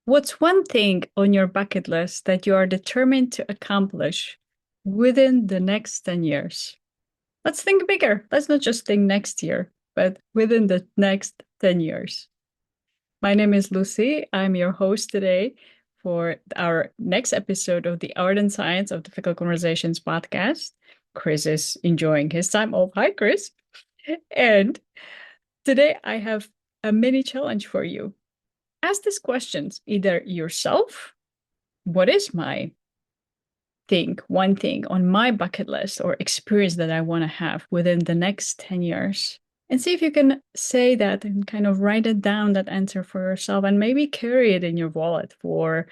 What's one thing on your bucket list that you are determined to accomplish within the next 10 years? Let's think bigger. Let's not just think next year, but within the next 10 years. My name is Lucy. I'm your host today for our next episode of the Art and Science of Difficult Conversations podcast. Chris is enjoying his time off. Hi, Chris. And today I have a mini challenge for you. Ask these questions either yourself. What is my one thing on my bucket list or experience that I want to have within the next 10 years? And see if you can say that and kind of write it down, that answer for yourself, and maybe carry it in your wallet for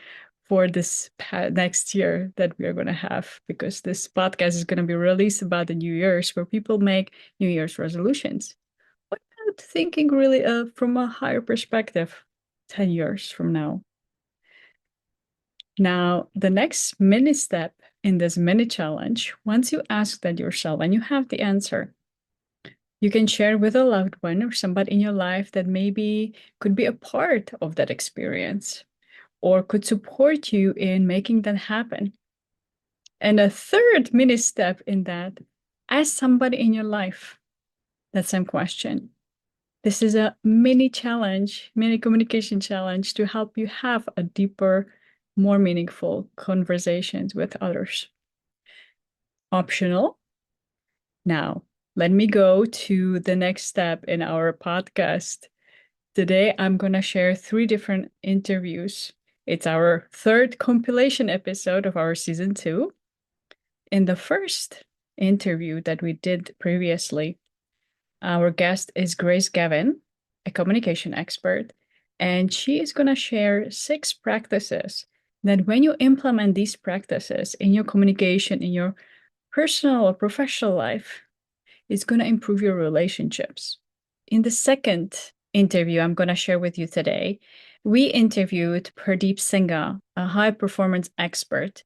this next year that we are going to have, because this podcast is going to be released about the New Year's, where people make New Year's resolutions. What about thinking really from a higher perspective, 10 years from now? Now, the next mini step in this mini challenge, once you ask that yourself and you have the answer, you can share with a loved one or somebody in your life that maybe could be a part of that experience or could support you in making that happen. And a third mini step in that, ask somebody in your life that same question. This is a mini challenge, mini communication challenge to help you have a deeper, more meaningful conversations with others. Optional. Now, let me go to the next step in our podcast. Today, I'm going to share 3 different interviews. It's our third compilation episode of our season 2. In the first interview that we did previously, our guest is Grace Gavin, a communication expert, and she is going to share 6 practices that when you implement these practices in your communication, in your personal or professional life, it's going to improve your relationships. In the second interview I'm going to share with you today, we interviewed Pradeep Singha, a high performance expert,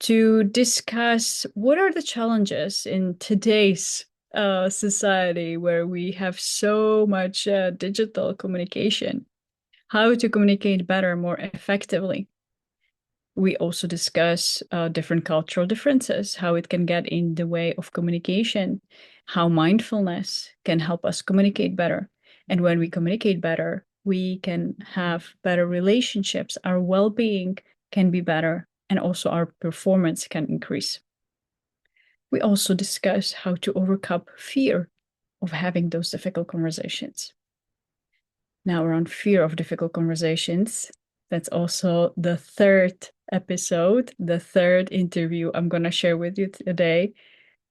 to discuss what are the challenges in today's society where we have so much digital communication, how to communicate better, more effectively. We also discuss different cultural differences, how it can get in the way of communication, how mindfulness can help us communicate better. And when we communicate better, we can have better relationships. Our well-being can be better, and also our performance can increase. We also discuss how to overcome fear of having those difficult conversations. Now, around fear of difficult conversations, that's also the third episode, the third interview I'm going to share with you today.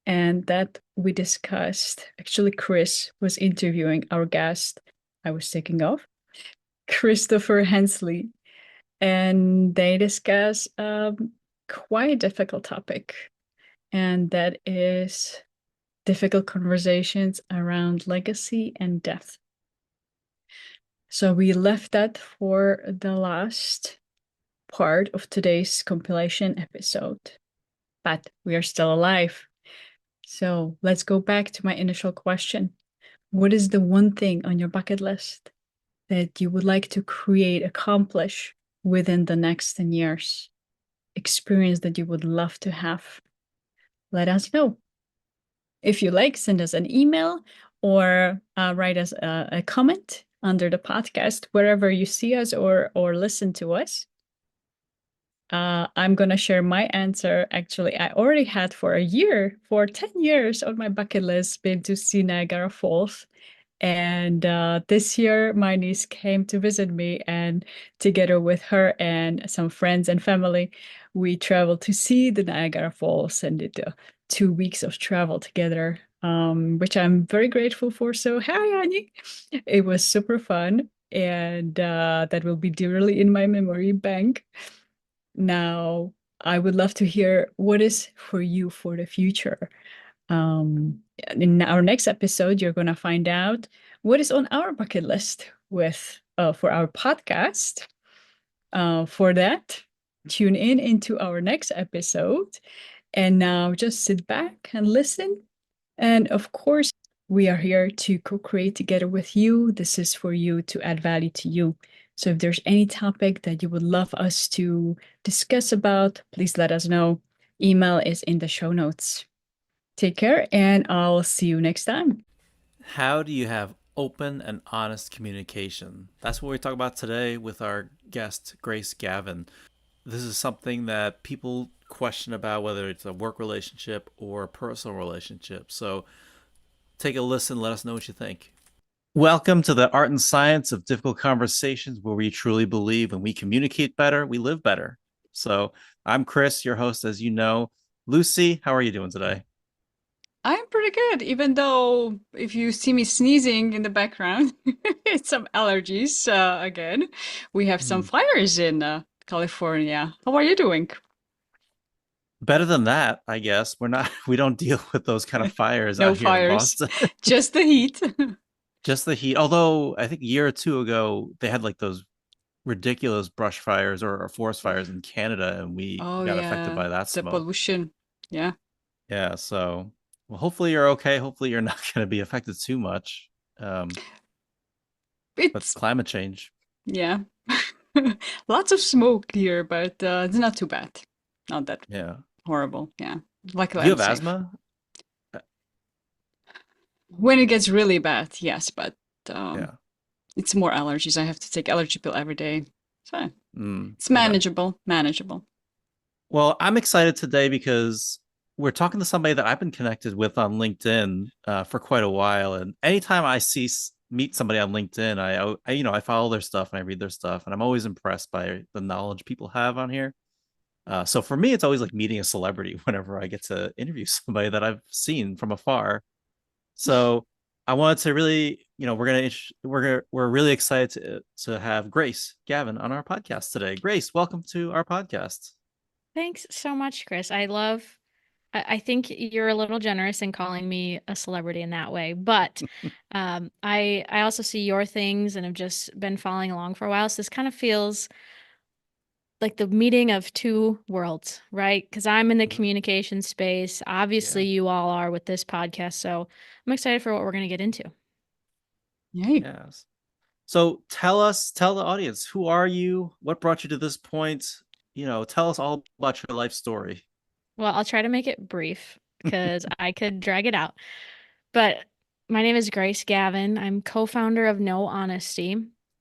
And that we discussed, actually, Chris was interviewing our guest. I was taking off, Christopher Hensley. And they discuss quite a difficult topic. And that is difficult conversations around legacy and death. So we left that for the last part of today's compilation episode. But we are still alive. So let's go back to my initial question. What is the one thing on your bucket list that you would like to create, accomplish within the next 10 years? Experience that you would love to have? Let us know. If you like, send us an email or write us a comment under the podcast, wherever you see us or listen to us. I'm going to share my answer. Actually, I already had for 10 years on my bucket list, been to see Niagara Falls. And this year, my niece came to visit me, and together with her and some friends and family, we traveled to see the Niagara Falls and did 2 weeks of travel together, which I'm very grateful for. So, hi, Annie. It was super fun, and that will be dearly in my memory bank. Now, I would love to hear what is for you for the future. In our next episode, you're going to find out what is on our bucket list with for our podcast. For that, tune in into our next episode. And now just sit back and listen. And of course, we are here to co-create together with you. This is for you to add value to you. So if there's any topic that you would love us to discuss about, please let us know. Email is in the show notes. Take care, and I'll see you next time. How do you have open and honest communication? That's what we talk about today with our guest, Grace Gavin. This is something that people question about whether it's a work relationship or a personal relationship. So take a listen, let us know what you think. Welcome to the art and science of difficult conversations where we truly believe when we communicate better, we live better. So I'm Chris, your host, as you know. Lucy, how are you doing today? I'm pretty good, even though if you see me sneezing in the background, it's some allergies again. We have some Hmm. fires in California. How are you doing? Better than that, I guess. We don't deal with those kind of fires No out here in fires, Boston. just the heat. Just the heat. Although I think a year or two ago they had like those ridiculous brush fires or forest fires in Canada, and we Oh got affected yeah, by that the smoke. pollution. Yeah. Yeah, so well, hopefully you're okay. Hopefully you're not going to be affected too much. Um, but It's climate change. yeah. Lots of smoke here, but it's not too bad. Not that Yeah. horrible. Yeah. Luckily Do you I'm have safe. asthma? When it gets really bad, yes, but um Yeah. it's more allergies. I have to take allergy pill every day. So it's Okay. manageable, manageable. Well, I'm excited today because we're talking to somebody that I've been connected with on LinkedIn for quite a while, and anytime meet somebody on LinkedIn, I follow their stuff and I read their stuff, and I'm always impressed by the knowledge people have on here. So for me, it's always like meeting a celebrity whenever I get to interview somebody that I've seen from afar. So I wanted to really, we're really excited to have Grace Gavin on our podcast today. Grace, welcome to our podcast. Thanks so much, Chris. I think you're a little generous in calling me a celebrity in that way, but I also see your things and have just been following along for a while. So this kind of feels like the meeting of two worlds, right? Because I'm in the communication space. Yeah. Obviously, you all are with this podcast. So I'm excited for what we're going to get into. Yay. Yes. So tell the audience, who are you? What brought you to this point? Tell us all about your life story. Well, I'll try to make it brief because I could drag it out. But my name is Grace Gavin. I'm co-founder of No Honesty.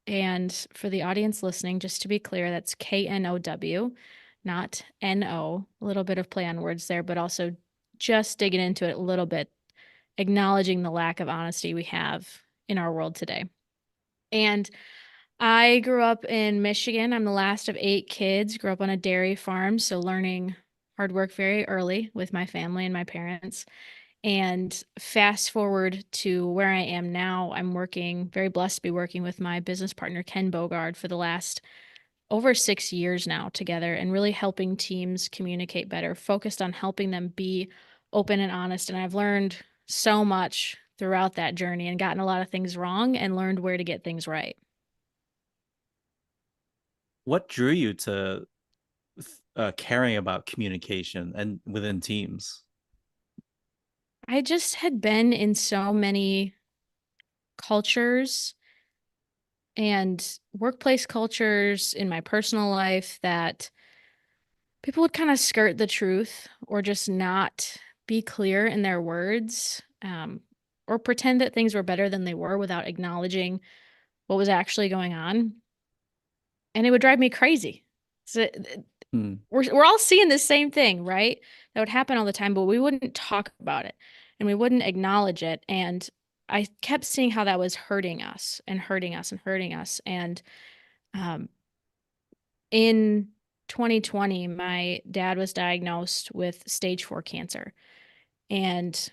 And for the audience listening, just to be clear, that's KNOW, not NO. A little bit of play on words there, but also just digging into it a little bit, acknowledging the lack of honesty we have in our world today. And I grew up in Michigan. I'm the last of 8 kids, grew up on a dairy farm, so learning hard work very early with my family and my parents. And fast forward to where I am now, I'm working, very blessed to be working with my business partner, Ken Bogard, for the last over 6 years now together and really helping teams communicate better, focused on helping them be open and honest. And I've learned so much throughout that journey and gotten a lot of things wrong and learned where to get things right. What drew you to caring about communication and within teams? I just had been in so many cultures and workplace cultures in my personal life that people would kind of skirt the truth or just not be clear in their words, or pretend that things were better than they were without acknowledging what was actually going on. And it would drive me crazy. So Hmm. we're all seeing the same thing, right? That would happen all the time, but we wouldn't talk about it and we wouldn't acknowledge it. And I kept seeing how that was hurting us and hurting us and hurting us. And um, in 2020, my dad was diagnosed with stage 4 cancer. And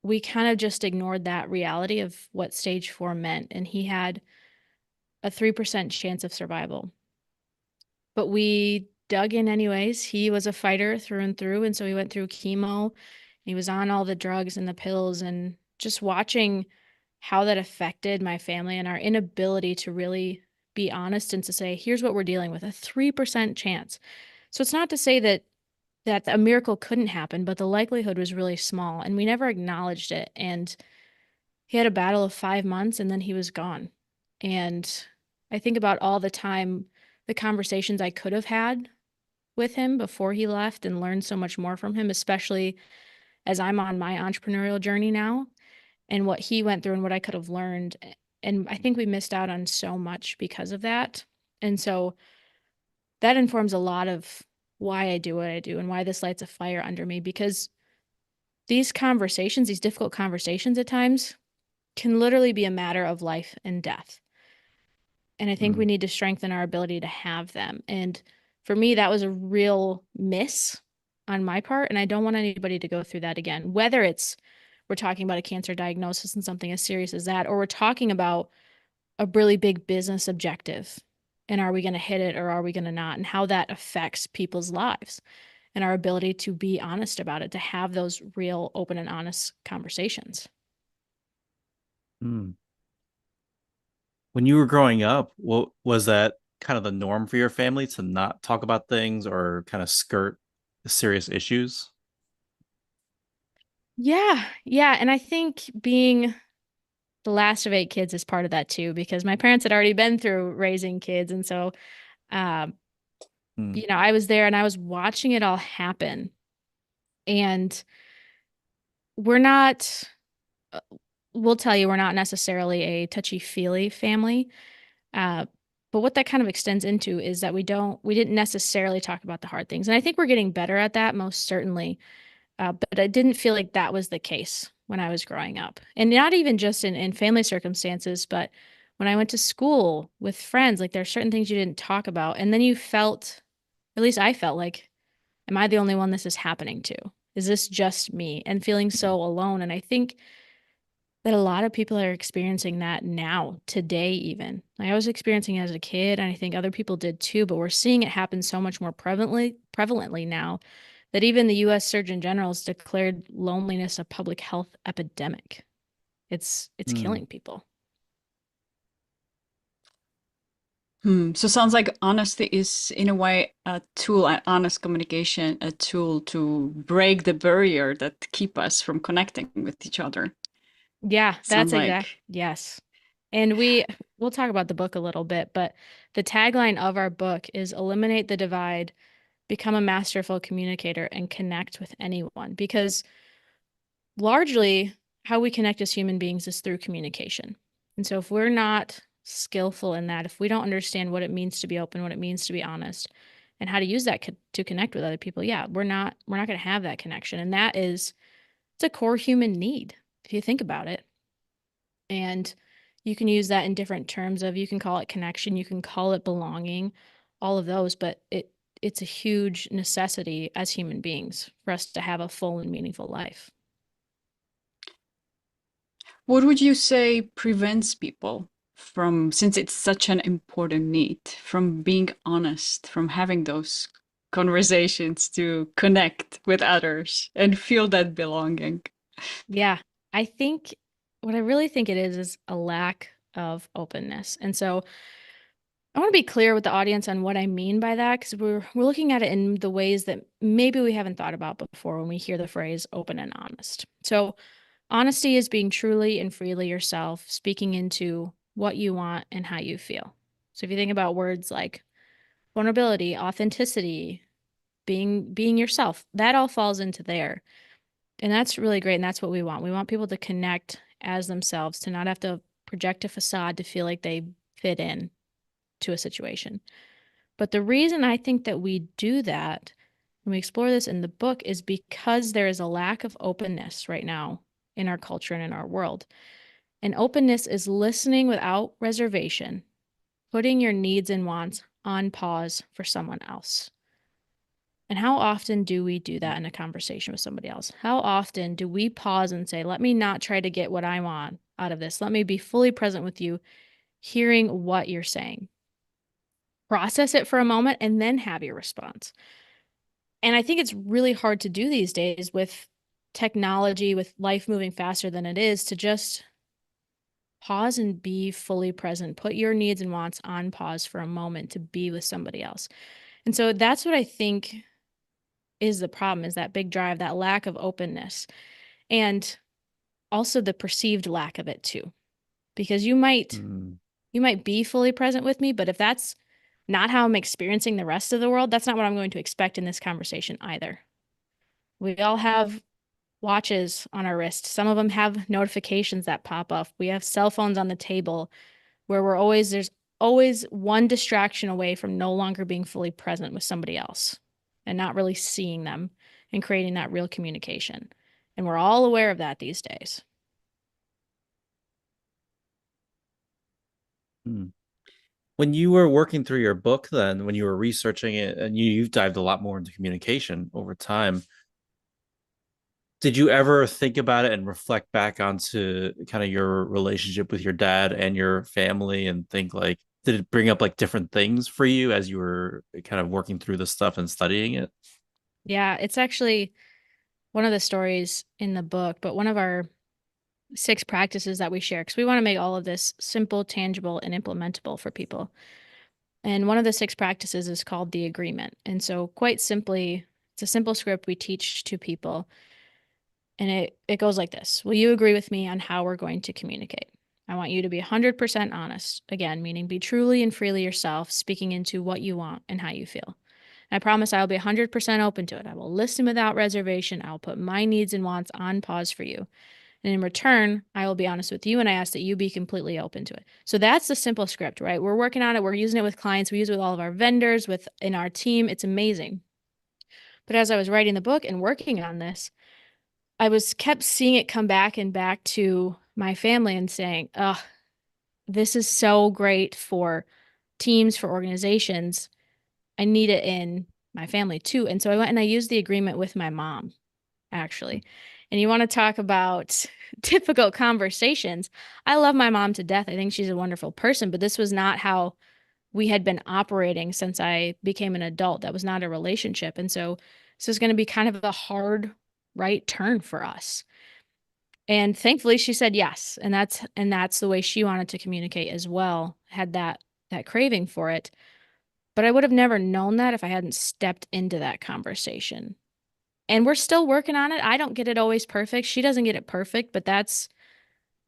we kind of just ignored that reality of what stage 4 meant. And he had a 3% chance of survival. But we dug in anyways. He was a fighter through and through. And so he went through chemo. He was on all the drugs and the pills. And just watching how that affected my family and our inability to really be honest and to say, here's what we're dealing with, a 3% chance. So it's not to say that a miracle couldn't happen, but the likelihood was really small and we never acknowledged it. And he had a battle of 5 months and then he was gone. And I think about all the time, the conversations I could have had with him before he left and learned so much more from him, especially as I'm on my entrepreneurial journey now and what he went through and what I could have learned. And I think we missed out on so much because of that. And so that informs a lot of why I do what I do and why this lights a fire under me because these conversations, these difficult conversations at times, can literally be a matter of life and death. And I think we Mm. need to strengthen our ability to have them. And for me, that was a real miss on my part. And I don't want anybody to go through that again, whether it's we're talking about a cancer diagnosis and something as serious as that, or we're talking about a really big business objective. And are we going to hit it or are we going to not? And how that affects people's lives and our ability to be honest about it, to have those real, open, and honest conversations. Mm. When you were growing up, what was that kind of the norm for your family to not talk about things or kind of skirt serious issues? Yeah. Yeah. And I think being the last of eight kids is part of that too, because my parents had already been through raising kids. And so, um, Mm. I was there and I was watching it all happen. And we're not, uh, we'll tell you, we're not necessarily a touchy-feely family. Uh, but what that kind of extends into is that we didn't necessarily talk about the hard things. And I think we're getting better at that, most certainly. But I didn't feel like that was the case when I was growing up. And not even just in family circumstances, but when I went to school with friends, like there are certain things you didn't talk about. And then you felt, or at least I felt like, am I the only one this is happening to? Is this just me? And feeling so alone. And I think that a lot of people are experiencing that now, today, even. Like I was experiencing it as a kid, and I think other people did too, but we're seeing it happen so much more prevalently now that even the US Surgeon General has declared loneliness a public health epidemic. It's Mm. killing people. So sounds like honesty is in a way a tool, honest communication, a tool to break the barrier that keep us from connecting with each other. Yeah, Sounds that's exact. like. Yes. And we'll talk about the book a little bit, but the tagline of our book is eliminate the divide, become a masterful communicator and connect with anyone because largely how we connect as human beings is through communication. And so if we're not skillful in that, if we don't understand what it means to be open, what it means to be honest, and how to use that to connect with other people, yeah, we're not going to have that connection. And that is it's a core human need if you think about it. And you can use that in different terms of you can call it connection, you can call it belonging, all of those, but it's a huge necessity as human beings for us to have a full and meaningful life. What would you say prevents people from, since it's such an important need, from being honest, from having those conversations to connect with others and feel that belonging? Yeah, I think what I really think it is a lack of openness. And so I want to be clear with the audience on what I mean by that because we're looking at it in the ways that maybe we haven't thought about before when we hear the phrase open and honest. So honesty is being truly and freely yourself, speaking into what you want and how you feel. So if you think about words like vulnerability, authenticity, being yourself, that all falls into there. And that's really great. And that's what we want. We want people to connect as themselves, to not have to project a facade to feel like they fit in to a situation. But the reason I think that we do that, and we explore this in the book, is because there is a lack of openness right now in our culture and in our world. And openness is listening without reservation, putting your needs and wants on pause for someone else. And how often do we do that in a conversation with somebody else? How often do we pause and say, let me not try to get what I want out of this? Let me be fully present with you, hearing what you're saying. Process it for a moment and then have your response. And I think it's really hard to do these days with technology, with life moving faster than it is, to just pause and be fully present. Put your needs and wants on pause for a moment to be with somebody else. And so that's what I think is the problem is that big drive, that lack of openness, and also the perceived lack of it too. Because you might Mm. You might be fully present with me, but if that's not how I'm experiencing the rest of the world, that's not what I'm going to expect in this conversation either. We all have watches on our wrist. Some of them have notifications that pop up. We have cell phones on the table where there's always one distraction away from no longer being fully present with somebody else and not really seeing them and creating that real communication. And we're all aware of that these days. Hmm. When you were working through your book, then when you were researching it, and you've dived a lot more into communication over time, did you ever think about it and reflect back onto kind of your relationship with your dad and your family and think like, did it bring up like different things for you as you were kind of working through the stuff and studying it? Yeah, it's actually one of the stories in the book, but one of our 6 practices that we share, because we want to make all of this simple, tangible, and implementable for people. And one of the 6 practices is called the agreement. And so, quite simply, it's a simple script we teach to people. And it goes like this. Will you agree with me on how we're going to communicate? I want you to be 100% honest. Again, meaning be truly and freely yourself, speaking into what you want and how you feel. I promise I'll be 100% open to it. I will listen without reservation. I'll put my needs and wants on pause for you. And in return, I will be honest with you and I ask that you be completely open to it. So that's the simple script, right? We're working on it. We're using it with clients. We use it with all of our vendors, in our team. It's amazing. But as I was writing the book and working on this, I was kept seeing it come back and back to my family and saying, oh, this is so great for teams, for organizations. I need it in my family too. And so I went and I used the agreement with my mom, actually. And you want to talk about difficult conversations. I love my mom to death. I think she's a wonderful person, but this was not how we had been operating since I became an adult. That was not a relationship. And so this is going to be kind of a hard right turn for us. And thankfully she said yes. And that's the way she wanted to communicate as well. Had that craving for it. But I would have never known that if I hadn't stepped into that conversation. And we're still working on it. I don't get it always perfect. She doesn't get it perfect, but that's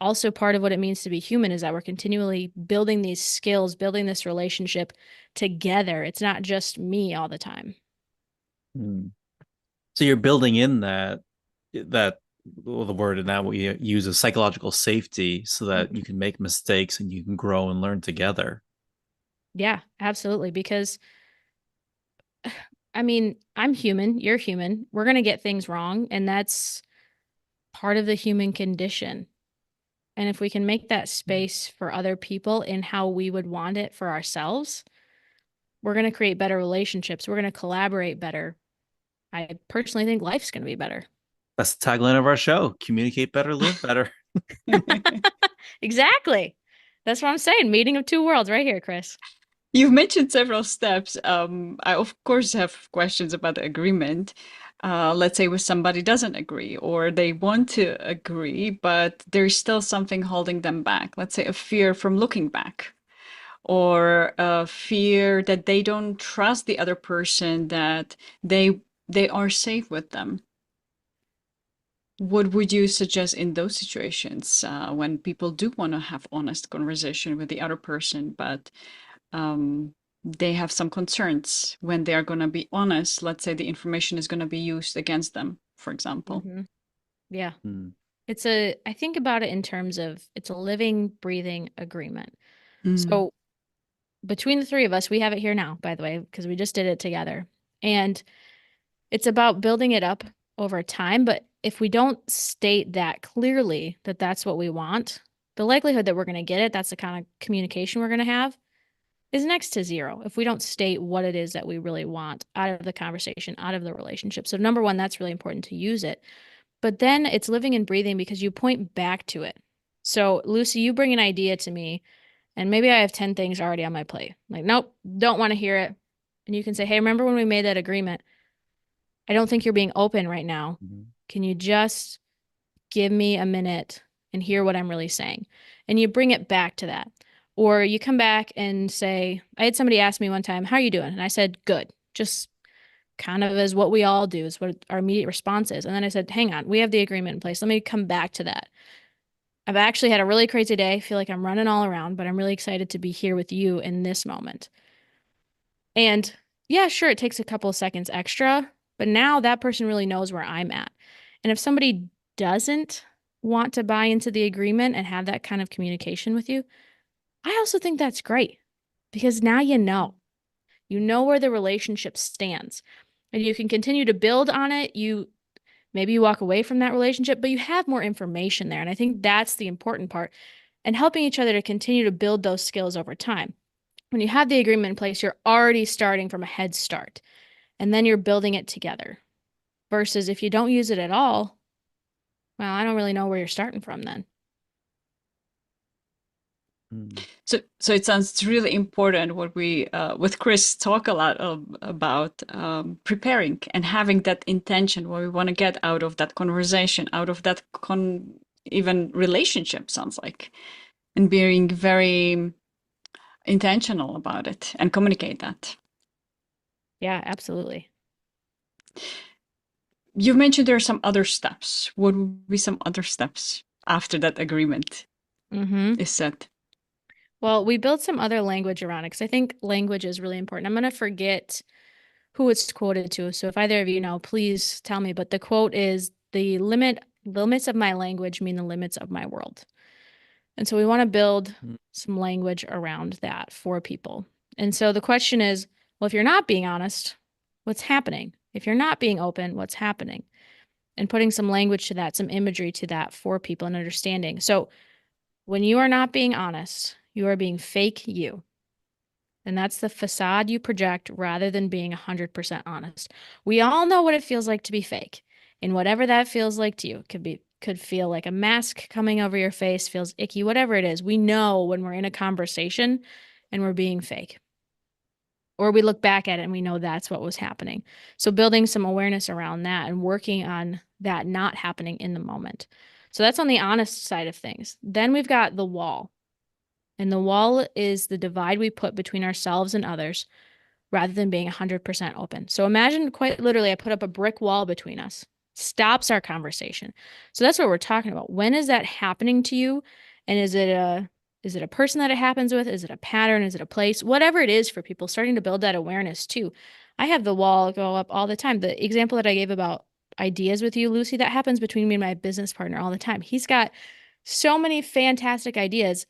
also part of what it means to be human is that we're continually building these skills, building this relationship together. It's not just me all the time. Hmm. So you're building in that well, the word and that we use is psychological safety so that you Mhm. can make mistakes and you can grow and learn together. Yeah, absolutely. Because I mean, I'm human, you're human. We're going to get things wrong, and that's part of the human condition. And if we can make that space for other people in how we would want it for ourselves, we're going to create better relationships. We're going to collaborate better. I personally think life's going to be better. That's the tagline of our show: communicate better, live better. Exactly. That's what I'm saying. Meeting of two worlds right here, Chris. You've mentioned several steps. I, of course, have questions about the agreement. Let's say when somebody doesn't agree or they want to agree, but there's still something holding them back. Let's say a fear from looking back or a fear that they don't trust the other person, that they are safe with them. What would you suggest in those situations when people do want to have honest conversation with the other person, but they have some concerns when they are going to be honest? Let's say the information is going to be used against them, for example. Hmm. Yeah. Hmm. I think about it in terms of it's a living, breathing agreement. Mm. So between the three of us, we have it here now, by the way, because we just did it together. And it's about building it up over time. But if we don't state that clearly that that's what we want, the likelihood that we're going to get it, that's the kind of communication we're going to have, is next to zero if we don't state what it is that we really want out of the conversation, out of the relationship. So, number one, that's really important to use it. But then it's living and breathing because you point back to it. So, Lucy, you bring an idea to me, and maybe I have 10 things already on my plate. Like, nope, don't want to hear it. And you can say, hey, remember when we made that agreement? I don't think you're being open right now. Mhm. Can you just give me a minute and hear what I'm really saying? And you bring it back to that. Or you come back and say, I had somebody ask me one time, how are you doing? And I said, good. Just kind of as what we all do, is what our immediate response is. And then I said, hang on, we have the agreement in place. Let me come back to that. I've actually had a really crazy day. I feel like I'm running all around, but I'm really excited to be here with you in this moment. And yeah, sure, it takes a couple of seconds extra, but now that person really knows where I'm at. And if somebody doesn't want to buy into the agreement and have that kind of communication with you, I also think that's great because now you know. You know where the relationship stands. And you can continue to build on it. Maybe you walk away from that relationship, but you have more information there. And I think that's the important part. And helping each other to continue to build those skills over time. When you have the agreement in place, you're already starting from a head start, and then you're building it together. Versus if you don't use it at all, well, I don't really know where you're starting from then. Mm. So it sounds really important what we with Chris talk a lot about preparing and having that intention what we want to get out of that conversation, out of that even relationship sounds like, and being very intentional about it and communicate that. Yeah, absolutely. You mentioned there are some other steps. What would be some other steps after that agreement Mm-hmm. is set? Well, we built some other language around it because I think language is really important. I'm going to forget who it's quoted to. So if either of you know, please tell me. But the quote is limits of my language mean the limits of my world. And so we want to build Mm. some language around that for people. And so the question is, well, if you're not being honest, what's happening? If you're not being open, what's happening? And putting some language to that, some imagery to that for people and understanding. So when you are not being honest, you are being fake you. And that's the facade you project rather than being 100% honest. We all know what it feels like to be fake. And whatever that feels like to you, it could feel like a mask coming over your face, feels icky, whatever it is. We know when we're in a conversation and we're being fake. Or we look back at it and we know that's what was happening. So building some awareness around that and working on that not happening in the moment. So that's on the honest side of things. Then we've got the wall. And the wall is the divide we put between ourselves and others rather than being 100% open. So imagine quite literally, I put up a brick wall between us, stops our conversation. So that's what we're talking about. When is that happening to you? And is it a person that it happens with? Is it a pattern? Is it a place? Whatever it is for people, starting to build that awareness too. I have the wall go up all the time. The example that I gave about ideas with you, Lucy, that happens between me and my business partner all the time. He's got so many fantastic ideas,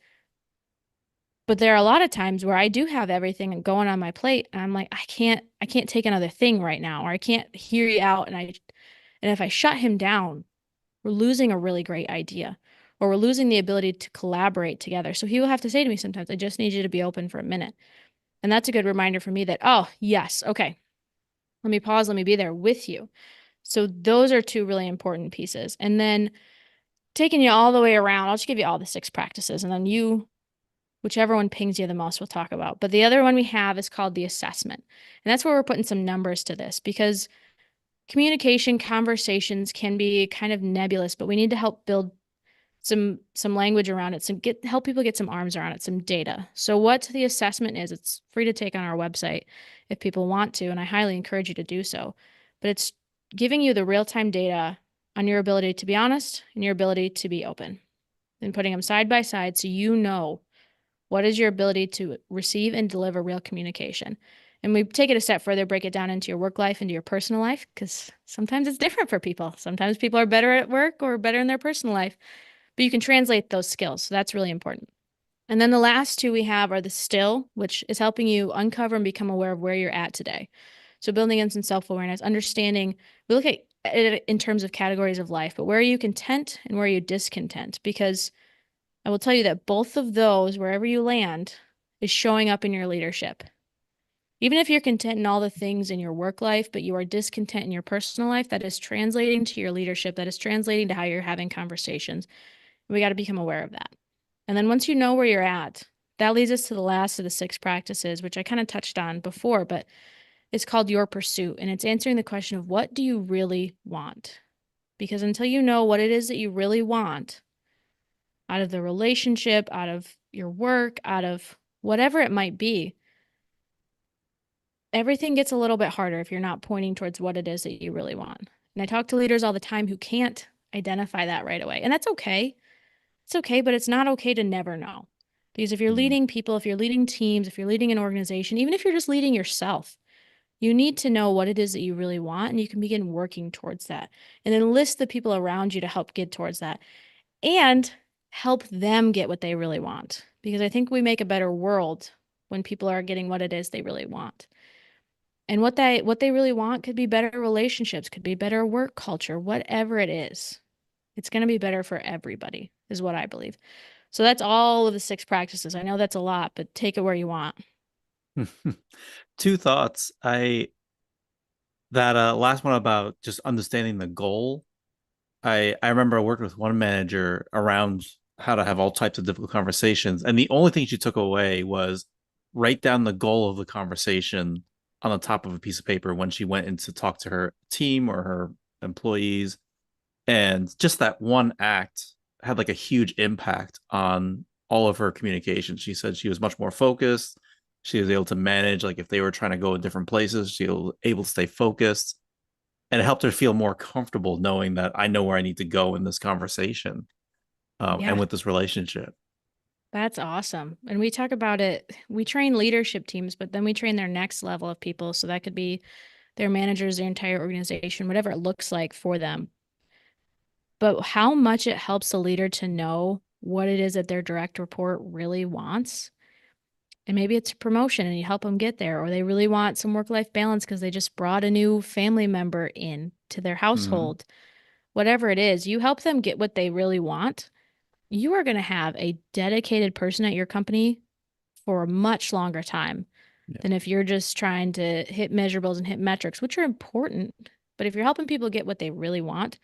but there are a lot of times where I do have everything going on my plate and I'm like, I can't take another thing right now, or I can't hear you out. And if I shut him down, we're losing a really great idea, or we're losing the ability to collaborate together. So he will have to say to me sometimes, I just need you to be open for a minute. And that's a good reminder for me that, oh, yes, okay, let me pause, let me be there with you. So those are two really important pieces. And then taking you all the way around, I'll just give you all the six practices and then whichever one pings you the most, we'll talk about. But the other one we have is called the assessment. And that's where we're putting some numbers to this because communication, conversations can be kind of nebulous, but we need to help build some language around it, help people get some arms around it, some data. So what the assessment is, it's free to take on our website if people want to, and I highly encourage you to do so. But it's giving you the real-time data on your ability to be honest and your ability to be open and putting them side by side so you know what is your ability to receive and deliver real communication? And we take it a step further, break it down into your work life, into your personal life, because sometimes it's different for people. Sometimes people are better at work or better in their personal life, but you can translate those skills. So that's really important. And then the last two we have are the still, which is helping you uncover and become aware of where you're at today. So building in some self-awareness, understanding, we look at it in terms of categories of life, but where are you content and where are you discontent? Because I will tell you that both of those, wherever you land, is showing up in your leadership. Even if you're content in all the things in your work life, but you are discontent in your personal life, that is translating to your leadership, that is translating to how you're having conversations. We got to become aware of that. And then once you know where you're at, that leads us to the last of the six practices, which I kind of touched on before, but it's called your pursuit. And it's answering the question of what do you really want? Because until you know what it is that you really want, out of the relationship, out of your work, out of whatever it might be, everything gets a little bit harder if you're not pointing towards what it is that you really want. And I talk to leaders all the time who can't identify that right away. And that's okay. It's okay, but it's not okay to never know. Because if you're Mm. leading people, if you're leading teams, if you're leading an organization, even if you're just leading yourself, you need to know what it is that you really want, and you can begin working towards that. And then list the people around you to help get towards that and help them get what they really want. Because I think we make a better world when people are getting what it is they really want. And what they really want could be better relationships, could be better work culture, whatever it is. It's going to be better for everybody, is what I believe. So that's all of the 6 practices. I know that's a lot, but take it where you want. Two thoughts. I that last one about just understanding the goal. I remember I worked with one manager around how to have all types of difficult conversations, and the only thing she took away was write down the goal of the conversation on the top of a piece of paper when she went in to talk to her team or her employees. And just that one act had like a huge impact on all of her communication. She said she was much more focused. She was able to manage, like if they were trying to go in different places, she was able to stay focused. And it helped her feel more comfortable knowing that I know where I need to go in this conversation and Yeah, with this relationship. that's awesome. And we talk about it. We train leadership teams, but then we train their next level of people. So that could be their managers, their entire organization, whatever it looks like for them. But how much it helps the leader to know what it is that their direct report really wants. And maybe it's a promotion and you help them get there, or they really want some work-life balance because they just brought a new family member in to their Mm-hmm. household. Whatever it is, you help them get what they really want. You are going to have a dedicated person at your company for a much longer time Yeah. than if you're just trying to hit measurables and hit metrics, which are important. But if you're helping people get what they really want,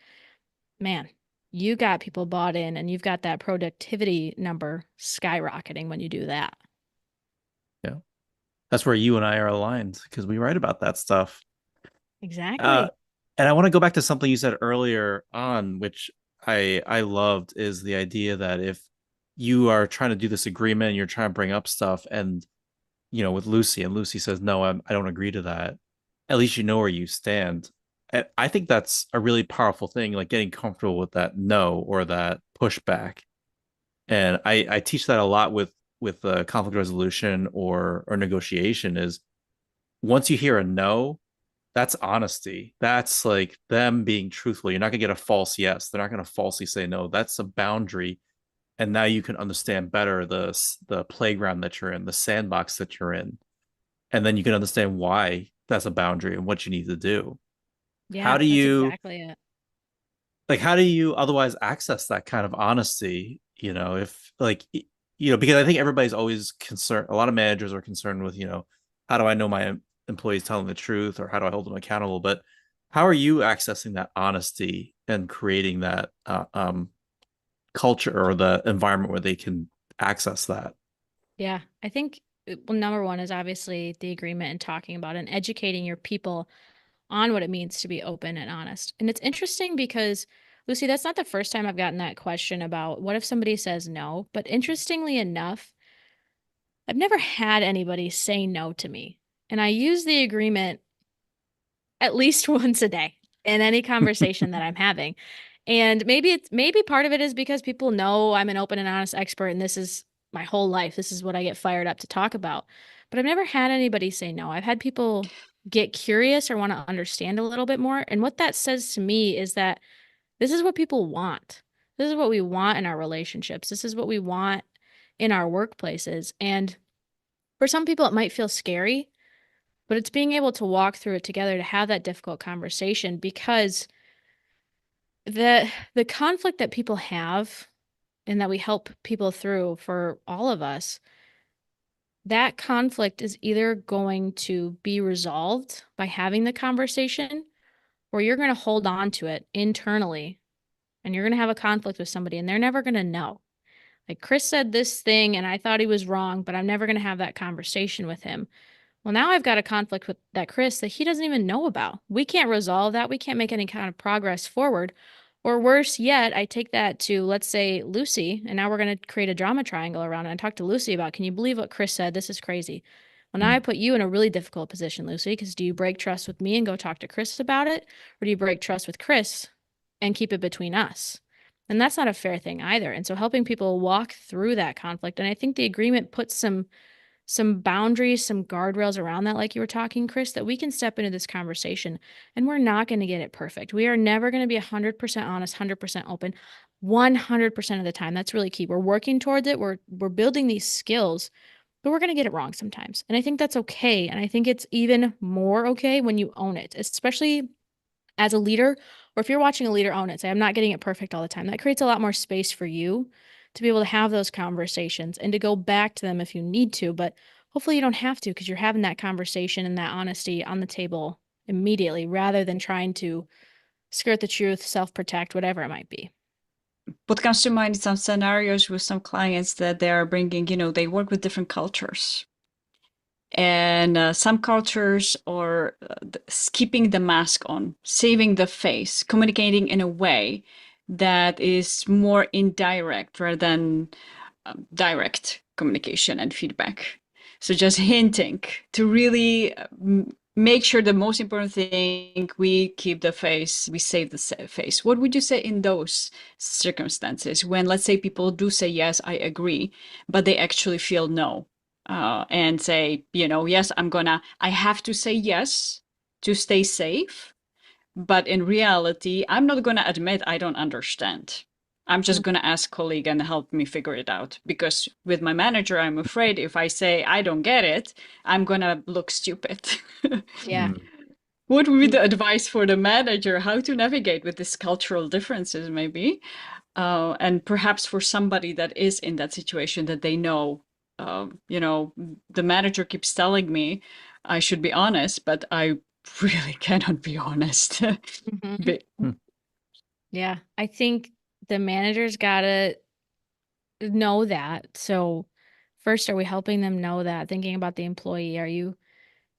man, you got people bought in and you've got that productivity number skyrocketing when you do that. Yeah. That's where you and I are aligned because we write about that stuff. Uh, Exactly. and I want to go back to something you said earlier on, which I loved, is the idea that if you are trying to do this agreement and you're trying to bring up stuff, and with Lucy, and Lucy says no, I don't agree to that. At least you know where you stand. And I think that's a really powerful thing, like getting comfortable with that no or that pushback. And I teach that a lot with conflict resolution or negotiation. Is once you hear a no, that's honesty. That's like them being truthful. You're not gonna get a false yes. They're not gonna falsely say no. That's a boundary. And now you can understand better the playground that you're in, the sandbox that you're in, and then you can understand why that's a boundary and what you need to do. How Yeah, do that's you exactly it. how do you otherwise access that kind of honesty? If like because I think everybody's always concerned. A lot of managers are concerned with how do I know my employees telling the truth, or how do I hold them accountable? But how are you accessing that honesty and creating that culture or the environment where they can access that? Yeah, I think well, number one is obviously the agreement and talking about and educating your people on what it means to be open and honest. And it's interesting because, Lucy, that's not the first time I've gotten that question about what if somebody says no. But interestingly enough, I've never had anybody say no to me. And I use the agreement at least once a day in any conversation that I'm having. And maybe part of it is because people know I'm an open and honest expert and this is my whole life. This is what I get fired up to talk about. But I've never had anybody say no. I've had people get curious or want to understand a little bit more. And what that says to me is that this is what people want. This is what we want in our relationships. This is what we want in our workplaces. And for some people, it might feel scary, but it's being able to walk through it together to have that difficult conversation because the conflict that people have and that we help people through for all of us, that conflict is either going to be resolved by having the conversation or you're going to hold on to it internally and you're going to have a conflict with somebody and they're never going to know. Like Chris said this thing and I thought he was wrong, but I'm never going to have that conversation with him. Well, now I've got a conflict with that Chris that he doesn't even know about. We can't resolve that. We can't make any kind of progress forward. Or worse yet, I take that to, let's say, Lucy, and now we're going to create a drama triangle around it and talk to Lucy about, can you believe what Chris said? This is crazy. Well, now I Mm. put you in a really difficult position, Lucy, because do you break trust with me and go talk to Chris about it? Or do you break trust with Chris and keep it between us? And that's not a fair thing either. And so helping people walk through that conflict. And I think the agreement puts some boundaries, some guardrails around that, like you were talking, Chris, that we can step into this conversation and we're not going to get it perfect. We are never going to be 100% honest, 100% open, 100% of the time. That's really key. We're working towards it. We're building these skills, but we're going to get it wrong sometimes. And I think that's okay. And I think it's even more okay when you own it, especially as a leader, or if you're watching a leader own it, say, I'm not getting it perfect all the time. That creates a lot more space for you to be able to have those conversations and to go back to them if you need to. But hopefully you don't have to because you're having that conversation and that honesty on the table immediately rather than trying to skirt the truth, self protect, whatever it might be. What comes to mind is some scenarios with some clients that they are bringing, they work with different cultures. And some cultures are keeping the mask on, saving the face, communicating in a way that is more indirect rather than direct communication and feedback. So just hinting to really make sure the most important thing, we keep the face, we save the face. What would you say in those circumstances when, let's say, people do say, yes, I agree, but they actually feel no? And say, yes, I have to say yes to stay safe. But in reality, I'm not going to admit I don't understand. I'm just going to ask colleague and help me figure it out. Because with my manager, I'm afraid if I say I don't get it, I'm going to look stupid. Yeah. Hmm. What would be the advice for the manager how to navigate with these cultural differences, maybe? And perhaps for somebody that is in that situation that they know, the manager keeps telling me I should be honest, but I really cannot be honest. Mm-hmm. But Hmm. Yeah. I think the manager's got to know that. So, first, are we helping them know that? Thinking about the employee, are you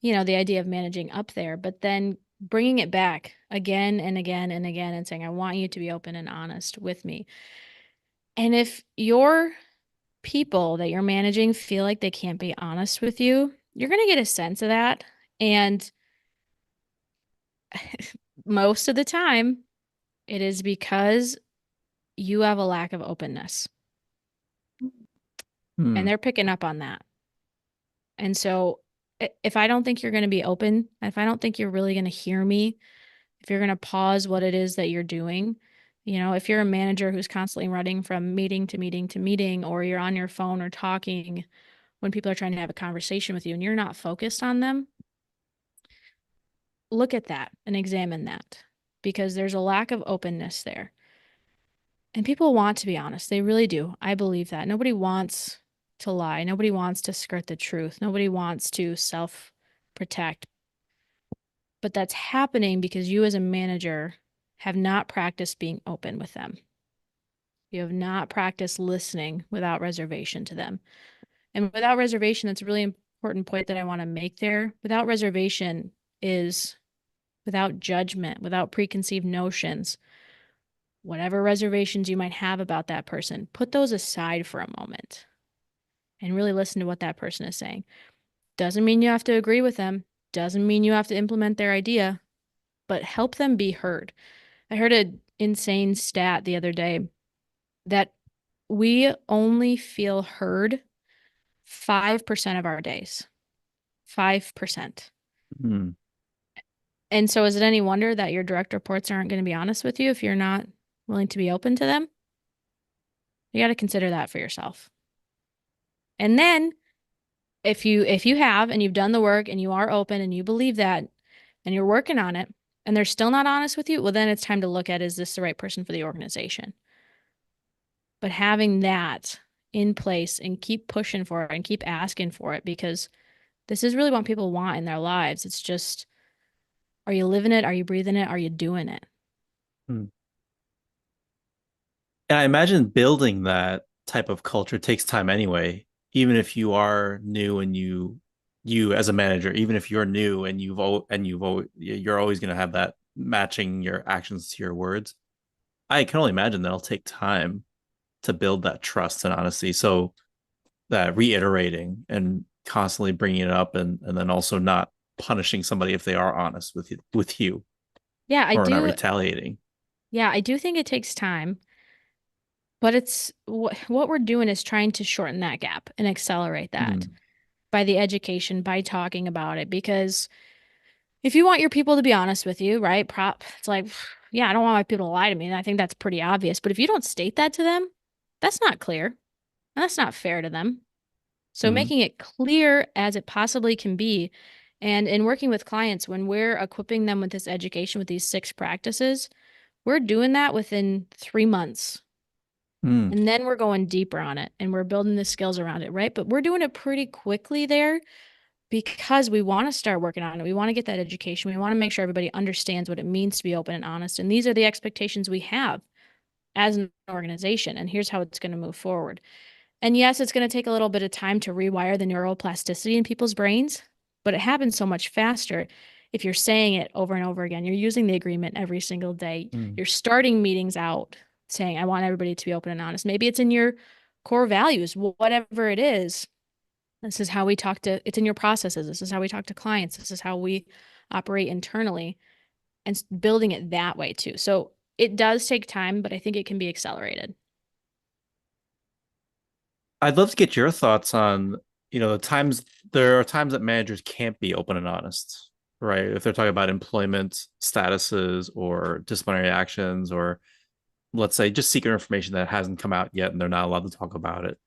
the idea of managing up there, but then bringing it back again and again and again and saying, I want you to be open and honest with me. And if your people that you're managing feel like they can't be honest with you, you're going to get a sense of that. And most of the time, it is because you have a lack of openness and Hmm. they're picking up on that. And so, if I don't think you're going to be open, if I don't think you're really going to hear me, if you're going to pause what it is that you're doing, if you're a manager who's constantly running from meeting to meeting to meeting, or you're on your phone or talking when people are trying to have a conversation with you and you're not focused on them, look at that and examine that because there's a lack of openness there. And people want to be honest. They really do. I believe that. Nobody wants to lie. Nobody wants to skirt the truth. Nobody wants to self protect. But that's happening because you, as a manager, have not practiced being open with them. You have not practiced listening without reservation to them. And without reservation, that's a really important point that I want to make there. Without reservation is without judgment, without preconceived notions, whatever reservations you might have about that person, put those aside for a moment and really listen to what that person is saying. Doesn't mean you have to agree with them, doesn't mean you have to implement their idea, but help them be heard. I heard an insane stat the other day that we only feel heard 5% of our days. 5%. Hmm. And so is it any wonder that your direct reports aren't going to be honest with you if you're not willing to be open to them? You got to consider that for yourself. And then if you have and you've done the work and you are open and you believe that and you're working on it and they're still not honest with you, well then it's time to look at, is this the right person for the organization? But having that in place and keep pushing for it and keep asking for it because this is really what people want in their lives. It's just, are you living it? Are you breathing it? Are you doing it? Hmm. And I imagine building that type of culture takes time anyway. Even if you are new and you as a manager, even if you're new and you're always going to have that matching your actions to your words. I can only imagine that'll take time to build that trust and honesty. So that reiterating and constantly bringing it up and then also not punishing somebody if they are honest with you Yeah, I or not do. retaliating. Yeah, I do think it takes time. But it's what we're doing is trying to shorten that gap and accelerate that Mm, by the education, by talking about it. Because if you want your people to be honest with you, right? It's like, yeah, I don't want my people to lie to me. And I think that's pretty obvious. But if you don't state that to them, that's not clear. And that's not fair to them. So mm, making it clear as it possibly can be. And in working with clients, when we're equipping them with this education, with these 6 practices, we're doing that within 3 months. mm. And then we're going deeper on it and we're building the skills around it, right? But we're doing it pretty quickly there because we want to start working on it. We want to get that education. We want to make sure everybody understands what it means to be open and honest. And these are the expectations we have as an organization. And here's how it's going to move forward. And yes, it's going to take a little bit of time to rewire the neuroplasticity in people's brains, but it happens so much faster if you're saying it over and over again. You're using the agreement every single day. Mm. You're starting meetings out saying, I want everybody to be open and honest. Maybe it's in your core values, whatever it is. This is how we talk to, it's in your processes. This is how we talk to clients. This is how we operate internally and building it that way too. So it does take time, but I think it can be accelerated. I'd love to get your thoughts on, the times there are times that managers can't be open and honest, right? If they're talking about employment statuses or disciplinary actions, or let's say just secret information that hasn't come out yet and they're not allowed to talk about it.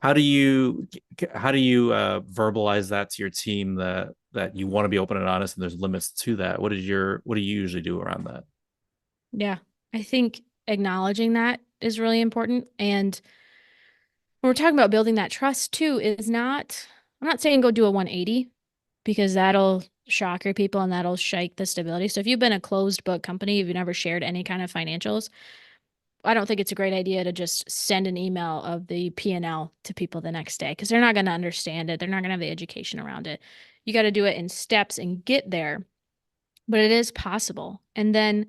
How do you verbalize that to your team that you want to be open and honest and there's limits to that? What do you usually do around that? Yeah. I think acknowledging that is really important. And when we're talking about building that trust too, I'm not saying go do a 180 because that'll shock your people and that'll shake the stability. So if you've been a closed book company, if you've never shared any kind of financials, I don't think it's a great idea to just send an email of the P&L to people the next day because they're not going to understand it. They're not going to have the education around it. You got to do it in steps and get there, but it is possible. And then,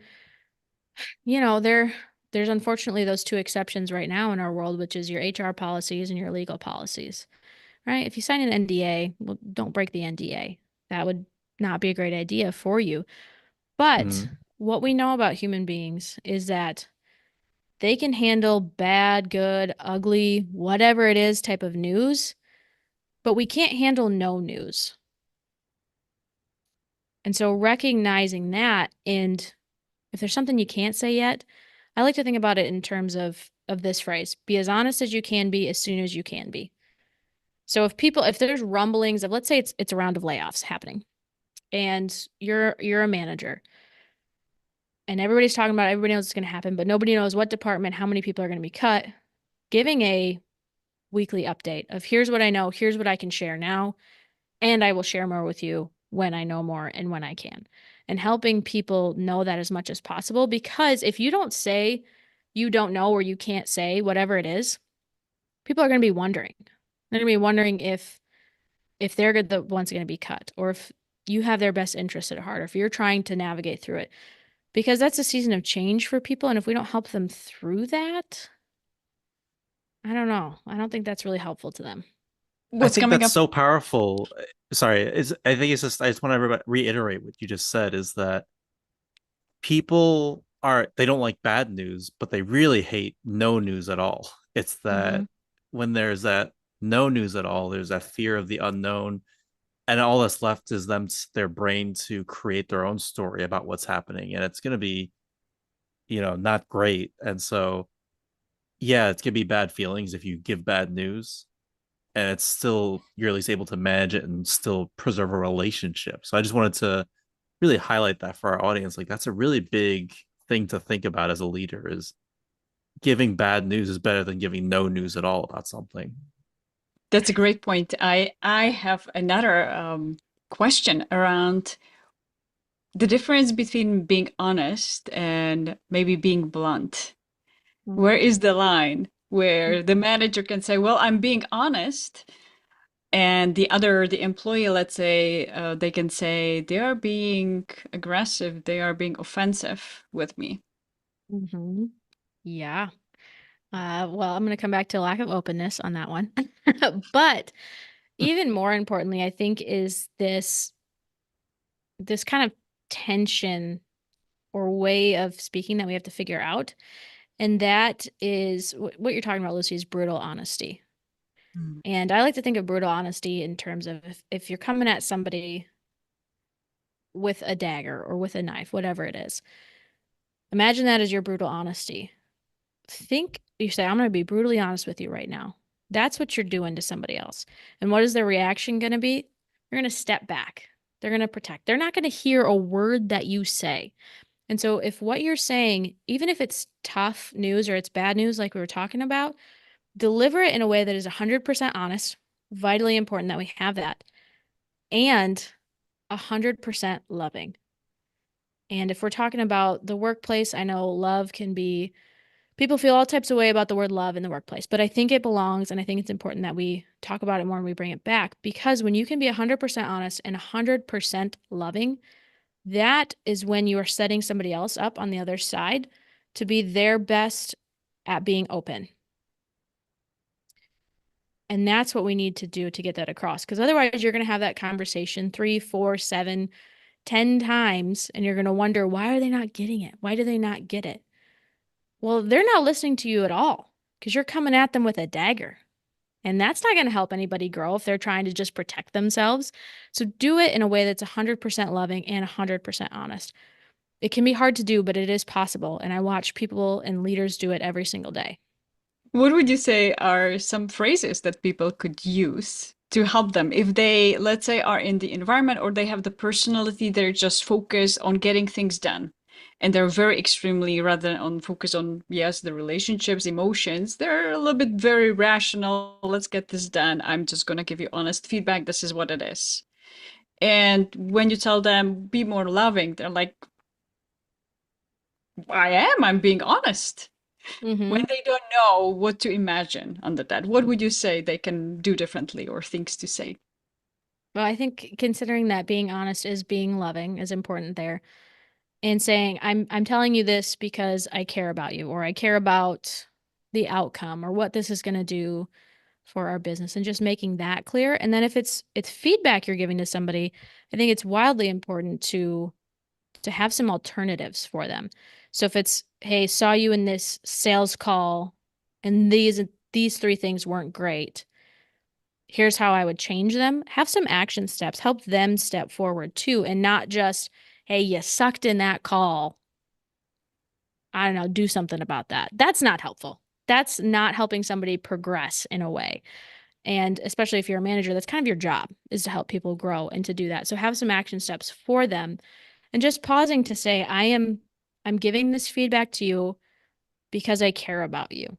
there's unfortunately those two exceptions right now in our world, which is your HR policies and your legal policies, right? If you sign an NDA, well, don't break the NDA. That would not be a great idea for you. But Mm. what we know about human beings is that they can handle bad, good, ugly, whatever it is type of news, but we can't handle no news. And so recognizing that, and if there's something you can't say yet, I like to think about it in terms of this phrase, be as honest as you can be as soon as you can be. So if there's rumblings of, let's say it's a round of layoffs happening and you're a manager and everybody's talking about it, everybody knows it's going to happen, but nobody knows what department, how many people are going to be cut, giving a weekly update of here's what I know, here's what I can share now, and I will share more with you when I know more and when I can. And helping people know that as much as possible because if you don't say you don't know or you can't say whatever it is, people are going to be wondering. They're going to be wondering if they're the ones going to be cut or if you have their best interest at heart or if you're trying to navigate through it because that's a season of change for people and if we don't help them through that, I don't know. I don't think that's really helpful to them. I What's think coming that's up? so powerful. Sorry, I think it's just I just want to reiterate what you just said is that they don't like bad news, but they really hate no news at all. It's Mm-hmm. that when there's that no news at all, there's that fear of the unknown, and all that's left is their brain to create their own story about what's happening, and it's going to be not great. And so yeah, it's going to be bad feelings if you give bad news, and it's still you're at least able to manage it and still preserve a relationship. So I just wanted to really highlight that for our audience. Like that's a really big thing to think about as a leader is giving bad news is better than giving no news at all about something. That's a great point. I have another question around the difference between being honest and maybe being blunt. Where is the line where the manager can say, "Well, I'm being honest," and the employee, let's say, they can say they are being aggressive, they are being offensive with me. Mm-hmm. Yeah. Well, I'm going to come back to lack of openness on that one. But even more importantly, I think is this kind of tension or way of speaking that we have to figure out. And that is what you're talking about, Lucy, is brutal honesty. Mm. And I like to think of brutal honesty in terms of if you're coming at somebody with a dagger or with a knife, whatever it is, imagine that as your brutal honesty. Think, you say, I'm going to be brutally honest with you right now. That's what you're doing to somebody else. And what is their reaction going to be? They're going to step back. They're going to protect. They're not going to hear a word that you say. And so, if what you're saying, even if it's tough news or it's bad news, like we were talking about, deliver it in a way that is 100% honest, vitally important that we have that, and 100% loving. And if we're talking about the workplace, I know love can be, people feel all types of way about the word love in the workplace, but I think it belongs and I think it's important that we talk about it more and we bring it back because when you can be 100% honest and 100% loving, that is when you are setting somebody else up on the other side to be their best at being open. And that's what we need to do to get that across. Because otherwise, you're going to have that conversation 3, 4, 7, 10 times, and you're going to wonder, why are they not getting it? Why do they not get it? Well, they're not listening to you at all because you're coming at them with a dagger. And that's not going to help anybody grow if they're trying to just protect themselves. So do it in a way that's 100% loving and 100% honest. It can be hard to do, but it is possible. And I watch people and leaders do it every single day. What would you say are some phrases that people could use to help them if they, let's say, are in the environment or they have the personality, they're just focused on getting things done. And they're very extremely, rather than on focus on, yes, the relationships, emotions, they're a little bit very rational. Let's get this done. I'm just going to give you honest feedback. This is what it is. And when you tell them, be more loving, they're like, I'm being honest. Mm-hmm. When they don't know what to imagine under that, what would you say they can do differently or things to say? Well, I think considering that being honest is being loving is important there. And saying, I'm telling you this because I care about you, or I care about the outcome or what this is going to do for our business, and just making that clear. And then if it's feedback you're giving to somebody, I think it's wildly important to have some alternatives for them. So if it's, hey, saw you in this sales call and these three things weren't great. Here's how I would change them. Have some action steps. Help them step forward too, and not just, hey, you sucked in that call. I don't know, do something about that. That's not helpful. That's not helping somebody progress in a way. And especially if you're a manager, that's kind of your job is to help people grow and to do that. So have some action steps for them and just pausing to say, I'm giving this feedback to you because I care about you,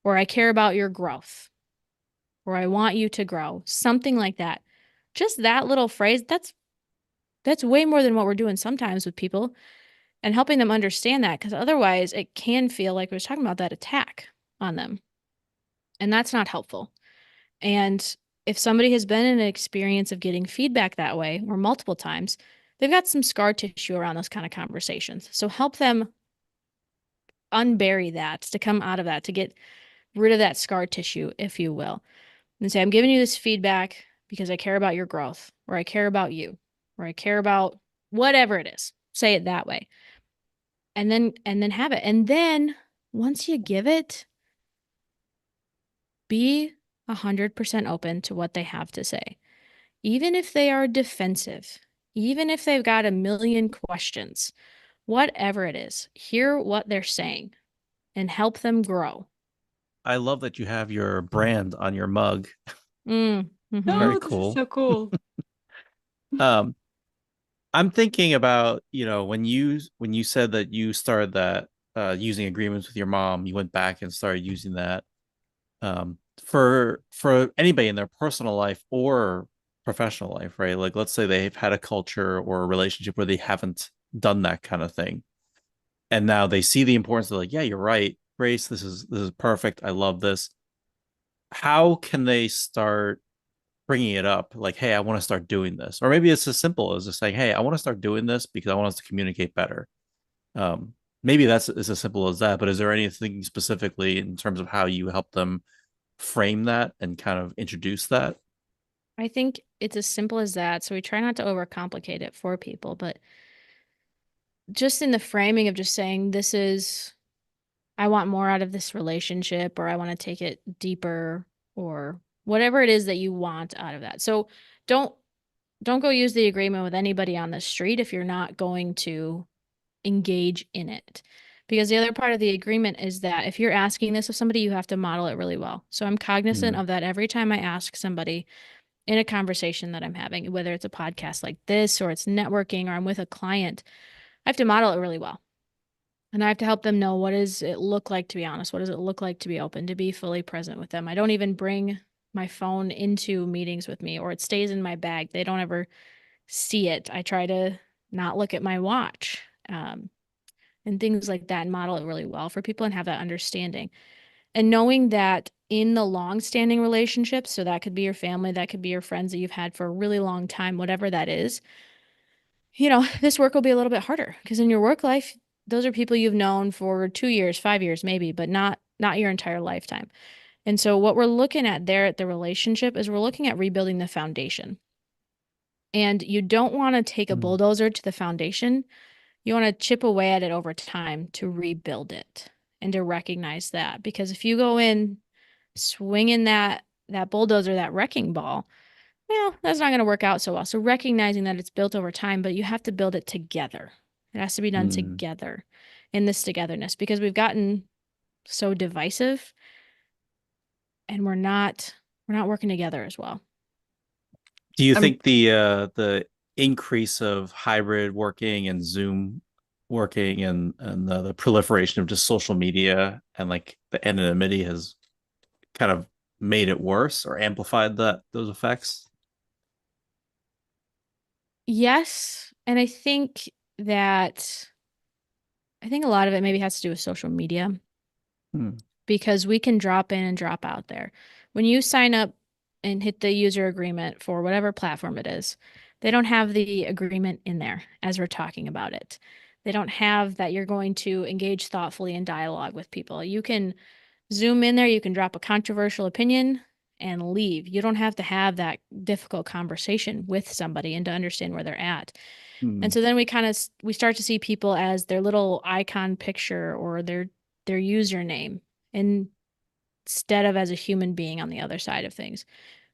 or I care about your growth, or I want you to grow. Something like that. Just that little phrase, that's way more than what we're doing sometimes with people, and helping them understand that, because otherwise it can feel like we was talking about that attack on them. And that's not helpful. And if somebody has been in an experience of getting feedback that way or multiple times, they've got some scar tissue around those kind of conversations. So help them unbury that, to come out of that, to get rid of that scar tissue, if you will. And say, I'm giving you this feedback because I care about your growth, or I care about you, or I care about whatever it is. Say it that way. And then have it. And then once you give it, be 100% open to what they have to say. Even if they are defensive, even if they've got a million questions, whatever it is, hear what they're saying and help them grow. I love that you have your brand on your mug. Mm-hmm. Very Oh, this is cool. so cool. Um, I'm thinking about, when you said that you started that using agreements with your mom, you went back and started using that for anybody in their personal life or professional life, right? Like let's say they've had a culture or a relationship where they haven't done that kind of thing. And now they see the importance of like, yeah, you're right, Grace, this is perfect. I love this. How can they start bringing it up like, hey, I want to start doing this? Or maybe it's as simple as just saying, hey, I want to start doing this because I want us to communicate better. um Maybe that's as simple as that, but is there anything specifically in terms of how you help them frame that and kind of introduce that? I think it's as simple as that. So we try not to overcomplicate it for people, but just in the framing of just saying, this is I want more out of this relationship, or I want to take it deeper, or whatever it is that you want out of that. So don't don't go use the agreement with anybody on the street if you're not going to engage in it. Because the other part of the agreement is that if you're asking this of somebody, you have to model it really well. So I'm cognizant Mm, of that every time I ask somebody in a conversation that I'm having, whether it's a podcast like this or it's networking or I'm with a client, I have to model it really well. And I have to help them know, what does it look like to be honest? What does it look like to be open, to be fully present with them? I don't even bring my phone into meetings with me, or it stays in my bag. They don't ever see it. I try to not look at my watch, and things like that, and model it really well for people and have that understanding. And knowing that in the long-standing relationships, so that could be your family, that could be your friends that you've had for a really long time, whatever that is, this work will be a little bit harder because in your work life, those are people you've known for 2 years, 5 years, maybe, but not your entire lifetime. And so what we're looking at there at the relationship is we're looking at rebuilding the foundation. And you don't want to take a mm, bulldozer to the foundation. You want to chip away at it over time to rebuild it and to recognize that. Because if you go in swinging that bulldozer, that wrecking ball, well, that's not going to work out so well. So recognizing that it's built over time, but you have to build it together. It has to be done mm. together in this togetherness because we've gotten so divisive and we're not working together as well. Do you I'm think the increase of hybrid working and Zoom working and the proliferation of just social media and like the anonymity has kind of made it worse or amplified those effects? Yes, and that I think a lot of it maybe has to do with social media Hmm. because we can drop in and drop out there. When you sign up and hit the user agreement for whatever platform it is, they don't have the agreement in there as we're talking about it. They don't have that you're going to engage thoughtfully in dialogue with people. You can zoom in there, you can drop a controversial opinion and leave. You don't have to have that difficult conversation with somebody and to understand where they're at. And Hmm. so then we start to see people as their little icon picture or their username instead of as a human being on the other side of things.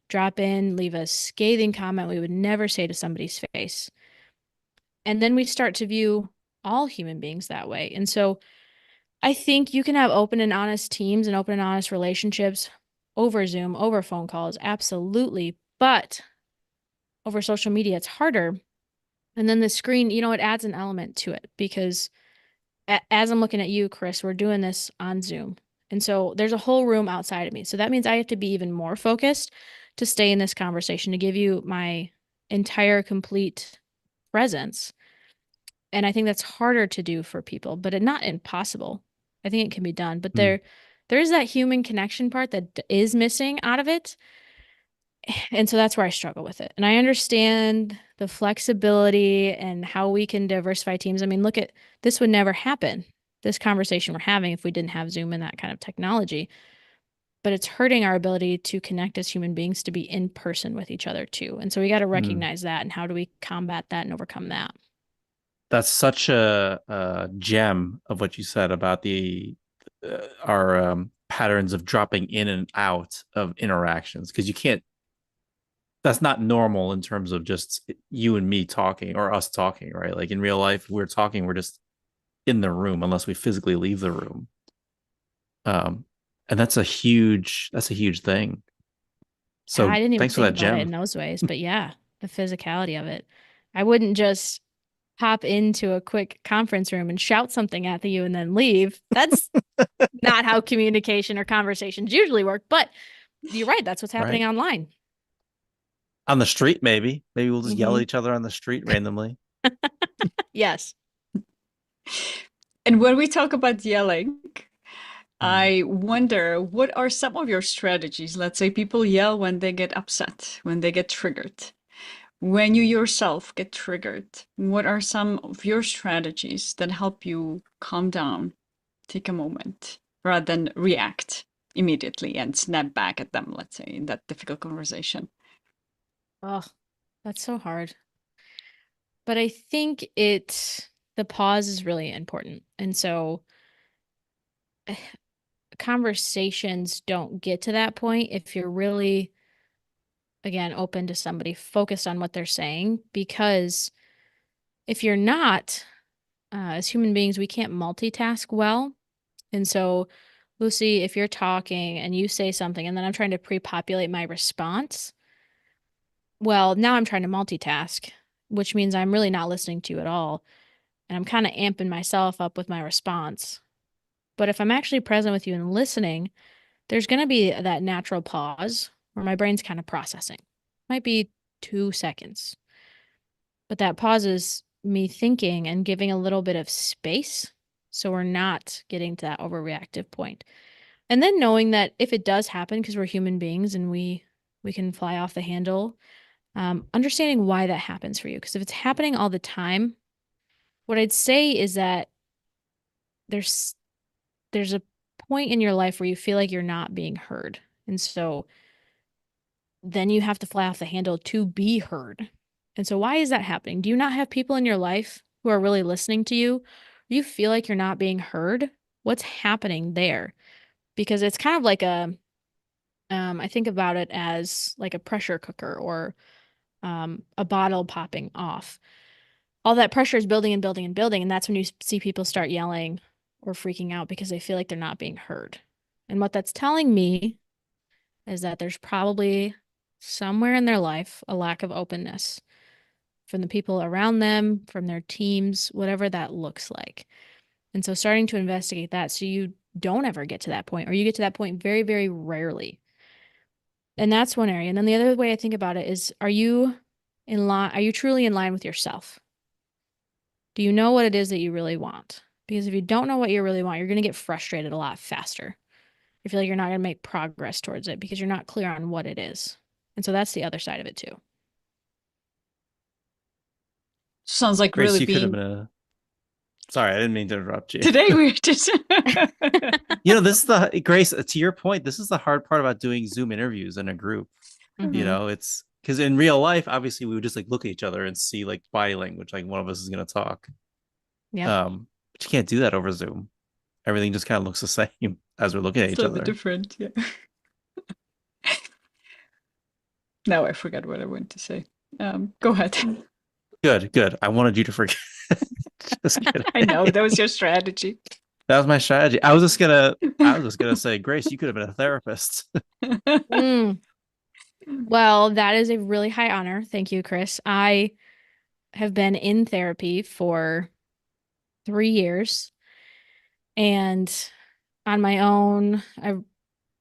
Drop in, leave a scathing comment we would never say to somebody's face. And then we start to view all human beings that way. And so I think you can have open and honest teams and open and honest relationships over Zoom, over phone calls, absolutely. But over social media, it's harder. And then the screen, it adds an element to it because as I'm looking at you, Chris, we're doing this on Zoom. And so there's a whole room outside of me. So that means I have to be even more focused to stay in this conversation, to give you my entire complete presence. And I think that's harder to do for people, but not impossible. I think it can be done, but Hmm. there is that human connection part that is missing out of it. And so that's where I struggle with it. And I understand the flexibility and how we can diversify teams. I mean, look at this would never happen, this conversation we're having, if we didn't have Zoom and that kind of technology. But it's hurting our ability to connect as human beings to be in person with each other too. And so we got to Hmm. recognize that and how do we combat that and overcome that? That's such a gem of what you said about the our patterns of dropping in and out of interactions because you can't. That's not normal in terms of just you and me talking or us talking, right? Like in real life, we're talking, we're just in the room unless we physically leave the room. Um, and that's a huge thing. I So didn't even thanks for think that about it in gem. those ways, but yeah, the physicality of it. I wouldn't just hop into a quick conference room and shout something at you and then leave. That's not how communication or conversations usually work, but you're right. That's what's Right? happening online. On the street, maybe we'll just yell at Hmm. each other on the street randomly. Yes. And when we talk about yelling, Hmm. I wonder what are some of your strategies? Let's say people yell when they get upset, when they get triggered. When you yourself get triggered, what are some of your strategies that help you calm down, take a moment, rather than react immediately and snap back at them, let's say, in that difficult conversation? Oh, that's so hard. But I think the pause is really important. And so conversations don't get to that point if you're really, again, open to somebody, focused on what they're saying. Because if you're not, as human beings, we can't multitask well. And so, Lucy, if you're talking and you say something and then I'm trying to pre-populate my response, well, now I'm trying to multitask, which means I'm really not listening to you at all. And I'm kind of amping myself up with my response. But if I'm actually present with you and listening, there's going to be that natural pause where my brain's kind of processing. Might be 2 seconds, but that pauses me thinking and giving a little bit of space so we're not getting to that overreactive point. And then knowing that if it does happen, because we're human beings and we can fly off the handle, understanding why that happens for you. Because if it's happening all the time, what I'd say is that there's there's a point in your life where you feel like you're not being heard. And so then you have to fly off the handle to be heard. And so why is that happening? Do you not have people in your life who are really listening to you? Do you feel like you're not being heard? What's happening there? Because it's kind of like I think about it as like a pressure cooker or a bottle popping off. All that pressure is building and building and building. And that's when you see people start yelling or freaking out because they feel like they're not being heard. And what that's telling me is that there's probably somewhere in their life a lack of openness from the people around them, from their teams, whatever that looks like. And so starting to investigate that so you don't ever get to that point, or you get to that point very, very rarely. And that's one area. And then the other way I think about it is, are you in line? Are you truly in line with yourself? Do you know what it is that you really want? Because if you don't know what you really want, you're going to get frustrated a lot faster. You feel like you're not going to make progress towards it because you're not clear on what it is. And so that's the other side of it too. Sounds like Grace, really you could have being been a. Sorry, I didn't mean to interrupt you. today we're just This is the Grace. To your point, this is the hard part about doing Zoom interviews in a group. Mm-hmm. It's because in real life, obviously, we would just like look at each other and see like body language, like one of us is going to talk. Yep. But you can't do that over Zoom. Everything just kind of looks the same as we're looking at it's a each little bit other. different. Yeah. Now I forgot what I wanted to say. Go ahead. Good, good. I wanted you to forget. Just kidding. I know that was your strategy. That was my strategy. I was just gonna say, Grace, you could have been a therapist. Mm. Well, that is a really high honor. Thank you, Chris. I have been in therapy for 3 years, and on my own,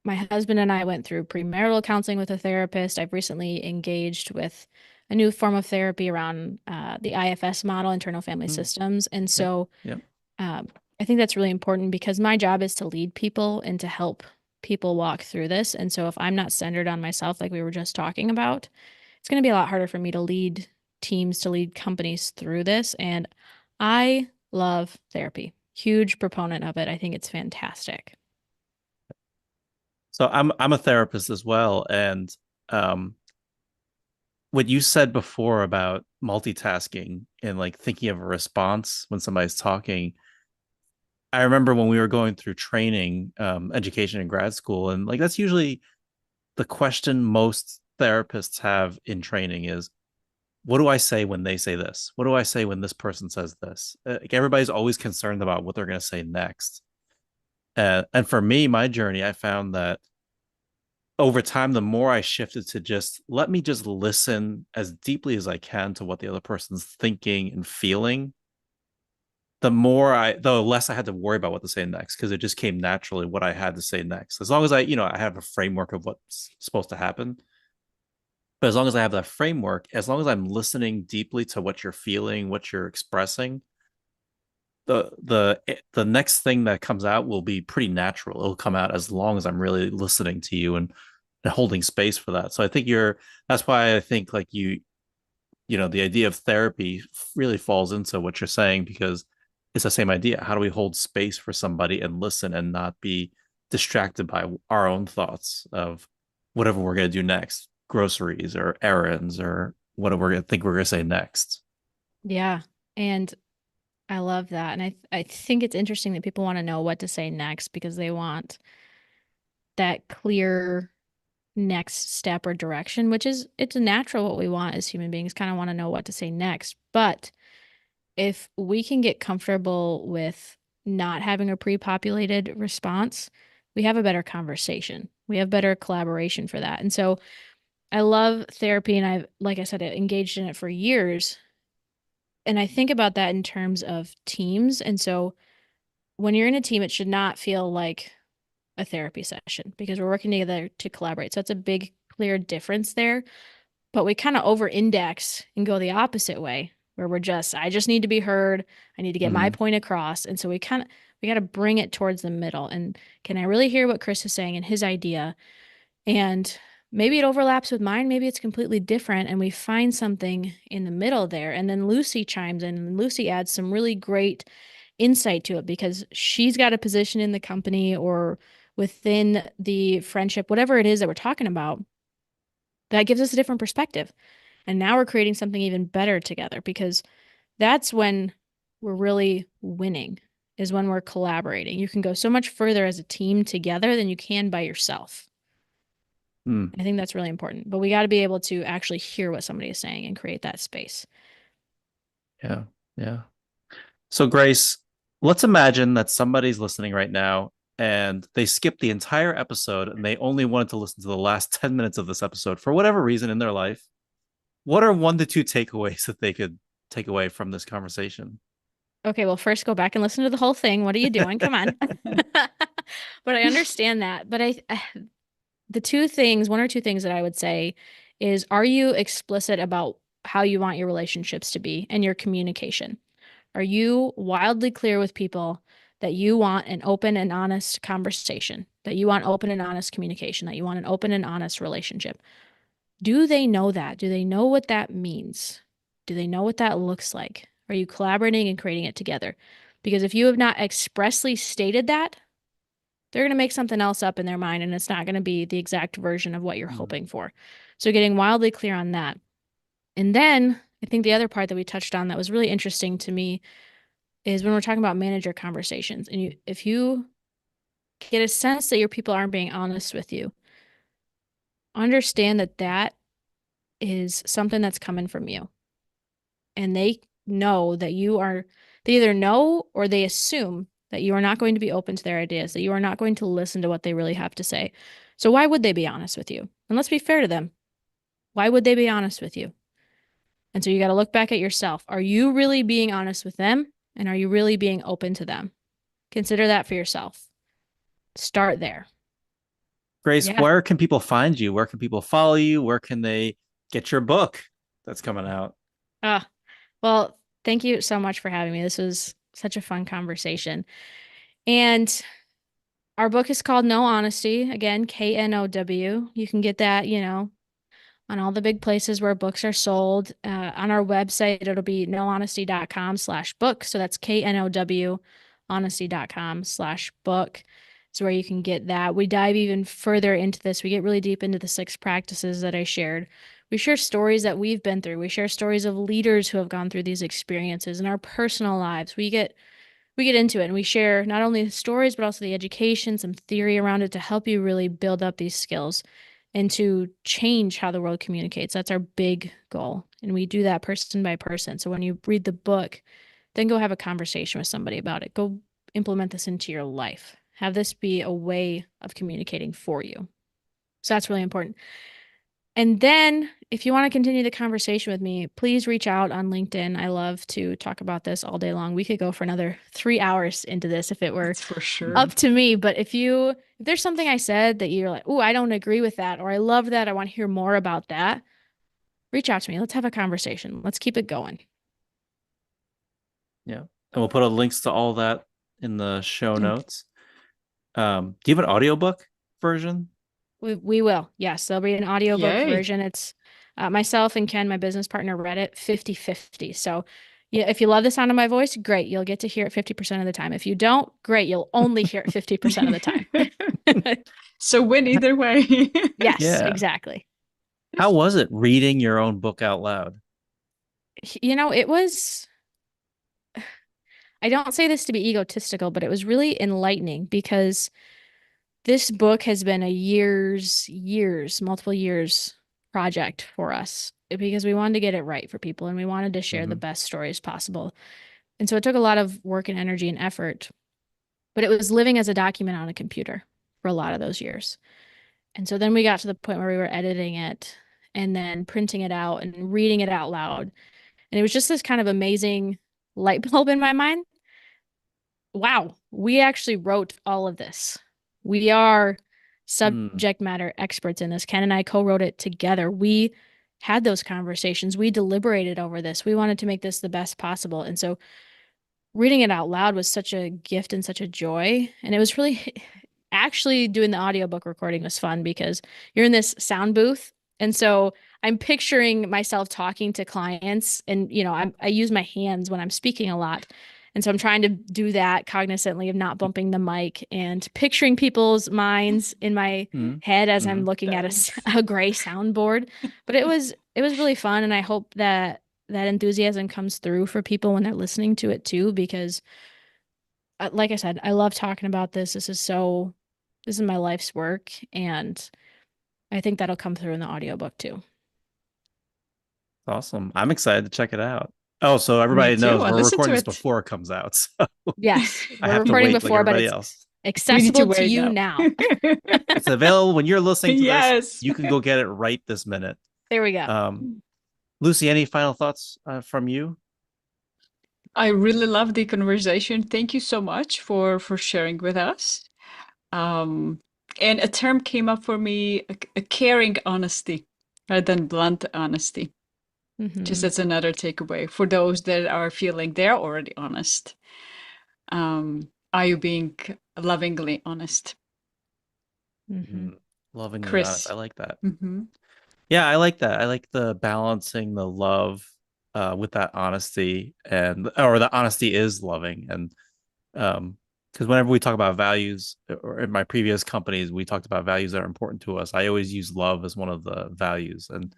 my husband and I went through premarital counseling with a therapist. I've recently engaged with a new form of therapy around the IFS model, internal family Mm, systems. And yep, so yep. um, I think that's really important because my job is to lead people and to help people walk through this. And so if I'm not centered on myself, like we were just talking about, it's going to be a lot harder for me to lead teams, to lead companies through this. And I love therapy, huge proponent of it. I think it's fantastic. So I'm a therapist as well, and um, what you said before about multitasking and like thinking of a response when somebody's talking. I remember when we were going through training, education in grad school, and like that's usually the question most therapists have in training is, what do I say when they say this? What do I say when this person says this? Like everybody's always concerned about what they're going to say next. And for me, my journey, I found that over time, the more I shifted to just let me just listen as deeply as I can to what the other person's thinking and feeling, the less I had to worry about what to say next because it just came naturally what I had to say next. As long as I have a framework of what's supposed to happen. But as long as I have that framework, as long as I'm listening deeply to what you're feeling, what you're expressing, the next thing that comes out will be pretty natural. It'll come out as long as I'm really listening to you and holding space for that. So I think that's why I think like the idea of therapy really falls into what you're saying because it's the same idea. How do we hold space for somebody and listen and not be distracted by our own thoughts of whatever we're going to do next, groceries or errands or whatever we're going to think we're going to say next? Yeah. And I love that. And I think it's interesting that people want to know what to say next because they want that clear next step or direction, which is it's natural what we want as human beings, kind of want to know what to say next. But if we can get comfortable with not having a pre-populated response, we have a better conversation. We have better collaboration for that. And so I love therapy and I've, like I said, engaged in it for years. And I think about that in terms of teams. And so when you're in a team, it should not feel like a therapy session because we're working together to collaborate. So it's a big, clear difference there. But we kind of over index and go the opposite way where I just need to be heard. I need to get my Mm-hmm. point across. And so we got to bring it towards the middle. And can I really hear what Chris is saying and his idea? And maybe it overlaps with mine, maybe it's completely different. And we find something in the middle there. And then Lucy chimes in and Lucy adds some really great insight to it because she's got a position in the company or within the friendship, whatever it is that we're talking about, that gives us a different perspective. And now we're creating something even better together because that's when we're really winning, is when we're collaborating. You can go so much further as a team together than you can by yourself. Mm. I think that's really important. But we got to be able to actually hear what somebody is saying and create that space. Yeah. Yeah. So, Grace, let's imagine that somebody's listening right now and they skipped the entire episode and they only wanted to listen to the last 10 minutes of this episode for whatever reason in their life. What are one to two takeaways that they could take away from this conversation? Okay, well, first go back and listen to the whole thing. What are you doing? Come on. But I understand that. But the two things, one or two things that I would say is, are you explicit about how you want your relationships to be and your communication? Are you wildly clear with people that you want an open and honest conversation, that you want open and honest communication, that you want an open and honest relationship? Do they know that? Do they know what that means? Do they know what that looks like? Are you collaborating and creating it together? Because if you have not expressly stated that, they're going to make something else up in their mind and it's not going to be the exact version of what you're Mm. hoping for. So getting wildly clear on that. And then I think the other part that we touched on that was really interesting to me is when we're talking about manager conversations and if you get a sense that your people aren't being honest with you, understand that that is something that's coming from you. And they know that they either know or they assume that you are not going to be open to their ideas, that you are not going to listen to what they really have to say. So why would they be honest with you? And let's be fair to them. Why would they be honest with you? And so you got to look back at yourself. Are you really being honest with them? And are you really being open to them? Consider that for yourself. Start there. Grace, Yeah. where can people find you? Where can people follow you? Where can they get your book that's coming out? Ah, well, thank you so much for having me. This was such a fun conversation. And our book is called No Honesty. Again, KNOW. You can get that, on all the big places where books are sold. On our website, it'll be nohonesty.com/book. So that's KNOW honesty.com/book. It's where you can get that. We dive even further into this. We get really deep into the 6 practices that I shared. We share stories that we've been through. We share stories of leaders who have gone through these experiences in our personal lives. We get into it and we share not only the stories, but also the education, some theory around it to help you really build up these skills and to change how the world communicates. That's our big goal. And we do that person by person. So when you read the book, then go have a conversation with somebody about it. Go implement this into your life. Have this be a way of communicating for you. So that's really important. And then if you want to continue the conversation with me, please reach out on LinkedIn. I love to talk about this all day long. We could go for another 3 hours into this if it were That's for sure. up to me. But if there's something I said that you're like, oh, I don't agree with that, or I love that, I want to hear more about that, reach out to me. Let's have a conversation. Let's keep it going. Yeah. And we'll put links to all that in the show Awesome. notes. Do you have an audiobook version? We will. Yes, there'll be an audiobook Yay. version. It's myself and Ken, my business partner, read it 50-50. So yeah, if you love the sound of my voice, great. You'll get to hear it 50% of the time. If you don't, great. You'll only hear it 50% of the time. So win either way. Yes, Yeah. exactly. How was it reading your own book out loud? It was I don't say this to be egotistical, but it was really enlightening because this book has been a multiple years project for us because we wanted to get it right for people and we wanted to share the Hmm. best stories possible. And so it took a lot of work and energy and effort, but it was living as a document on a computer for a lot of those years. And so then we got to the point where we were editing it and then printing it out and reading it out loud. And it was just this kind of amazing light bulb in my mind. Wow, we actually wrote all of this. We are Mm. subject matter experts in this. Ken and I co-wrote it together. We had those conversations. We deliberated over this. We wanted to make this the best possible. And so reading it out loud was such a gift and such a joy. And it was really actually doing the audiobook recording was fun because you're in this sound booth. And so I'm picturing myself talking to clients and I use my hands when I'm speaking a lot. And so I'm trying to do that cognizantly of not bumping the mic and picturing people's minds in my Mm. head as I'm Hmm. looking at Thanks. a gray soundboard. But it was really fun and I hope that that enthusiasm comes through for people when they're listening to it too, because like I said, I love talking about this. This is my life's work, and I think that'll come through in the audiobook too. Awesome. I'm excited to check it out. Oh, so Me everybody too. knows I we're listen recording to this it. before it comes out. So Yes, I we're have to recording wait like before, but everybody it's else. We need to accessible to wait you now. now. It's available when you're listening to this. Yes. You can go get it right this minute. There we go. Um, Lucy, any final thoughts from you? I really love the conversation. Thank you so much for sharing with us. Um, and a term came up for me, a caring honesty rather than blunt honesty. Just Hmm. as another takeaway for those that are feeling they're already honest. Are you being lovingly honest? Hmm. Mm, lovingly honest. I Chris. like that. Hmm. Yeah, I like that. I like the balancing the love with that honesty, and or the honesty is loving. And because whenever we talk about values, or in my previous companies we talked about values that are important to us, I always use love as one of the values. And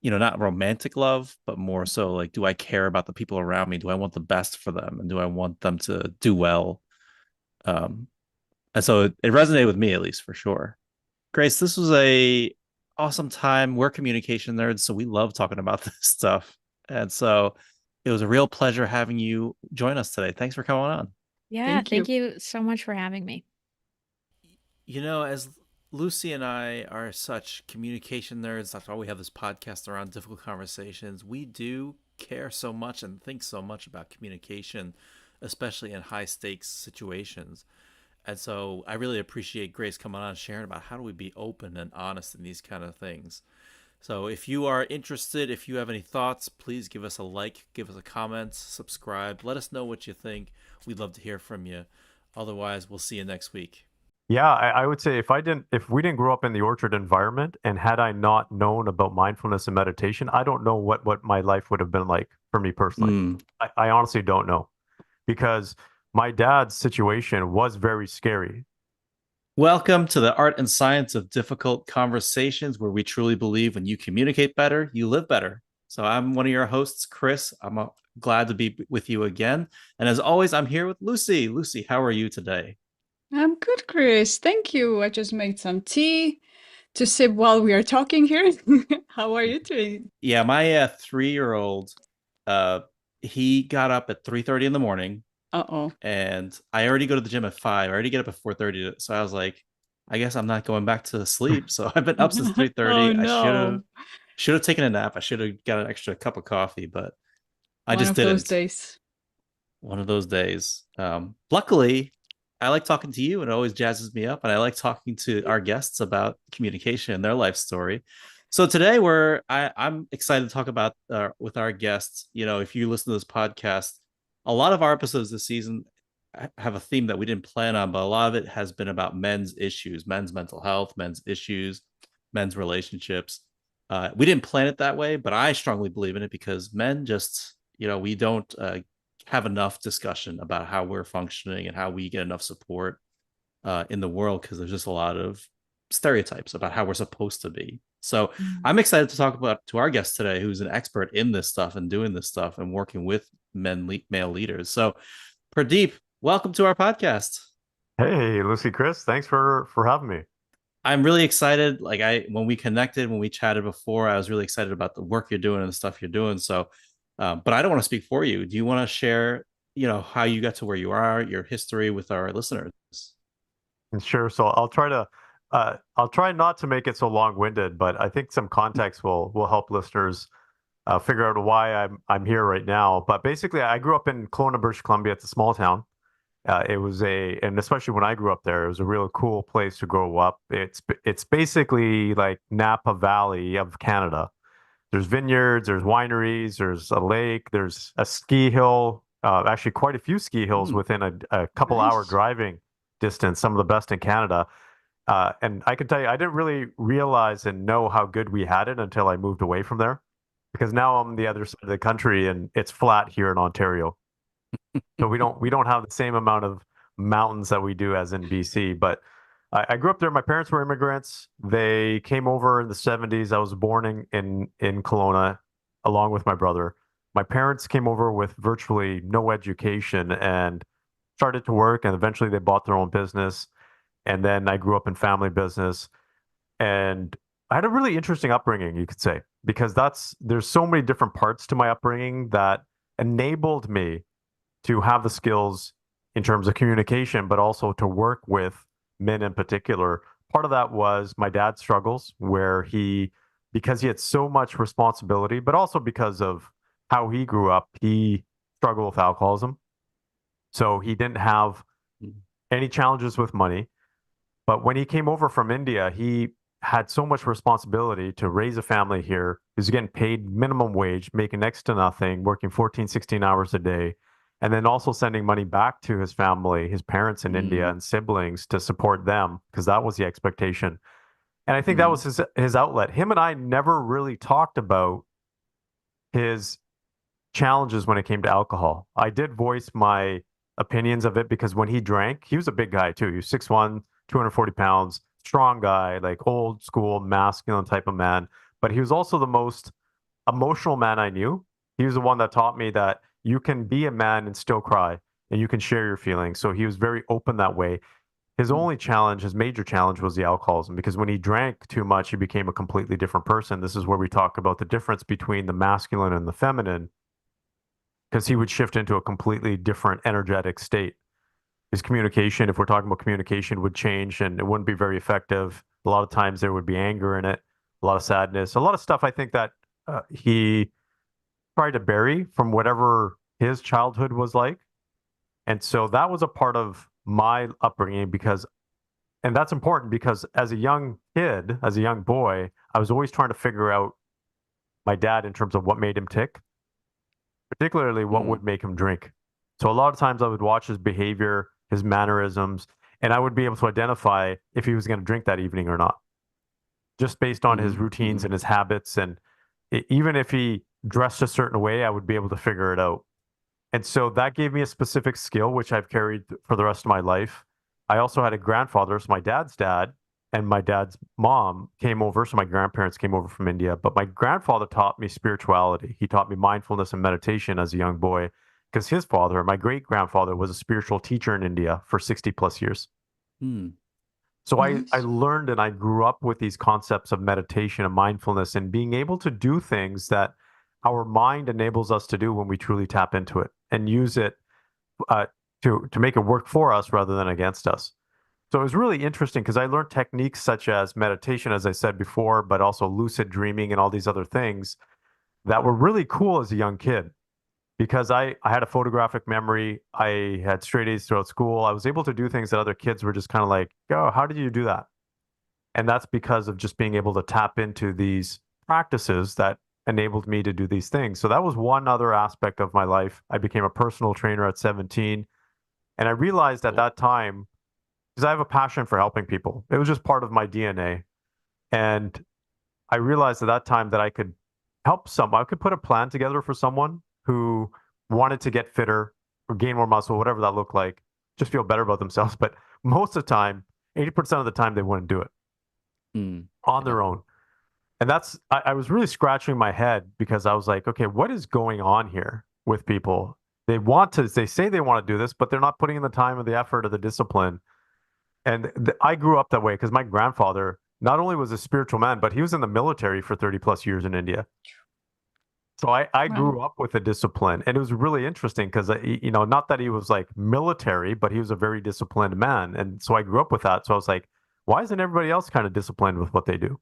not romantic love, but more so like, do I care about the people around me? Do I want the best for them, and do I want them to do well? um and so it resonated with me, at least, for sure. Grace, this was a awesome time. We're communication nerds, so we love talking about this stuff. And so it was a real pleasure having you join us today. Thanks for coming on. Yeah, Thank thank you. you so much for having me. As Lucy and I are such communication nerds, that's why we have this podcast around difficult conversations. We do care so much and think so much about communication, especially in high stakes situations. And so I really appreciate Grace coming on and sharing about how do we be open and honest in these kind of things. So if you are interested, if you have any thoughts, please give us a like, give us a comment, subscribe. Let us know what you think. We'd love to hear from you. Otherwise, we'll see you next week. Yeah, I would say if we didn't grow up in the orchard environment, and had I not known about mindfulness and meditation, I don't know what my life would have been like for me personally. Mm. I honestly don't know, because my dad's situation was very scary. Welcome to the art and science of difficult conversations, where we truly believe when you communicate better, you live better. So I'm one of your hosts, Chris. I'm glad to be with you again. And as always, I'm here with Lucy. Lucy, how are you today? I'm good, Chris. Thank you. I just made some tea to sip while we are talking here. How are you doing? Yeah, my 3-year-old, uh, he got up at 3:30 in the morning, Uh-oh. and I already go to the gym at 5. I already get up at 4:30. So I was like, I guess I'm not going back to sleep. So I've been up since Oh 3:30. I no. should have taken a nap. I should have got an extra cup of coffee, but I One just of those didn't. days. One of those days. Luckily, I like talking to you, and it always jazzes me up. And I like talking to our guests about communication and their life story. So today, I'm excited to talk about with our guests. If you listen to this podcast, a lot of our episodes this season have a theme that we didn't plan on, but a lot of it has been about men's issues, men's mental health, men's issues, men's relationships. We didn't plan it that way, but I strongly believe in it, because men just, we don't have enough discussion about how we're functioning and how we get enough support in the world, because there's just a lot of stereotypes about how we're supposed to be. So Mm. I'm excited to talk about to our guest today, who's an expert in this stuff and doing this stuff and working with male leaders. So Pradeep, welcome to our podcast. Hey, Lucy, Chris, thanks for having me. I'm really excited. Like when we connected, when we chatted before, I was really excited about the work you're doing and the stuff you're doing. So, but I don't want to speak for you. Do you want to share, how you got to where you are, your history with our listeners? And sure, so I'll try not to make it so long-winded, but I think some context will help listeners figure out why I'm here right now. But basically, I grew up in Kelowna, British Columbia. It's a small town. And especially when I grew up there, it was a real cool place to grow up. It's basically like Napa Valley of Canada. There's vineyards, there's wineries, there's a lake, there's a ski hill, actually quite a few ski hills Hmm, within a couple hour nice. driving distance, some of the best in Canada. And I can tell you, I didn't really realize and know how good we had it until I moved away from there, because now I'm the other side of the country and it's flat here in Ontario. So we don't have the same amount of mountains that we do as in BC. But I grew up there. My parents were immigrants. They came over in the 70s. I was born in Kelowna along with my brother. My parents came over with virtually no education and started to work, and eventually they bought their own business. And then I grew up in family business, and I had a really interesting upbringing, you could say, because there's so many different parts to my upbringing that enabled me to have the skills in terms of communication, but also to work with men in particular. Part of that was my dad's struggles, where because he had so much responsibility, but also because of how he grew up, he struggled with alcoholism. So he didn't have any challenges with money. But when he came over from India, he had so much responsibility to raise a family here. He was getting paid minimum wage, making next to nothing, working 14, 16 hours a day, and then also sending money back to his family, his parents in India Mm, and siblings to support them, because that was the expectation. And I think that mm, was his outlet. Him and I never really talked about his challenges when it came to alcohol. I did voice my opinions of it because when he drank, he was a big guy too. He was 6'1", 240 pounds, strong guy, like old school masculine type of man. But he was also the most emotional man I knew. He was the one that taught me that you can be a man and still cry and you can share your feelings. So he was very open that way. His mm, only challenge, his major challenge was the alcoholism, because when he drank too much, he became a completely different person. This is where we talk about the difference between the masculine and the feminine, because he would shift into a completely different energetic state. His communication, if we're talking about communication, would change and it wouldn't be very effective. A lot of times there would be anger in it, a lot of sadness, a lot of stuff I think that he tried to bury from whatever his childhood was like. And so that was a part of my upbringing, and that's important because as a young kid, as a young boy, I was always trying to figure out my dad in terms of what made him tick, particularly what mm, would make him drink. So a lot of times I would watch his behavior, his mannerisms, and I would be able to identify if he was going to drink that evening or not, just based on his mm, routines mm, and his habits. And even if he dressed a certain way, I would be able to figure it out. And so that gave me a specific skill, which I've carried for the rest of my life. I also had a grandfather, so my dad's dad and my dad's mom came over. So my grandparents came over from India. But my grandfather taught me spirituality. He taught me mindfulness and meditation as a young boy, because his father, my great grandfather, was a spiritual teacher in India for 60 plus years. mm. So I Nice. learned and I grew up with these concepts of meditation and mindfulness and being able to do things that our mind enables us to do when we truly tap into it and use it uh, to make it work for us rather than against us. So it was really interesting because I learned techniques such as meditation, as I said before, but also lucid dreaming and all these other things that were really cool as a young kid, because I had a photographic memory. I had straight A's throughout school. I was able to do things that other kids were just kind of like, oh, how did you do that? And that's because of just being able to tap into these practices that enabled me to do these things. So that was one other aspect of my life. I became a personal trainer at 17. And I realized at Cool. that time, because I have a passion for helping people, it was just part of my DNA. And I realized at that time that I could help someone, I could put a plan together for someone who wanted to get fitter or gain more muscle, whatever that looked like, just feel better about themselves. But most of the time, 80% of the time, they wouldn't do it Mm, on yeah. their own. And I was really scratching my head because I was like, okay, what is going on here with people? they say they want to do this, but they're not putting in the time or the effort or the discipline. And I grew up that way because my grandfather not only was a spiritual man, but he was in the military for 30 plus years in India. So I Wow. grew up with a discipline, and it was really interesting because, not that he was like military, but he was a very disciplined man. And so I grew up with that. So I was like, why isn't everybody else kind of disciplined with what they do?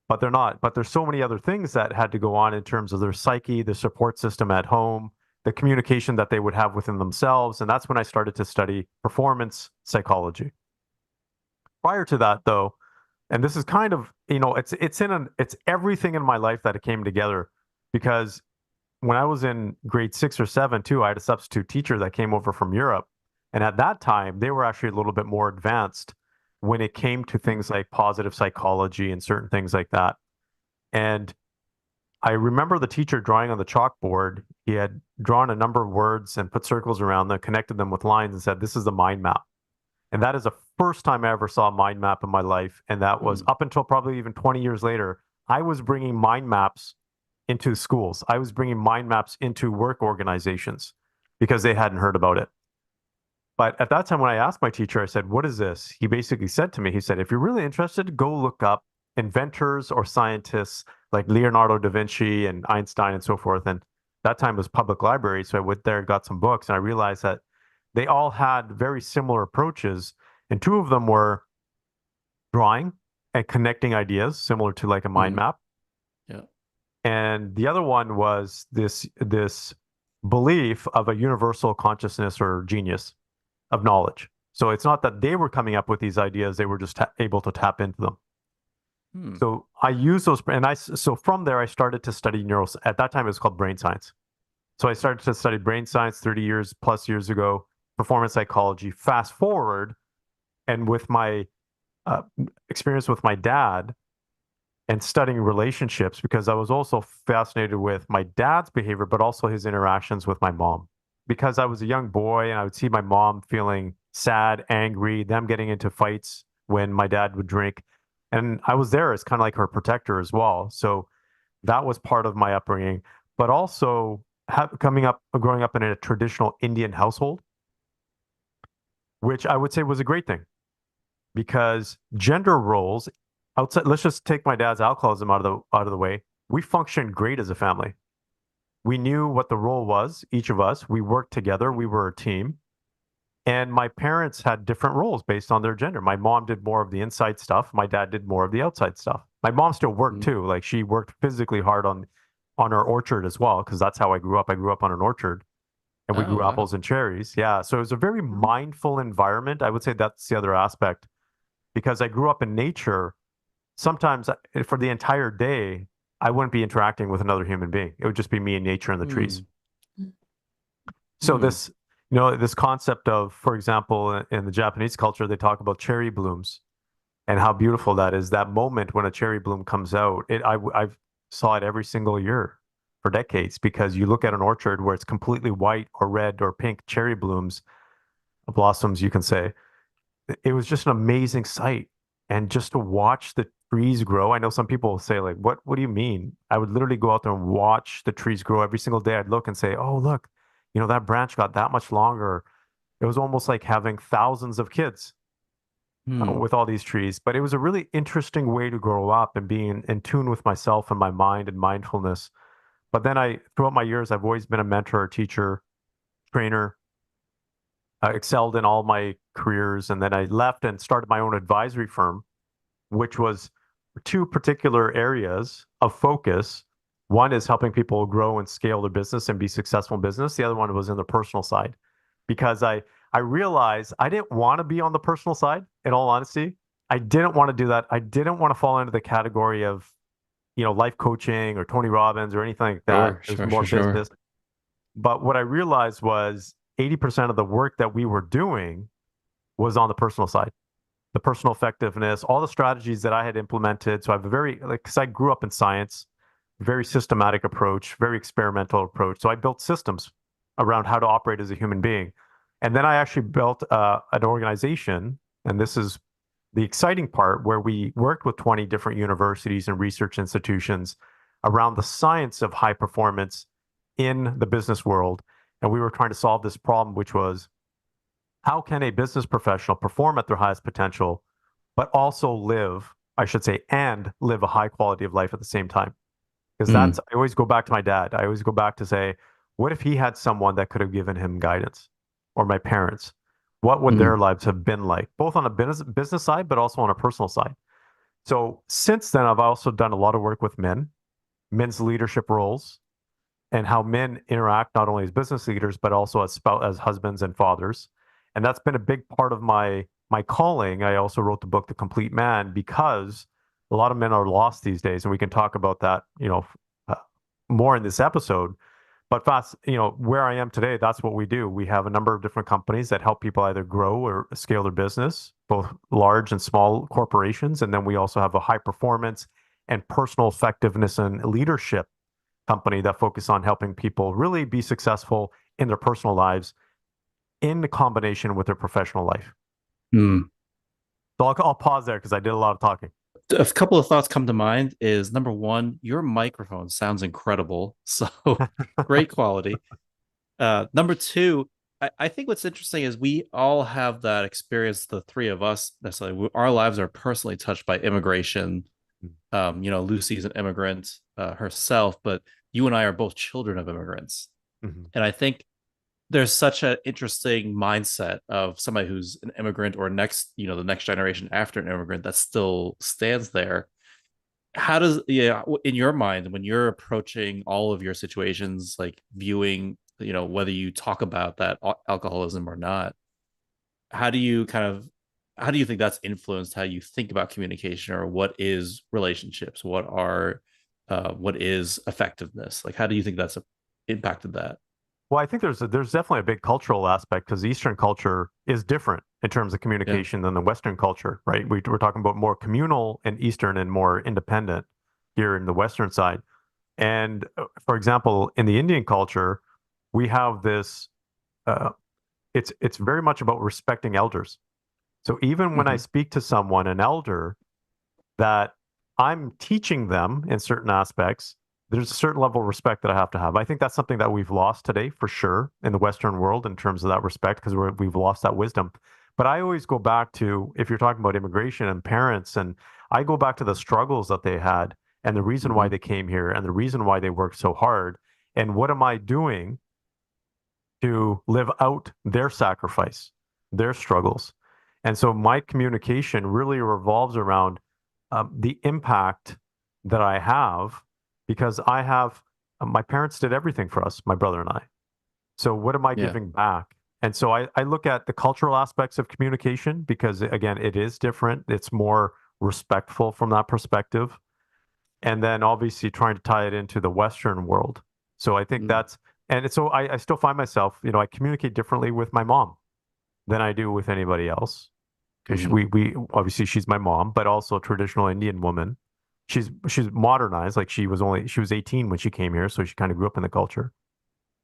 But they're not. But there's so many other things that had to go on in terms of their psyche, the support system at home, the communication that they would have within themselves. And that's when I started to study performance psychology. Prior to that, though, and this is kind of, it's everything in my life that it came together because when I was in grade 6 or 7 too, I had a substitute teacher that came over from Europe. And at that time, they were actually a little bit more advanced when it came to things like positive psychology and certain things like that. And I remember the teacher drawing on the chalkboard. He had drawn a number of words and put circles around them, connected them with lines, and said, "This is the mind map." And that is the first time I ever saw a mind map in my life. And that was Mm. up until probably even 20 years later. I was bringing mind maps into schools. I was bringing mind maps into work organizations because they hadn't heard about it. But at that time, when I asked my teacher, I said, "What is this?" He basically said to me, he said, "If you're really interested, go look up inventors or scientists like Leonardo da Vinci and Einstein and so forth." And that time was public library. So I went there and got some books. And I realized that they all had very similar approaches. And two of them were drawing and connecting ideas, similar to like a mind Mm. map. Yeah. And the other one was this belief of a universal consciousness or genius of knowledge. So it's not that they were coming up with these ideas; they were just able to tap into them. Hmm. So I use those, and so from there I started to study neuro. At that time, it was called brain science. So I started to study brain science 30 years plus years ago, performance psychology. Fast forward, and with my uh, experience with my dad and studying relationships, because I was also fascinated with my dad's behavior, but also his interactions with my mom. Because I was a young boy and I would see my mom feeling sad, angry, them getting into fights when my dad would drink. And I was there as kind of like her protector as well. So that was part of my upbringing, but also growing up in a traditional Indian household, which I would say was a great thing because gender roles outside, let's just take my dad's alcoholism out of the way. We functioned great as a family. We knew what the role was, each of us. We worked together, we were a team. And my parents had different roles based on their gender. My mom did more of the inside stuff. My dad did more of the outside stuff. My mom still worked Mm. too. Like she worked physically hard on our orchard as well, because that's how I grew up. I grew up on an orchard and we Oh, grew wow. apples and cherries. Yeah. So it was a very Mhm. mindful environment. I would say that's the other aspect because I grew up in nature. Sometimes for the entire day, I wouldn't be interacting with another human being. It would just be me and nature and the trees. Hmm. So Hmm. this concept of, for example, in the Japanese culture, they talk about cherry blooms and how beautiful that is. That moment when a cherry bloom comes out, I've saw it every single year for decades because you look at an orchard where it's completely white or red or pink cherry blooms, blossoms, you can say. It was just an amazing sight. And just to watch the trees grow, I know some people say, like, what do you mean? I would literally go out there and watch the trees grow every single day. I'd look and say, oh, look, that branch got that much longer. It was almost like having thousands of kids Hmm. with all these trees. But it was a really interesting way to grow up and being in tune with myself and my mind and mindfulness. But then throughout my years, I've always been a mentor, teacher, trainer. I excelled in all my careers. And then I left and started my own advisory firm, which was two particular areas of focus. One is helping people grow and scale their business and be successful in business. The other one was in the personal side because I realized I didn't want to be on the personal side, in all honesty. I didn't want to do that. I didn't want to fall into the category of, life coaching or Tony Robbins or anything like that. Sure, It was sure, more sure, sure. business. But what I realized was 80% of the work that we were doing was on the personal side, the personal effectiveness, all the strategies that I had implemented. So I have a very, like, because I grew up in science, very systematic approach, very experimental approach. So I built systems around how to operate as a human being. And then I actually built an organization, and this is the exciting part, where we worked with 20 different universities and research institutions around the science of high performance in the business world. And we were trying to solve this problem, which was how can a business professional perform at their highest potential, but also live, I should say, and live a high quality of life at the same time? Because Mm, I always go back to my dad. I always go back to say, what if he had someone that could have given him guidance, or my parents? What would their mm, lives have been like, both on a business side, but also on a personal side? So since then, I've also done a lot of work with men's leadership roles, and how men interact not only as business leaders but also as husbands and fathers. And that's been a big part of my calling. I also wrote the book The Complete Man because a lot of men are lost these days, and we can talk about that, uh, more in this episode. But fast, where I am today, that's what we do. We have a number of different companies that help people either grow or scale their business, both large and small corporations. And then we also have a high performance and personal effectiveness and leadership company that focus on helping people really be successful in their personal lives in combination with their professional life. mm. So I'll pause there because I did a lot of talking. A couple of thoughts come to mind is number one, your microphone sounds incredible. So great quality. Number two, I think what's interesting is we all have that experience, the three of us necessarily. Our lives are personally touched by immigration. Lucy's an immigrant herself, but you and I are both children of immigrants. Mm-hmm. And I think there's such an interesting mindset of somebody who's an immigrant or the next generation after an immigrant that still stands there. How does, yeah, in your mind, when you're approaching all of your situations, like viewing, whether you talk about that alcoholism or not, how do you kind of, how do you think that's influenced how you think about communication, or what is relationships? What is effectiveness? Like, how do you think that's impacted that? Well, I think there's definitely a big cultural aspect because Eastern culture is different in terms of Yeah. communication than the Western culture, right? We're talking about more communal in Eastern and more independent here in the Western side. And for example, in the Indian culture, we have this. Uh, it's very much about respecting elders. So even when I Hmm. speak to someone, an elder, that I'm teaching them in certain aspects, there's a certain level of respect that I have to have. I think that's something that we've lost today for sure in the Western world in terms of that respect because we've lost that wisdom. But I always go back to, if you're talking about immigration and parents, and I go back to the struggles that they had and the reason why Hmm. they came here and the reason why they worked so hard. And what am I doing to live out their sacrifice, their struggles? And so my communication really revolves around the impact that I have because I have my parents did everything for us, my brother and I. So what am I Yeah. giving back? And so I look at the cultural aspects of communication because again, it is different. It's more respectful from that perspective. And then obviously trying to tie it into the Western world. So I think Mm. that's, and so I still find myself, I communicate differently with my mom than I do with anybody else. Because Hmm. we obviously she's my mom, but also a traditional Indian woman. She's modernized, like she was 18 when she came here, so she kind of grew up in the culture,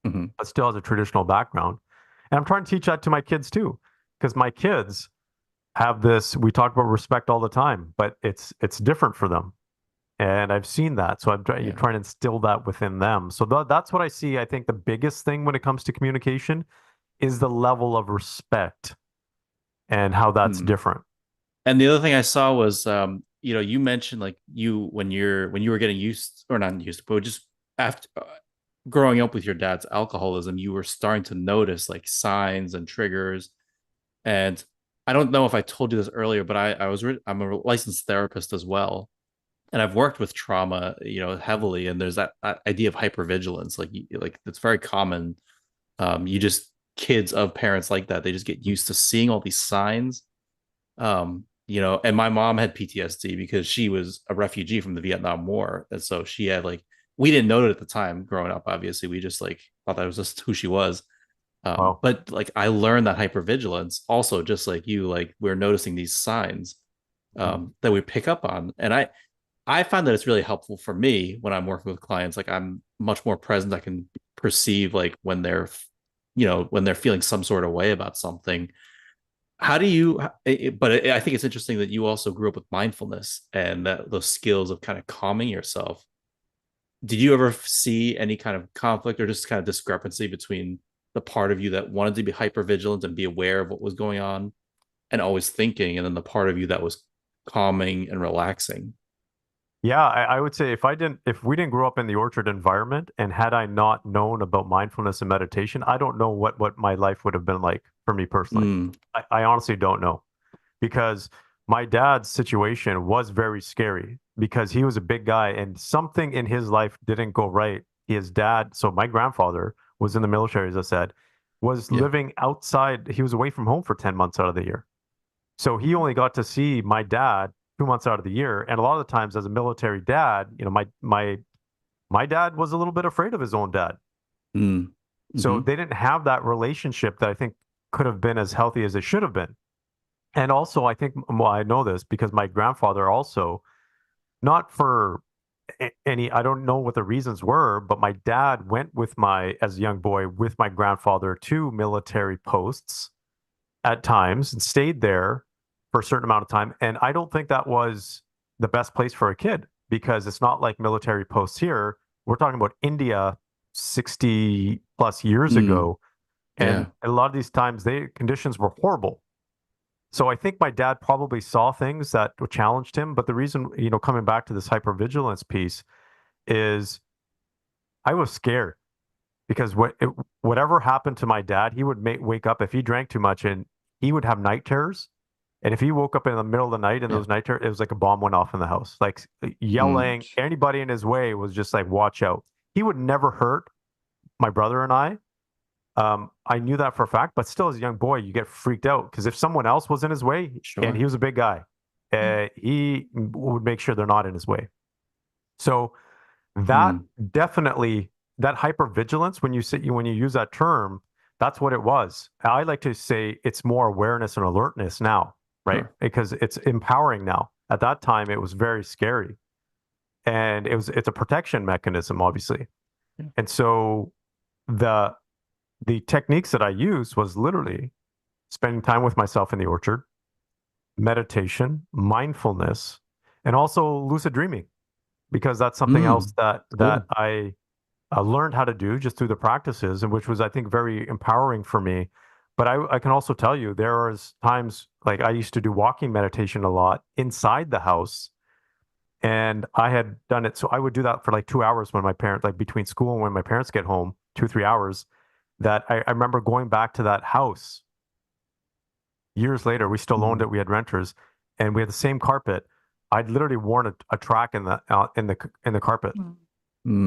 Hmm. but still has a traditional background. And I'm trying to teach that to my kids too, because my kids have this. We talk about respect all the time, but it's different for them, and I've seen that. So you're Yeah. trying to instill that within them. So that's what I see. I think the biggest thing when it comes to communication is the level of respect and how that's Mm. different. And the other thing I saw was, you mentioned like when you were getting used, or not used, but just after growing up with your dad's alcoholism, you were starting to notice like signs and triggers. And I don't know if I told you this earlier, but I'm a licensed therapist as well, and I've worked with trauma, heavily. And there's that idea of hypervigilance, like it's very common. You just kids of parents like that, they just get used to seeing all these signs. And my mom had PTSD because she was a refugee from the Vietnam War. And so she had like, we didn't know it at the time growing up, obviously. We just like thought that was just who she was. Wow. But like I learned that hypervigilance also, just like you, like we're noticing these signs that we pick up on. And I find that it's really helpful for me when I'm working with clients. Like I'm much more present. I can perceive like when they're feeling some sort of way about something. How do you, but I think it's interesting that you also grew up with mindfulness and that those skills of kind of calming yourself. Did you ever see any kind of conflict or just kind of discrepancy between the part of you that wanted to be hyper vigilant and be aware of what was going on and always thinking, and then the part of you that was calming and relaxing. Yeah, I would say if we didn't grow up in the orchard environment, and had I not known about mindfulness and meditation, I don't know what my life would have been like for me personally. Mm, I honestly don't know, because my dad's situation was very scary because he was a big guy and something in his life didn't go right. His dad, so my grandfather was in the military, as I said, was yeah. living outside. He was away from home for 10 months out of the year. So he only got to see my dad 2 months out of the year. And a lot of the times as a military dad, my dad was a little bit afraid of his own dad. Mm, So hmm. they didn't have that relationship that I think could have been as healthy as it should have been. And also, I think, well, I know this because my grandfather also, not for any, I don't know what the reasons were, but my dad went with as a young boy, with my grandfather to military posts at times and stayed there for a certain amount of time. And I don't think that was the best place for a kid, because it's not like military posts here. We're talking about India 60 plus years Mm, ago. And yeah. a lot of these times, they conditions were horrible. So I think my dad probably saw things that challenged him. But the reason, coming back to this hypervigilance piece, is I was scared because whatever happened to my dad, he would wake up if he drank too much, and he would have night terrors. And if he woke up in the middle of the night and Yeah. those night terrors, it was like a bomb went off in the house, like Mm, yelling. Anybody in his way was just like, watch out. He would never hurt my brother and I. I knew that for a fact, but still, as a young boy, you get freaked out because if someone else was in his way, and he sure. was a big guy, he would make sure they're not in his way. So that Mm, definitely, that hypervigilance, when you use that term, that's what it was. I like to say it's more awareness and alertness now, right? sure. Because it's empowering now. At that time, it was very scary, and it's a protection mechanism, obviously. Yeah. And so the the techniques that I used was literally spending time with myself in the orchard, meditation, mindfulness, and also lucid dreaming, because that's something else Mm, that cool. I learned how to do just through the practices, and which was, I think, very empowering for me. But I can also tell you there was times like I used to do walking meditation a lot inside the house, and I had done it. So I would do that for like 2 hours when my parents, like between school and when my parents get home, 2, 3 hours. That I remember going back to that house years later. We still owned Mm, it. We had renters, and we had the same carpet. I'd literally worn a track in the carpet Mm.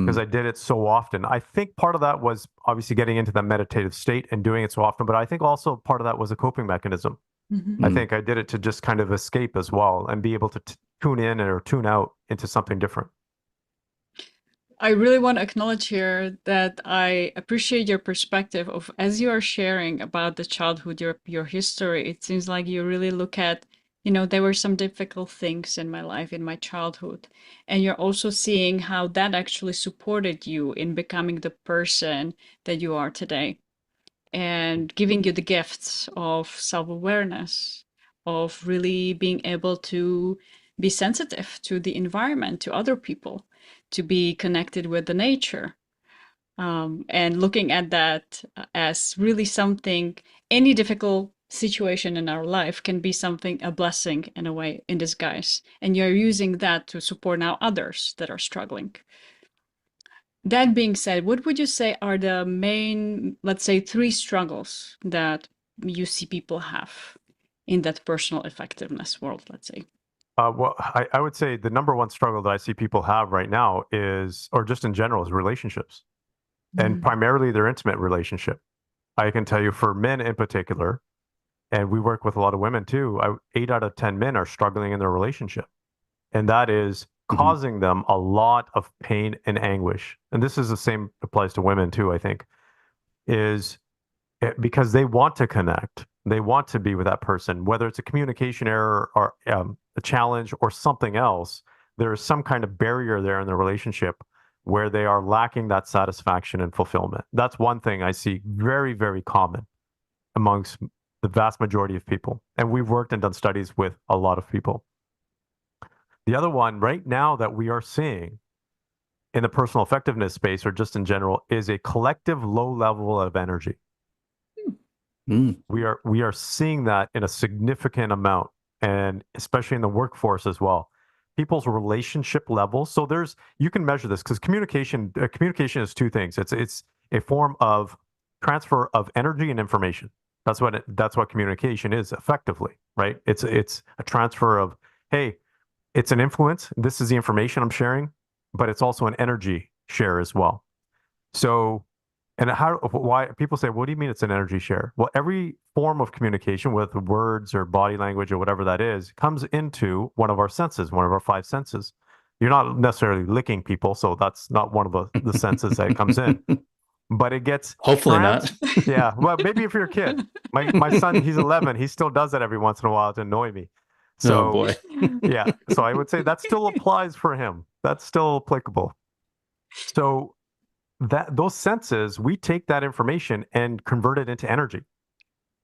because mm, I did it so often. I think part of that was obviously getting into that meditative state and doing it so often, but I think also part of that was a coping mechanism. Mhm. I mm. think I did it to just kind of escape as well and be able to tune in or tune out into something different. I really want to acknowledge here that I appreciate your perspective of as you are sharing about the childhood, your history. It seems like you really look at, there were some difficult things in my life, in my childhood, and you're also seeing how that actually supported you in becoming the person that you are today, and giving you the gifts of self-awareness, of really being able to be sensitive to the environment, to other people, to be connected with the nature, and looking at that as really something, any difficult situation in our life can be something, a blessing in a way, in disguise. And you're using that to support now others that are struggling. That being said, what would you say are the main, let's say, three struggles that you see people have in that personal effectiveness world, let's say? Well, I would say the number one struggle that I see people have right now is, or just in general, is relationships, and Mm. primarily their intimate relationship. I can tell you for men in particular, and we work with a lot of women too, 8 out of 10 men are struggling in their relationship. And that is Mhm. causing them a lot of pain and anguish. And this is the same applies to women too, I think, is because they want to connect. They want to be with that person, whether it's a communication error or a challenge or something else. There is some kind of barrier there in the relationship where they are lacking that satisfaction and fulfillment. That's one thing I see very, very common amongst the vast majority of people. And we've worked and done studies with a lot of people. The other one right now that we are seeing in the personal effectiveness space or just in general is a collective low level of energy. Mm. We are seeing that in a significant amount, and especially in the workforce as well. People's relationship levels. So there's you can measure this because communication is two things. It's a form of transfer of energy and information. That's what communication is effectively, right? It's a transfer of, hey, it's an influence. This is the information I'm sharing, but it's also an energy share as well. So, and why people say, what do you mean it's an energy share? Well, every form of communication with words or body language or whatever that is comes into one of our senses, one of our five senses. You're not necessarily licking people, so that's not one of the senses that it comes in, but it gets Hopefully not. yeah, well, maybe if you're a kid. My son, he's 11, he still does that every once in a while to annoy me. Oh So, boy. yeah, so I would say that still applies for him. That's still applicable. So that those senses, we take that information and convert it into energy.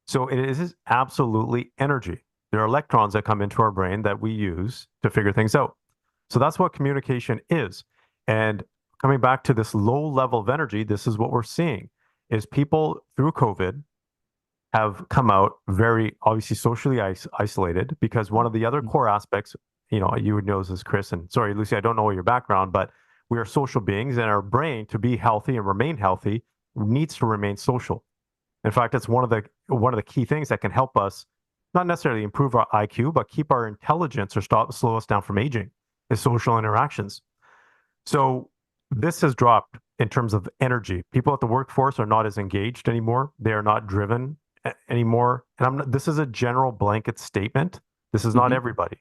So it is absolutely energy. There are electrons that come into our brain that we use to figure things out. So that's what communication is. And coming back to this low level of energy, this is what we're seeing is people through COVID have come out very obviously socially isolated because one of the other core aspects, you would know this, Chris, and sorry, Lucy, I don't know your background, but we are social beings, and our brain, to be healthy and remain healthy, needs to remain social. In fact, it's one of the key things that can help us not necessarily improve our IQ, but keep our intelligence or slow us down from aging is social interactions. So this has dropped in terms of energy. People at the workforce are not as engaged anymore. They are not driven anymore. And this is a general blanket statement. This is not Hmm. everybody,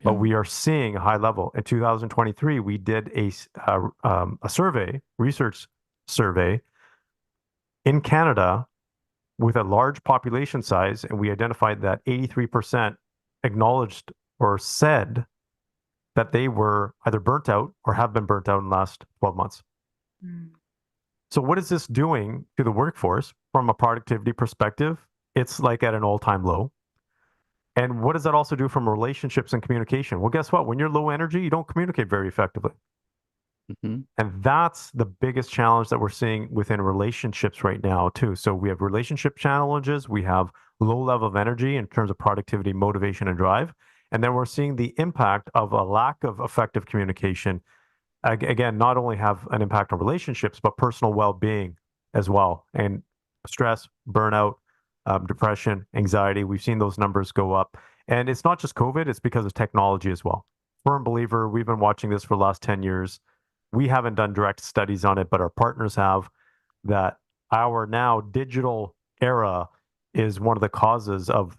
but Yeah. we are seeing a high level. In 2023, we did a survey, research survey in Canada with a large population size, and we identified that 83% acknowledged or said that they were either burnt out or have been burnt out in the last 12 months. Mm. So, what is this doing to the workforce from a productivity perspective? It's like at an all time low. And what does that also do from relationships and communication? Well, guess what? When you're low energy, you don't communicate very effectively. Hmm. And that's the biggest challenge that we're seeing within relationships right now, too. So we have relationship challenges, we have low level of energy in terms of productivity, motivation, and drive. And then we're seeing the impact of a lack of effective communication. Again, not only have an impact on relationships, but personal well being as well. And stress, burnout, depression, anxiety. We've seen those numbers go up. And it's not just COVID, it's because of technology as well. Firm believer, we've been watching this for the last 10 years. We haven't done direct studies on it, but our partners have, that our now digital era is one of the causes of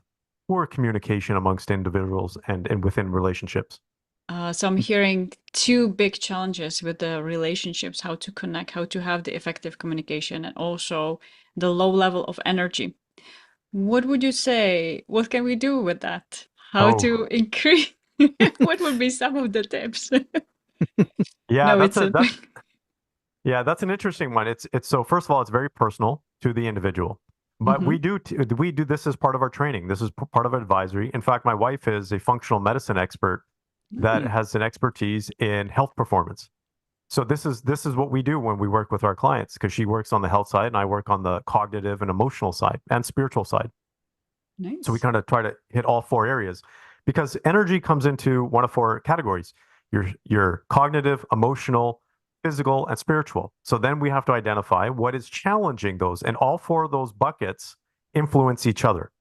poor communication amongst individuals and within relationships. So I'm hearing two big challenges with the relationships, how to connect, how to have the effective communication, and also the low level of energy. What would you say? What can we do with that? How Oh, to increase? What would be some of the tips? yeah, No, it's a that's an interesting one. It's so first of all, it's very personal to the individual. But Mhm. we do this as part of our training. This is part of our advisory. In fact, my wife is a functional medicine expert that Mm. has an expertise in health performance. So this is what we do when we work with our clients because she works on the health side and I work on the cognitive and emotional side and spiritual side. So we Nice. kind of try to hit all four areas because energy comes into one of four categories. Your cognitive, emotional, physical, and spiritual. So then we have to identify what is challenging those, and all four of those buckets influence each other.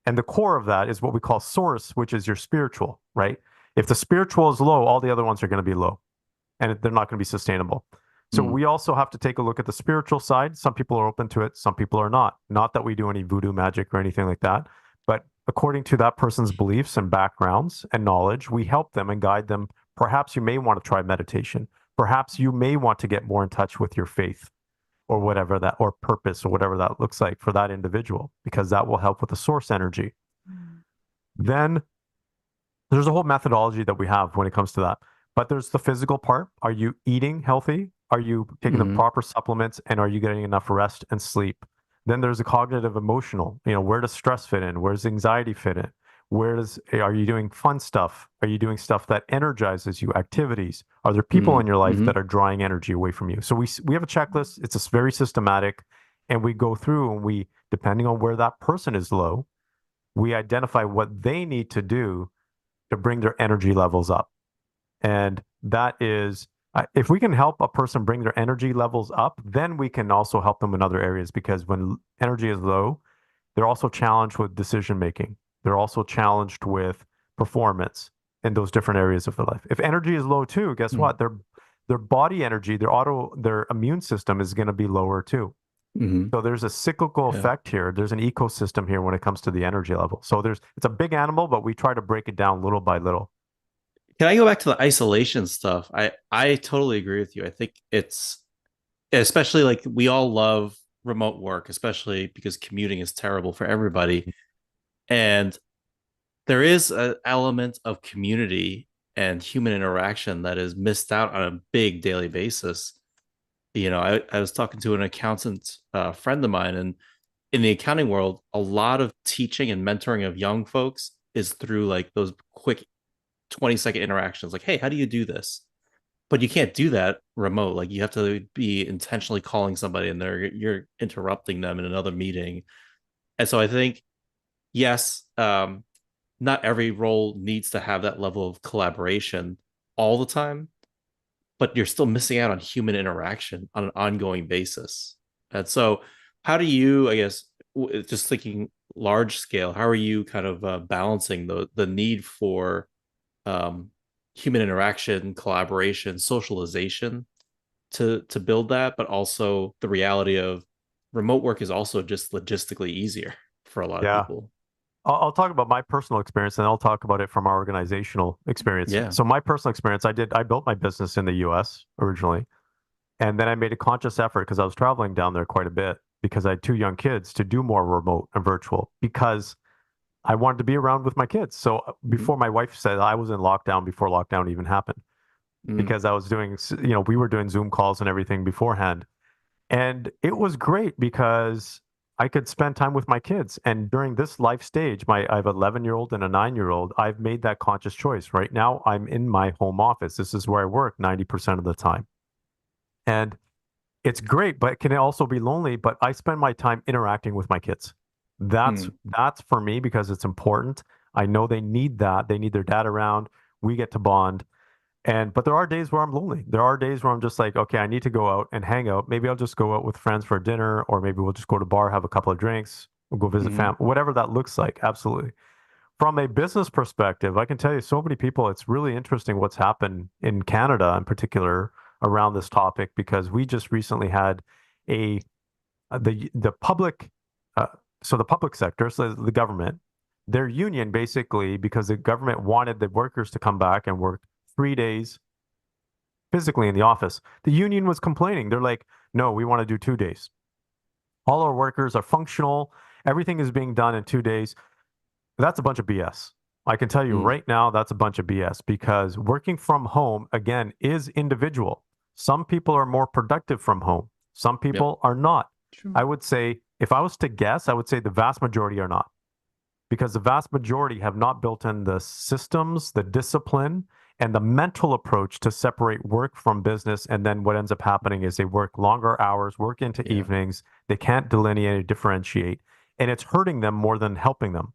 And the core of that is what we call source, which is your spiritual, right? If the spiritual is low, all the other ones are going to be low and they're not going to be sustainable. So Mm. we also have to take a look at the spiritual side. Some people are open to it, some people are not. Not that we do any voodoo magic or anything like that, but according to that person's beliefs and backgrounds and knowledge, we help them and guide them. Perhaps you may want to try meditation. Perhaps you may want to get more in touch with your faith or whatever that, or purpose, or whatever that looks like for that individual, because that will help with the source energy. Mm. Then there's a whole methodology that we have when it comes to that. But there's the physical part. Are you eating healthy? Are you taking the Hmm. proper supplements? And are you getting enough rest and sleep? Then there's the cognitive emotional. Where does stress fit in? Where does anxiety fit in? Are you doing fun stuff? Are you doing stuff that energizes you, activities? Are there people Hmm. in your life Hmm. that are drawing energy away from you? So we have a checklist. It's very systematic. and we go through and we, depending on where that person is low, we identify what they need to do to bring their energy levels up. And that is, if we can help a person bring their energy levels up, then we can also help them in other areas because when energy is low, they're also challenged with decision making. They're also challenged with performance in those different areas of their life. If energy is low too, guess Mm. what? Their body energy, their immune system is going to be lower too. Hmm. So there's a cyclical Yeah. effect here. There's an ecosystem here when it comes to the energy level. So it's a big animal, but we try to break it down little by little. Can I go back to the isolation stuff? I totally agree with you. I think it's especially like we all love remote work, especially because commuting is terrible for everybody. And there is an element of community and human interaction that is missed out on a big daily basis. I was talking to an accountant friend of mine, and in the accounting world, a lot of teaching and mentoring of young folks is through like those quick 20-second interactions, like, hey, how do you do this? But you can't do that remote. Like you have to be intentionally calling somebody and you're interrupting them in another meeting. And so I think, yes, not every role needs to have that level of collaboration all the time, but you're still missing out on human interaction on an ongoing basis. And so, how do you, I guess, just thinking large scale, how are you kind of balancing the need for um, human interaction, collaboration, socialization to build that, but also the reality of remote work is also just logistically easier for a lot of Yeah. people. I'll talk about my personal experience and I'll talk about it from our organizational experience. Yeah. So my personal experience, I built my business in the US originally. And then I made a conscious effort because I was traveling down there quite a bit because I had two young kids to do more remote and virtual because I wanted to be around with my kids. So Mhm. before my wife said I was in lockdown before lockdown even happened Mm. because I was doing, we were doing Zoom calls and everything beforehand. And it was great because I could spend time with my kids. And during this life stage, I have an 11-year-old and a 9-year-old. I've made that conscious choice. Right now, I'm in my home office. This is where I work 90% of the time. And it's great, but it can also be lonely. But I spend my time interacting with my kids. That's Mm. that's for me because it's important. I know they need that. They need their dad around. We get to bond. But there are days where I'm lonely. There are days where I'm just like, okay, I need to go out and hang out. Maybe I'll just go out with friends for dinner, or maybe we'll just go to a bar, have a couple of drinks, we'll go visit Hmm. family, whatever that looks like. Absolutely. From a business perspective, I can tell you so many people, it's really interesting what's happened in Canada in particular around this topic because we just recently had a the public uh, so the public sector, so the government, their union basically because the government wanted the workers to come back and work 3 days physically in the office. The union was complaining. They're like, no, we want to do 2 days. All our workers are functional. Everything is being done in 2 days. That's a bunch of BS. I can tell you Mm. right now, that's a bunch of BS because working from home, again, is individual. Some people are more productive from home, some Yep. people are not. True. I would say, if I was to guess, I would say the vast majority are not because the vast majority have not built in the systems, the discipline, and the mental approach to separate work from business. And then what ends up happening is they work longer hours, work into Yeah. evenings. They can't delineate, differentiate, and it's hurting them more than helping them.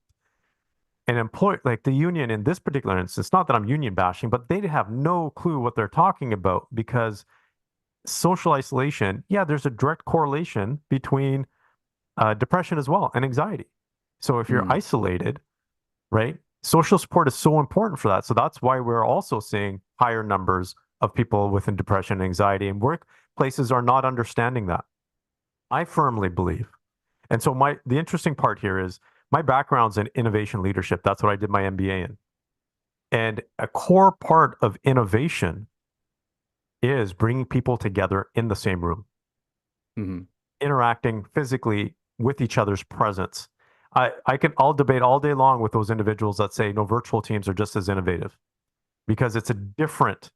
An employer like the union in this particular instance, not that I'm union bashing, but they have no clue what they're talking about because social isolation, yeah, there's a direct correlation between depression as well and anxiety. So if you're Mm. isolated, right? Social support is so important for that. So that's why we're also seeing higher numbers of people with depression and anxiety, and workplaces are not understanding that. I firmly believe. And so the interesting part here is my background's in innovation leadership. That's what I did my MBA in. And a core part of innovation is bringing people together in the same room, Hmm. interacting physically with each other's presence. I'll debate all day long with those individuals that say no, virtual teams are just as innovative because it's a different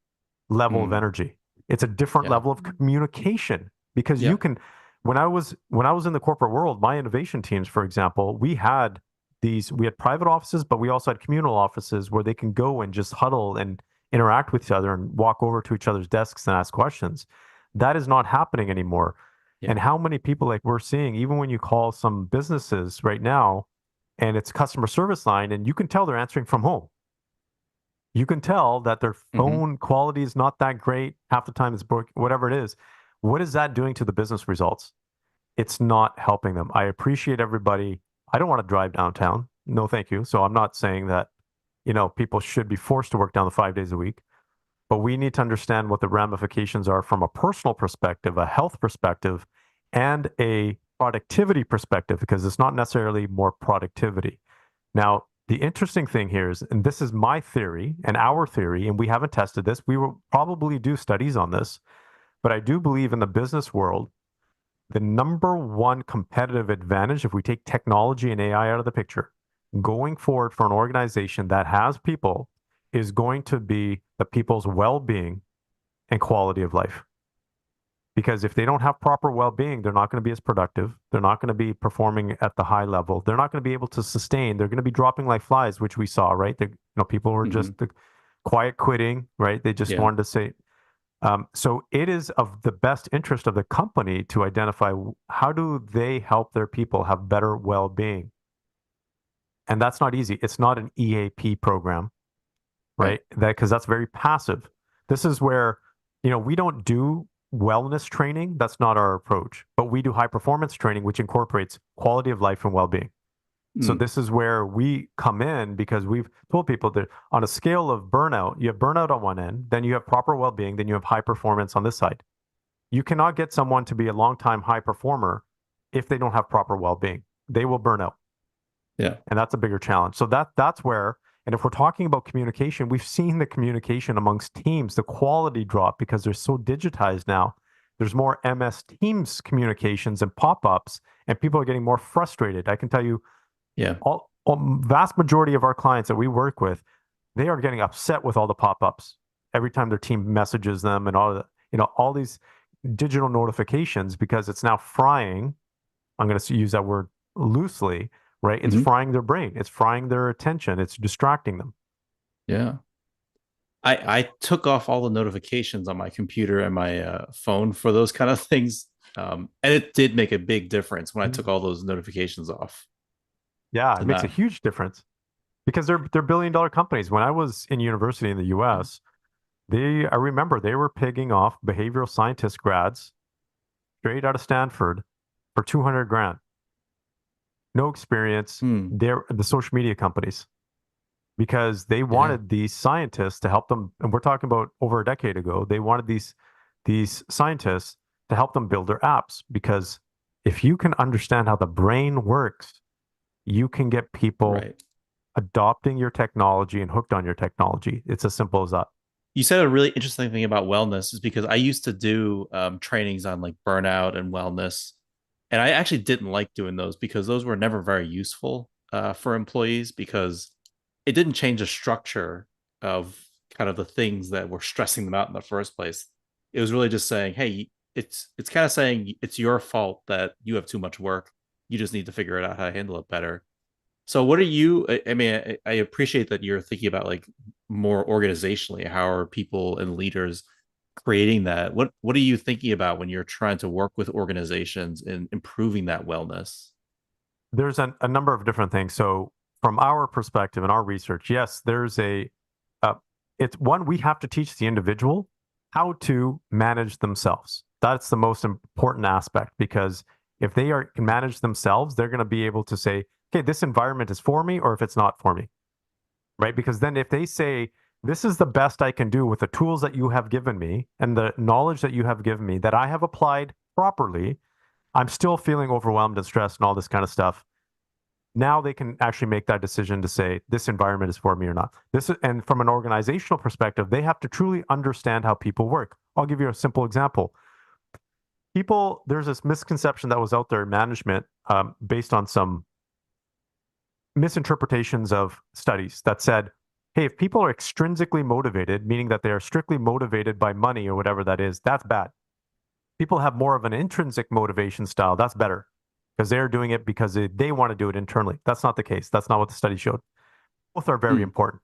level of Mm. energy. It's a different Yeah. level of communication because you Yeah. can when I was in the corporate world, my innovation teams, for example, we had private offices, but we also had communal offices where they can go and just huddle and interact with each other and walk over to each other's desks and ask questions. That is not happening anymore. Yeah. And how many people like we're seeing, even when you call some businesses right now and it's customer service line, and you can tell they're answering from home. You can tell that their Hmm. phone quality is not that great. Half the time it's broken, whatever it is. What is that doing to the business results? It's not helping them. I appreciate everybody. I don't want to drive downtown. No, thank you. So I'm not saying that, people should be forced to work down the 5 days a week, but we need to understand what the ramifications are from a personal perspective, a health perspective, and a productivity perspective, because it's not necessarily more productivity. Now, the interesting thing here is, and this is my theory and our theory, and we haven't tested this, we will probably do studies on this, but I do believe in the business world, the number one competitive advantage, if we take technology and AI out of the picture, going forward for an organization that has people, is going to be the people's well being and quality of life. Because if they don't have proper well being, they're not going to be as productive. They're not going to be performing at the high level. They're not going to be able to sustain. They're going to be dropping like flies, which we saw, right? People were Hmm. just quiet quitting, right? They just Yeah. wanted to say, so it is of the best interest of the company to identify how do they help their people have better well-being. And that's not easy. It's not an EAP program, Right. right? Because that's very passive. This is where, we don't do wellness training. That's not our approach. But we do high performance training, which incorporates quality of life and well-being. So Mm. this is where we come in, because we've told people that on a scale of burnout, you have burnout on one end, then you have proper well-being, then you have high performance on this side. You cannot get someone to be a long-time high performer if they don't have proper well-being. They will burn out, Yeah. and that's a bigger challenge. So that's where, and if we're talking about communication, we've seen the communication amongst teams, the quality drop because they're so digitized now. There's more MS Teams communications and pop-ups, and people are getting more frustrated. I can tell you, Yeah. vast majority of our clients that we work with, they are getting upset with all the pop-ups every time their team messages them and all these digital notifications, because it's now frying. I'm going to use that word loosely, right? It's Hmm. frying their brain. It's frying their attention. It's distracting them. Yeah. I took off all the notifications on my computer and my phone for those kind of things. And it did make a big difference when I took Mhm. all those notifications off Yeah, to it makes a not. huge difference because they're billion-dollar companies. When I was in university in the Yeah. US, I remember they were pigging off behavioral scientist grads straight out of Stanford for 200 grand. No experience. Hmm. They're the social media companies, because they Yeah. wanted these scientists to help them. And we're talking about over a decade ago. They wanted these scientists to help them build their apps, because if you can understand how the brain works, you can get people Right. adopting your technology and hooked on your technology. It's as simple as that. You said a really interesting thing about wellness is because I used to do trainings on like burnout and wellness, and I actually didn't like doing those because those were never very useful for employees because it didn't change the structure of kind of the things that were stressing them out in the first place. It was really just saying, hey, it's kind of saying it's your fault that you have too much work. You just need to figure it out how to handle it better. So what are you, I mean, I appreciate that you're thinking about like more organizationally, how are people and leaders creating that? What are you thinking about when you're trying to work with organizations in improving that wellness? There's a number of different things. So from our perspective and our research, yes, uh, it's one, we have to teach the individual how to manage themselves. That's the most important aspect, because if can manage themselves, they're going to be able to say, okay, this environment is for me, or if it's not for me, right? Because then if they say, this is the best I can do with the tools that you have given me and the knowledge that you have given me that I have applied properly, I'm still feeling overwhelmed and stressed and all this kind of stuff. Now they can actually make that decision to say this environment is for me or not. And from an organizational perspective, they have to truly understand how people work. I'll give you a simple example. There's this misconception that was out there in management, based on some misinterpretations of studies that said, hey, if people are extrinsically motivated, meaning that they are strictly motivated by money or whatever that is, that's bad. People have more of an intrinsic motivation style. That's better, because they're doing it because they want to do it internally. That's not the case. That's not what the study showed. Both are very Mm. important.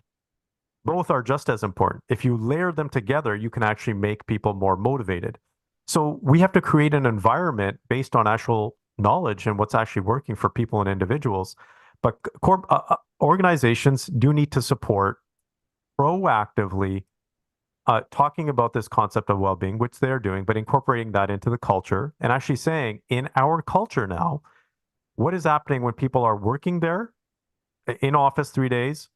Both are just as important. If you layer them together, you can actually make people more motivated. So we have to create an environment based on actual knowledge and what's actually working for people and individuals. But organizations do need to support proactively talking about this concept of well-being, which they're doing, but incorporating that into the culture and actually saying, in our culture now, what is happening when people are working there in office 3 days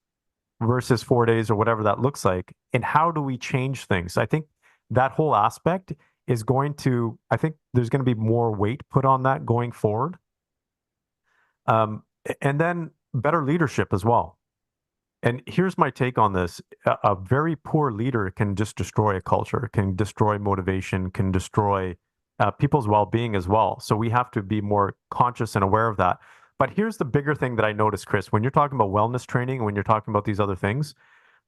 versus 4 days or whatever that looks like, and how do we change things? I think that whole aspect is going to, I think there's going to be more weight put on that going forward. And then better leadership as well. And here's my take on this. A very poor leader can just destroy a culture, can destroy motivation, can destroy people's well-being as well. So we have to be more conscious and aware of that. But here's the bigger thing that I noticed, Chris, when you're talking about wellness training, when you're talking about these other things,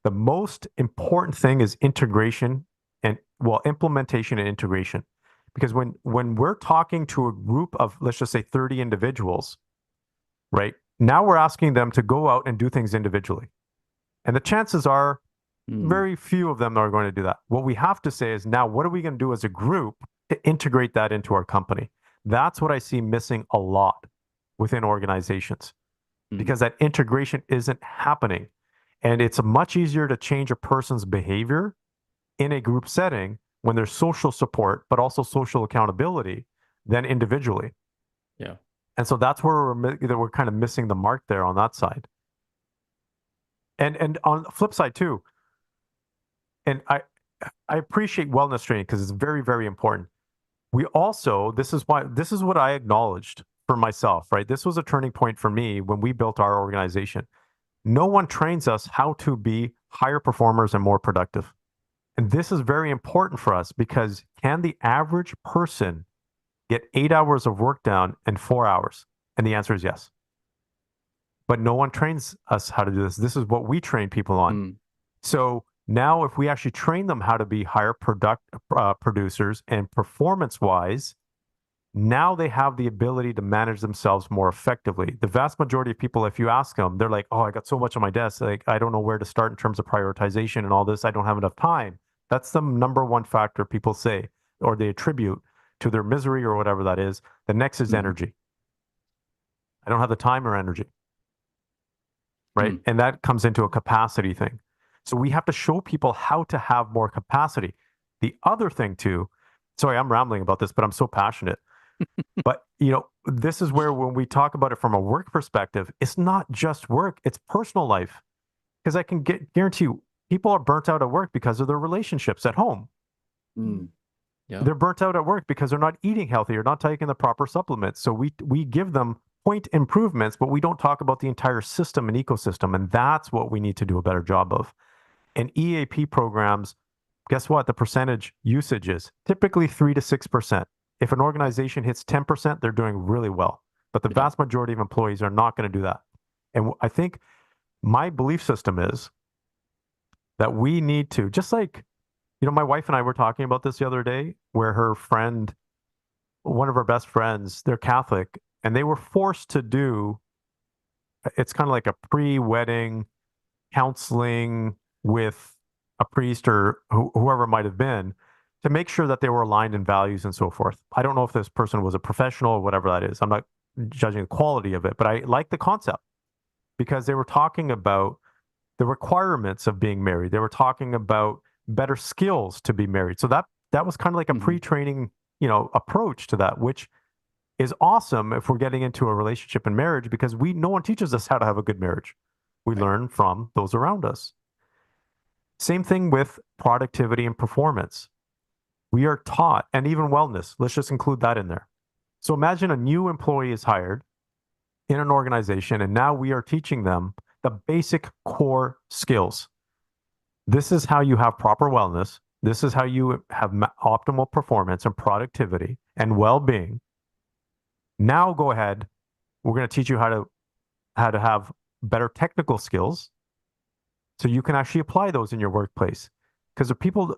the most important thing is integration and, well, implementation and integration. Because when we're talking to a group of, let's just say 30 individuals, right? Now we're asking them to go out and do things individually. And the chances are very few of them are going to do that. What we have to say is, now, what are we going to do as a group to integrate that into our company? That's what I see missing a lot within organizations, because that integration isn't happening. And it's much easier to change a person's behavior in a group setting when there's social support, but also social accountability, than individually. Yeah. And so that's where we're kind of missing the mark there on that side. And on the flip side too, and I appreciate wellness training because it's very, very important. We also, this is what I acknowledged for myself, right? This was a turning point for me when we built our organization. No one trains us how to be higher performers and more productive. And this is very important for us, because can the average person get 8 hours of work done in 4 hours? And the answer is yes. But no one trains us how to do this. This is what we train people on. So now, if we actually train them how to be higher producers and performance-wise, now they have the ability to manage themselves more effectively. The vast majority of people, if you ask them, they're like, "Oh, I got so much on my desk. Like, I don't know where to start in terms of prioritization and all this. I don't have enough time." That's the number one factor people say, or they attribute to their misery or whatever that is. The next is energy. I don't have the time or energy. Right. And that comes into a capacity thing. So we have to show people how to have more capacity. The other thing too, sorry, I'm rambling about this, but I'm so passionate. But, this is where, when we talk about it from a work perspective, it's not just work, it's personal life. Because I can guarantee you, people are burnt out at work because of their relationships at home. Yeah. They're burnt out at work because they're not eating healthy or not taking the proper supplements. So we give them point improvements, but we don't talk about the entire system and ecosystem. And that's what we need to do a better job of. And EAP programs, guess what? The percentage usage is typically 3 to 6%. If an organization hits 10%, they're doing really well. But the vast majority of employees are not going to do that. And I think my belief system is that we need to, just like, my wife and I were talking about this the other day, where her friend, one of her best friends, they're Catholic, and they were forced to do, it's kind of like a pre-wedding counseling with a priest or whoever it might have been, to make sure that they were aligned in values and so forth. I don't know if this person was a professional or whatever that is. I'm not judging the quality of it, but I like the concept, because they were talking about the requirements of being married. They were talking about better skills to be married. So that was kind of like a pre-training, approach to that, which is awesome if we're getting into a relationship and marriage, because no one teaches us how to have a good marriage. We learn from those around us. Same thing with productivity and performance. We are taught, and even wellness, let's just include that in there. So imagine a new employee is hired in an organization, and now we are teaching them the basic core skills. This is how you have proper wellness. This is how you have optimal performance and productivity and well-being. Now go ahead. We're going to teach you how to have better technical skills, so you can actually apply those in your workplace. Because the people,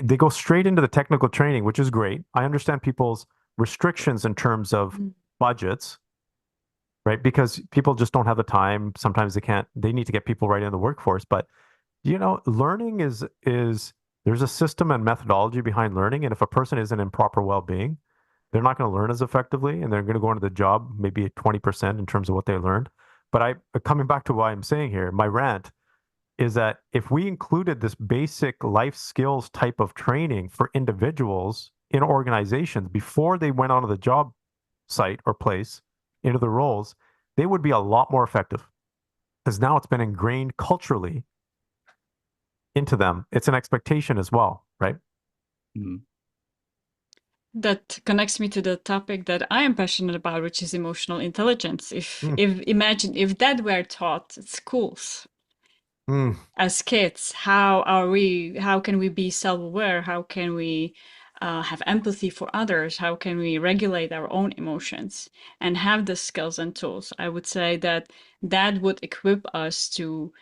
they go straight into the technical training, which is great. I understand people's restrictions in terms of budgets, right? Because people just don't have the time. Sometimes they need to get people right in the workforce. But, learning is There's a system and methodology behind learning. And if a person isn't in proper well-being, they're not going to learn as effectively and they're going to go into the job maybe at 20% in terms of what they learned. But coming back to what I'm saying here, my rant is that if we included this basic life skills type of training for individuals in organizations before they went onto the job site or place into the roles, they would be a lot more effective because now it's been ingrained culturally into them. It's an expectation as well, right? Mhm. That connects me to the topic that I am passionate about, which is emotional intelligence. If Mm, if imagine if that were taught at schools mm, as kids, how can we be self-aware? How can we have empathy for others? How can we regulate our own emotions and have the skills and tools? I would say that that would equip us to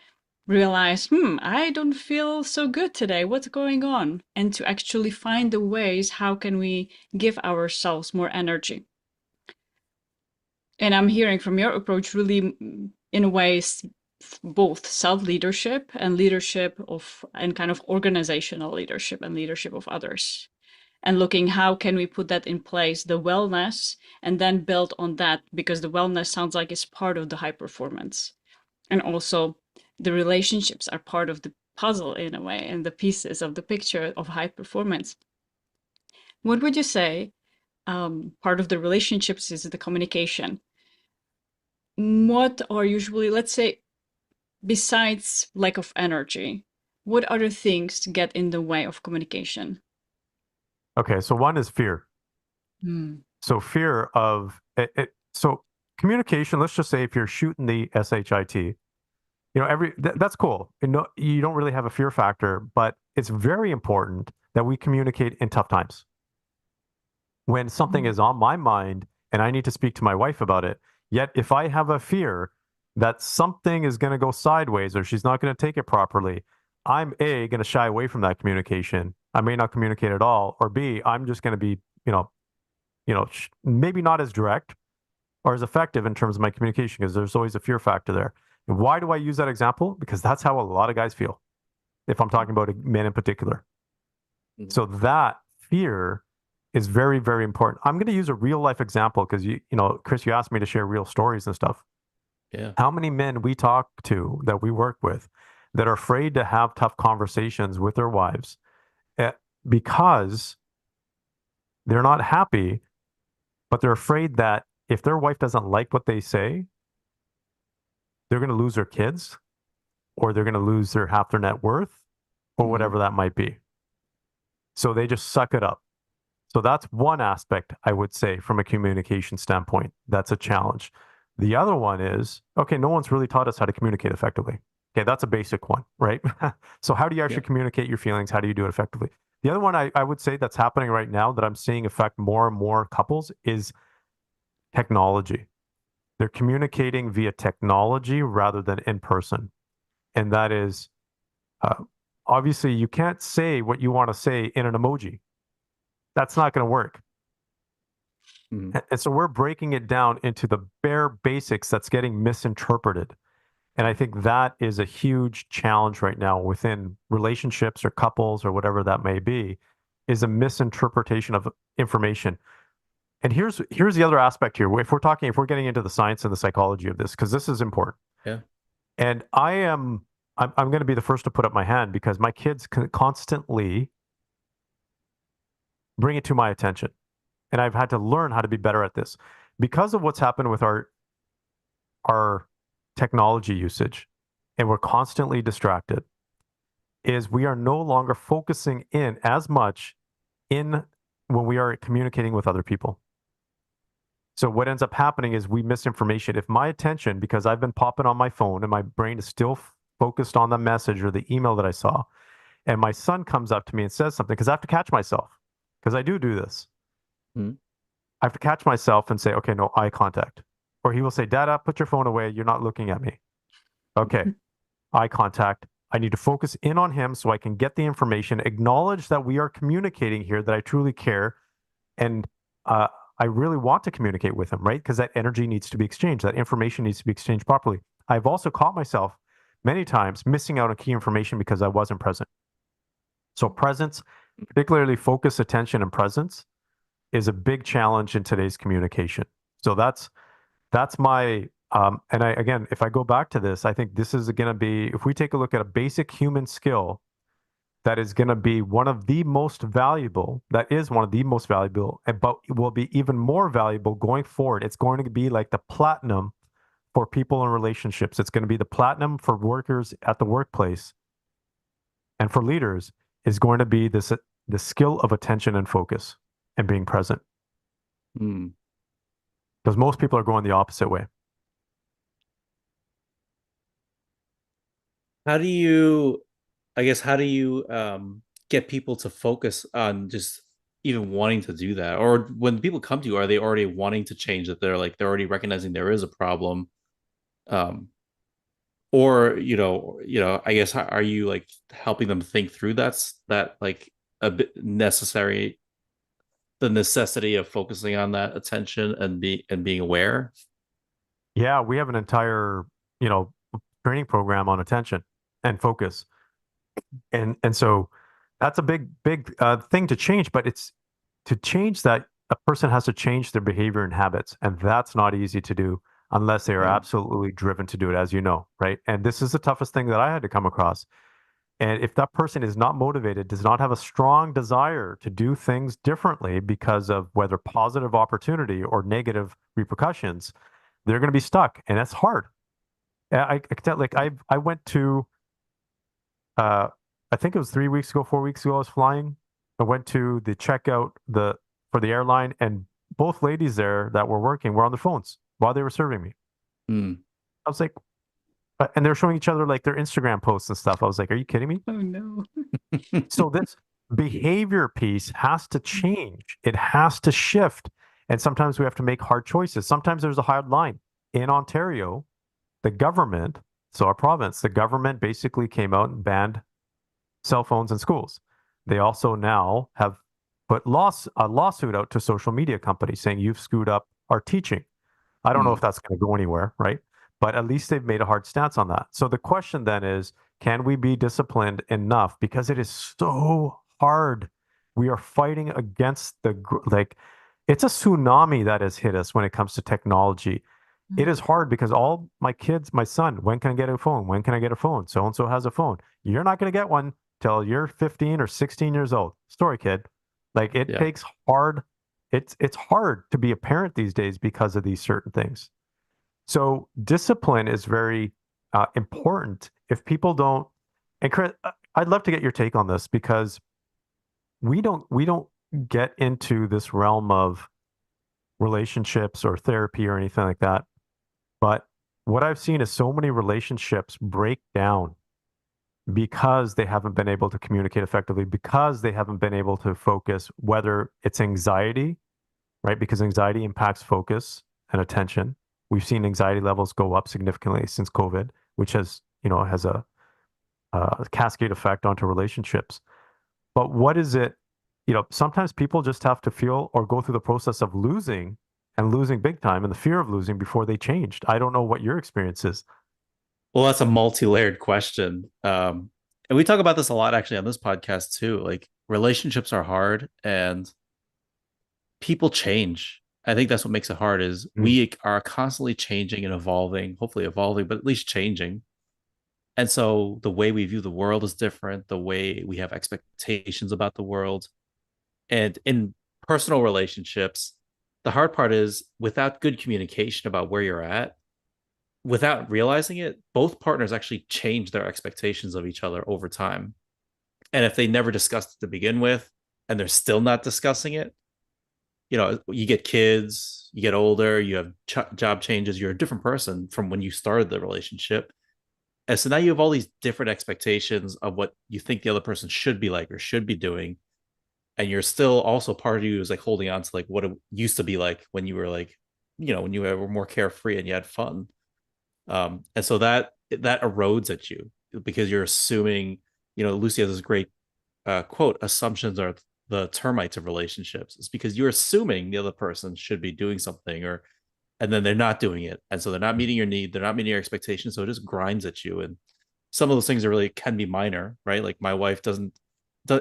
realize, I don't feel so good today. What's going on? And to actually find the ways, how can we give ourselves more energy? And I'm hearing from your approach really, in a way, both self-leadership and leadership of, and kind of organizational leadership and leadership of others. And looking how can we put that in place, the wellness, and then build on that, because the wellness sounds like it's part of the high performance. And also the relationships are part of the puzzle in a way, and the pieces of the picture of high performance. What would you say part of the relationships is the communication? What are usually, let's say, besides lack of energy, what other things get in the way of communication? okay, so one is fear. Hmm. So fear of it. So communication. Let's just say if you're shooting the shit, that's cool. You don't really have a fear factor, but it's very important that we communicate in tough times. When something Hmm. is on my mind and I need to speak to my wife about it, yet if I have a fear that something is going to go sideways or she's not going to take it properly, I'm A, going to shy away from that communication. I may not communicate at all, or B, I'm just going to be, maybe not as direct or as effective in terms of my communication because there's always a fear factor there. And why do I use that example? Because that's how a lot of guys feel, if I'm talking about men in particular. Mhm. So that fear is very, very important. I'm going to use a real life example because Chris, you asked me to share real stories and stuff. Yeah. How many men we talk to that we work with that are afraid to have tough conversations with their wives eh, because they're not happy, but they're afraid that if their wife doesn't like what they say, they're going to lose their kids or they're going to lose their half their net worth or Mhm. whatever that might be. So they just suck it up. So that's one aspect I would say from a communication standpoint. That's a challenge. The other one is okay, no one's really taught us how to communicate effectively. Okay, that's a basic one, right? So, how do you Yeah. actually communicate your feelings? How do you do it effectively? The other one I would say that's happening right now that I'm seeing affect more and more couples is technology. They're communicating via technology rather than in person. And that is uh, obviously you can't say what you want to say in an emoji. That's not going to work. Mhm. And so we're breaking it down into the bare basics that's getting misinterpreted. And I think that is a huge challenge right now within relationships or couples or whatever that may be, is a misinterpretation of information. And here's the other aspect here. If we're getting into the science and the psychology of this, because this is important. Yeah. And I'm going to be the first to put up my hand because my kids constantly bring it to my attention. And I've had to learn how to be better at this because of what's happened with our technology usage and we're constantly distracted is we are no longer focusing in as much in when we are communicating with other people. So what ends up happening is we miss information. If my attention, because I've been popping on my phone and my brain is still focused on the message or the email that I saw, and my son comes up to me and says something, because I have to catch myself, because I do this. Mhm. I have to catch myself and say, okay, no, eye contact. Or he will say, Dada, put your phone away. You're not looking at me. Okay, eye contact. I need to focus in on him so I can get the information, acknowledge that we are communicating here, that I truly care, and uh, I really want to communicate with him, right? Because that energy needs to be exchanged, that information needs to be exchanged properly. I've also caught myself many times missing out on key information because I wasn't present. So presence, particularly focus, attention, and presence, is a big challenge in today's communication. So that's my and I again, if I go back to this, I think this is going to be, if we take a look at a basic human skill that is going to be one of the most valuable, that is one of the most valuable, but will be even more valuable going forward. It's going to be like the platinum for people in relationships. It's going to be the platinum for workers at the workplace, and for leaders is going to be the skill of attention and focus and being present. Hmm. Because most people are going the opposite way. How do you, I guess, how do you get people to focus on just even wanting to do that? Or when people come to you, are they already wanting to change that? They're already recognizing there is a problem. Um, or I guess, are you like helping them think through that like a bit necessary, the necessity of focusing on that attention and being aware? Yeah, we have an entire, you know, training program on attention and focus. And so that's a big thing to change, but it's to change that a person has to change their behavior and habits, and that's not easy to do unless they are Yeah. absolutely driven to do it, as you know, right? And this is the toughest thing that I had to come across. And if that person is not motivated, does not have a strong desire to do things differently because of whether positive opportunity or negative repercussions, they're going to be stuck, and that's hard. I can tell, like I went to uh, I think it was 3 weeks ago, 4 weeks ago, I was flying. I went to the checkout for the airline, and both ladies there that were working were on their phones while they were serving me. Hmm. I was like, and they were showing each other like their Instagram posts and stuff. I was like, are you kidding me? Oh no. So this behavior piece has to change. It has to shift. And sometimes we have to make hard choices. Sometimes there's a hard line. In Ontario, the government, so our province, the government basically came out and banned cell phones in schools. They also now have put a lawsuit out to social media companies saying you've screwed up our teaching. I don't know if Hmm. that's going to go anywhere, right? But at least they've made a hard stance on that. So the question then is, can we be disciplined enough? Because it is so hard. We are fighting against like, it's a tsunami that has hit us when it comes to technology. It is hard because all my kids, my son, when can I get a phone? When can I get a phone? So and so has a phone. You're not going to get one till you're 15 or 16 years old. Story, kid. Like it Yeah. takes hard. It's hard to be a parent these days because of these certain things. So discipline is very important. If people don't, and Chris, I'd love to get your take on this because we don't get into this realm of relationships or therapy or anything like that. But what I've seen is so many relationships break down because they haven't been able to communicate effectively, because they haven't been able to focus, whether it's anxiety, right? Because anxiety impacts focus and attention. We've seen anxiety levels go up significantly since COVID, which has a cascade effect onto relationships. But what is it? Sometimes people just have to feel or go through the process of losing and losing big time and the fear of losing before they changed. I don't know what your experience is. Well, that's a multi-layered question. And we talk about this a lot actually on this podcast too. Like relationships are hard and people change. I think that's what makes it hard is Mm, we are constantly changing and evolving, hopefully evolving, but at least changing. And so the way we view the world is different, the way we have expectations about the world. And in personal relationships, the hard part is without good communication about where you're at, without realizing it, both partners actually change their expectations of each other over time. And if they never discussed it to begin with, and they're still not discussing it, you get kids, you get older, you have job changes, you're a different person from when you started the relationship. And so now you have all these different expectations of what you think the other person should be like or should be doing. And you're still also part of you is like holding on to like what it used to be like when you were like, when you were more carefree and you had fun. And so that erodes at you because you're assuming, Lucy has this great quote: "Assumptions are the termites of relationships." It's because you're assuming the other person should be doing something, and then they're not doing it, and so they're not meeting your need, they're not meeting your expectations, so it just grinds at you. And some of those things are really can be minor, right? Like my wife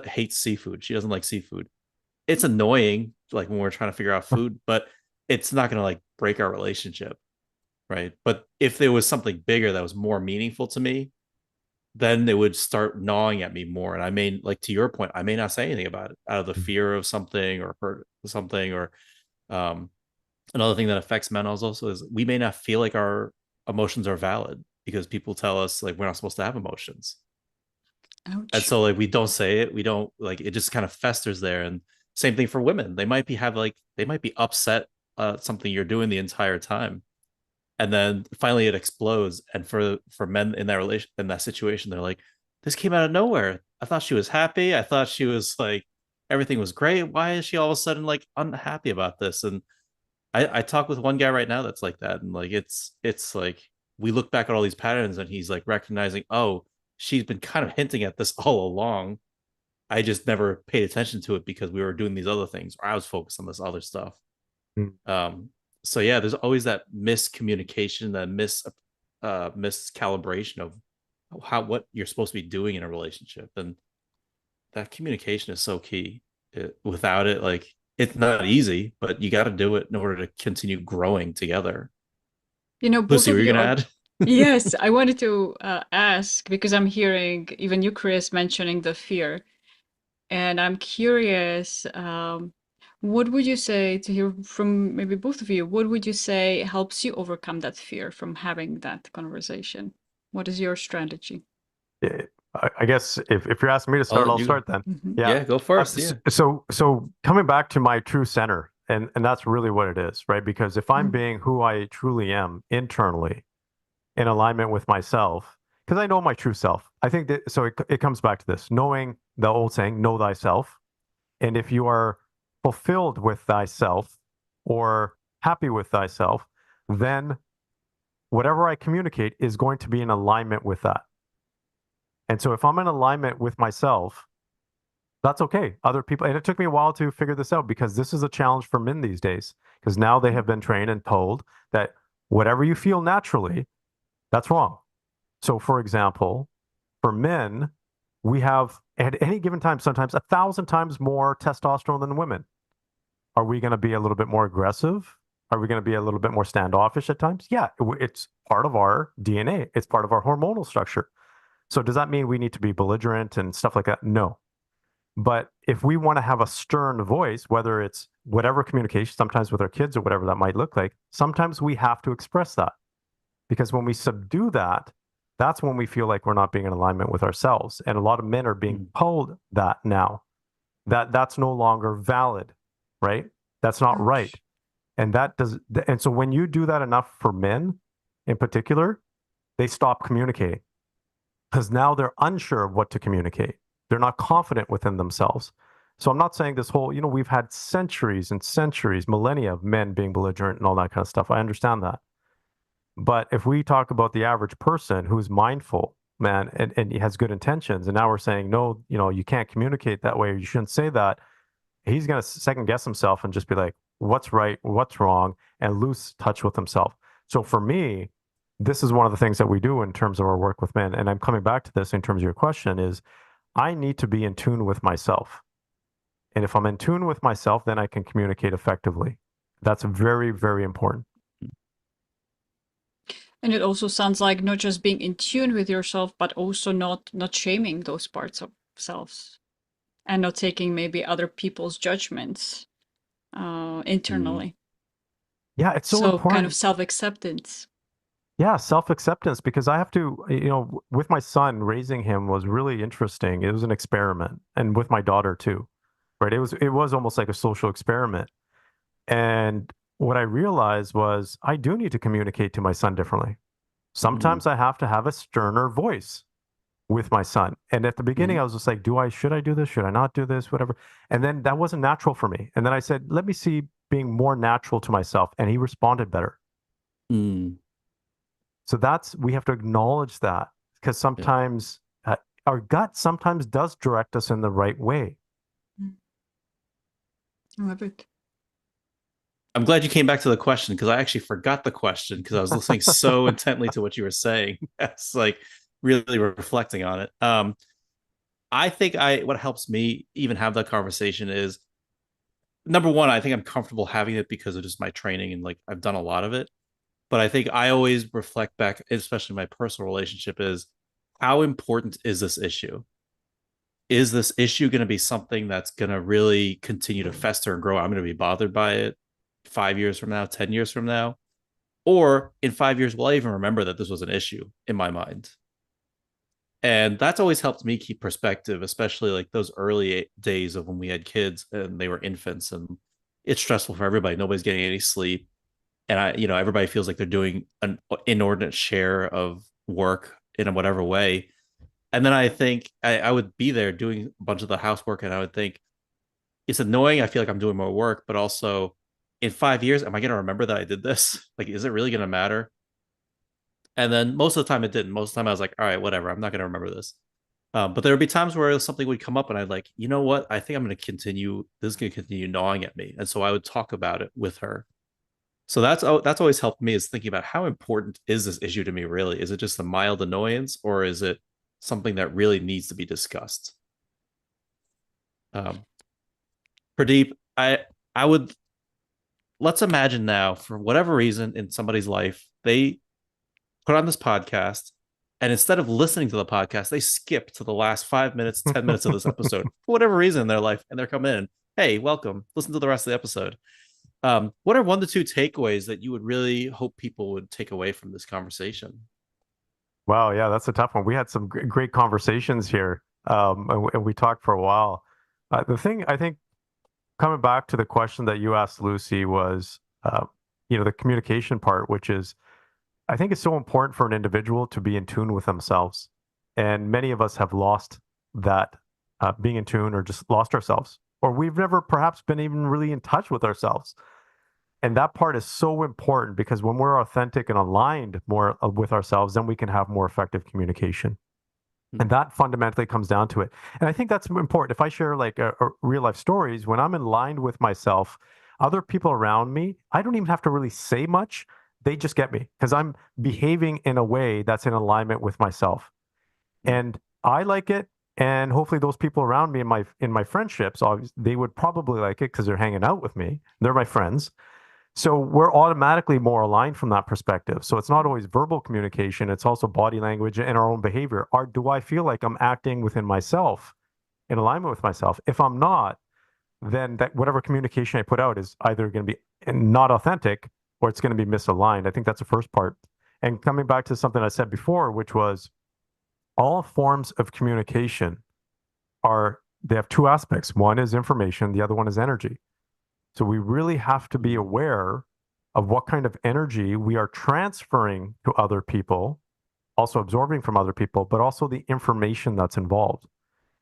hates seafood. She doesn't like seafood. It's annoying, like when we're trying to figure out food, but it's not going to like break our relationship, right? But if there was something bigger that was more meaningful to me, then they would start gnawing at me more. And I may, like to your point, I may not say anything about it out of the fear of something or hurt something. Or um, another thing that affects men also is we may not feel like our emotions are valid because people tell us like we're not supposed to have emotions. And Ouch. so like we don't say it, we don't like it just kind of festers there. And same thing for women. They might be upset something you're doing the entire time, and then finally it explodes. And for men in that relation in that situation, they're like, this came out of nowhere. I thought she was happy. I thought she was like everything was great. Why is she all of a sudden like unhappy about this? And I talk with one guy right now that's like that, and like it's like we look back at all these patterns, and he's like recognizing, oh, she's been kind of hinting at this all along. I just never paid attention to it because we were doing these other things, or I was focused on this other stuff. Mm. Um, so yeah, there's always that miscommunication, that miscalibration of how what you're supposed to be doing in a relationship, and that communication is so key. Without it, like it's not easy, but you got to do it in order to continue growing together. Both Lucy, of were you you gonna are. add? Yes, I wanted to ask because I'm hearing even you, Chris, mentioning the fear. And I'm curious, what would you say to hear from maybe both of you? What would you say helps you overcome that fear from having that conversation? What is your strategy? Yeah, I guess if you're asking me to I'll start, let I'll you. start then. Hmm. Yeah. Yeah, go first. Yeah. So coming back to my true center, and that's really what it is, right? Because if I'm Mm. being who I truly am internally in alignment with myself, because I know my true self, I think that so it comes back to this, knowing the old saying, know thyself. And if you are fulfilled with thyself or happy with thyself, then whatever I communicate is going to be in alignment with that. And so if I'm in alignment with myself, that's okay. Other people, and it took me a while to figure this out because this is a challenge for men these days. Because now they have been trained and told that whatever you feel naturally, that's wrong. So, for example, for men, we have at any given time, sometimes 1,000 times more testosterone than women. Are we going to be a little bit more aggressive? Are we going to be a little bit more standoffish at times? Yeah, it's part of our DNA, it's part of our hormonal structure. So, does that mean we need to be belligerent and stuff like that? No. But if we want to have a stern voice, whether it's whatever communication, sometimes with our kids or whatever that might look like, sometimes we have to express that. Because when we subdue that, that's when we feel like we're not being in alignment with ourselves. And a lot of men are being Mm. told that now, that that's no longer valid, right? That's not right. Ouch. And that does, and so when you do that enough for men in particular, they stop communicating because now they're unsure of what to communicate. They're not confident within themselves. So I'm not saying this whole, we've had centuries and centuries, millennia of men being belligerent and all that kind of stuff. I understand that. But if we talk about the average person who's mindful, man, and he has good intentions, and now we're saying, no, you can't communicate that way, or you shouldn't say that, he's going to second guess himself and just be like, what's right, what's wrong, and lose touch with himself. So for me, this is one of the things that we do in terms of our work with men. And I'm coming back to this in terms of your question is I need to be in tune with myself. And if I'm in tune with myself, then I can communicate effectively. That's very, very important. And it also sounds like not just being in tune with yourself, but also not shaming those parts of selves and not taking maybe other people's judgments Mm. internally. Yeah, it's so So kind of important. self-acceptance. Yeah, self-acceptance, because I have to, with my son, raising him was really interesting. It was an experiment, and with my daughter too, right? It was almost like a social experiment. And what I realized was I do need to communicate to my son differently. Mm. Sometimes I have to have a sterner voice with my son. And at the beginning, Mm. I was just like, should I do this? Should I not do this? Whatever. And then that wasn't natural for me. And then I said, let me see being more natural to myself. And he responded better. Mm. So we have to acknowledge that because Yeah. sometimes our gut sometimes does direct us in the right way. Mm. I love it. I'm glad you came back to the question because I actually forgot the question because I was listening so intently to what you were saying. That's like really reflecting on it. I think I what helps me even have that conversation is number one, I think I'm comfortable having it because of just my training and like I've done a lot of it. But I think I always reflect back, especially my personal relationship, is how important is this issue? Is this issue going to be something that's going to really continue to fester and grow? I'm going to be bothered by it 5 years from now, 10 years from now. Or in 5 years, will I even remember that this was an issue in my mind? And that's always helped me keep perspective, especially like those early days of when we had kids and they were infants, and it's stressful for everybody. Nobody's getting any sleep. And everybody feels like they're doing an inordinate share of work in whatever way. And then I think I would be there doing a bunch of the housework, and I would think it's annoying. I feel like I'm doing more work, but also in 5 years, am I going to remember that I did this? Like, is it really going to matter? And then most of the time it didn't. Most of the time I was like, all right, whatever. I'm not going to remember this. But there would be times where something would come up and I'd like, you know what? I think I'm going to continue. This is going to continue gnawing at me. And so I would talk about it with her. So that's always helped me, is thinking about how important is this issue to me really? Is it just a mild annoyance, or is it something that really needs to be discussed? Um, Pradeep, I would let's imagine now, for whatever reason in somebody's life, they put on this podcast, and instead of listening to the podcast, they skip to the last 5 minutes, 10 minutes of this episode for whatever reason in their life, and they're coming in. Hey, welcome. Listen to the rest of the episode. What are 1 to 2 takeaways that you would really hope people would take away from this conversation? Wow, yeah, that's a tough one. We had some great conversations here, and we talked for a while. The thing I think, coming back to the question that you asked Lucy, was, the communication part, which is, I think it's so important for an individual to be in tune with themselves. And many of us have lost that being in tune, or just lost ourselves, or we've never perhaps been even really in touch with ourselves. And that part is so important, because when we're authentic and aligned more with ourselves, then we can have more effective communication. And that fundamentally comes down to it. And I think that's important. If I share like real life stories, when I'm in line with myself, other people around me, I don't even have to really say much. They just get me, because I'm behaving in a way that's in alignment with myself. And I like it. And hopefully those people around me in my friendships, obviously, they would probably like it because they're hanging out with me. They're my friends. So we're automatically more aligned from that perspective. So it's not always verbal communication, it's also body language and our own behavior. Do I feel like I'm acting within myself, in alignment with myself? If I'm not, then that whatever communication I put out is either going to be not authentic, or it's going to be misaligned. I think that's the first part. And coming back to something I said before, which was, all forms of communication they have two aspects. One is information, the other one is energy. So we really have to be aware of what kind of energy we are transferring to other people, also absorbing from other people, but also the information that's involved.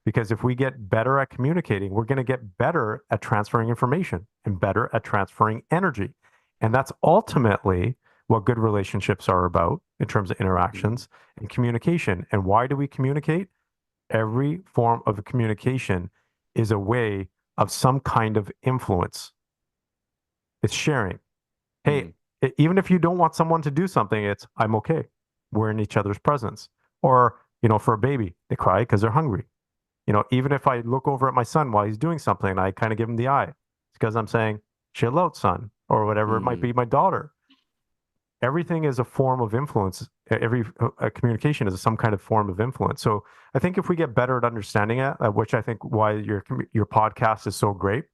Because if we get better at communicating, we're going to get better at transferring information and better at transferring energy. And that's ultimately what good relationships are about in terms of interactions and communication. And why do we communicate? Every form of communication is a way of some kind of influence. It's sharing. Hey, even if you don't want someone to do something, it's, I'm okay. We're in each other's presence. Or, for a baby, they cry because they're hungry. Even if I look over at my son while he's doing something and I kind of give him the eye, it's because I'm saying, chill out, son, or whatever it might be, my daughter. Everything is a form of influence. Every communication is some kind of form of influence. So I think if we get better at understanding it, which I think why your podcast is so great,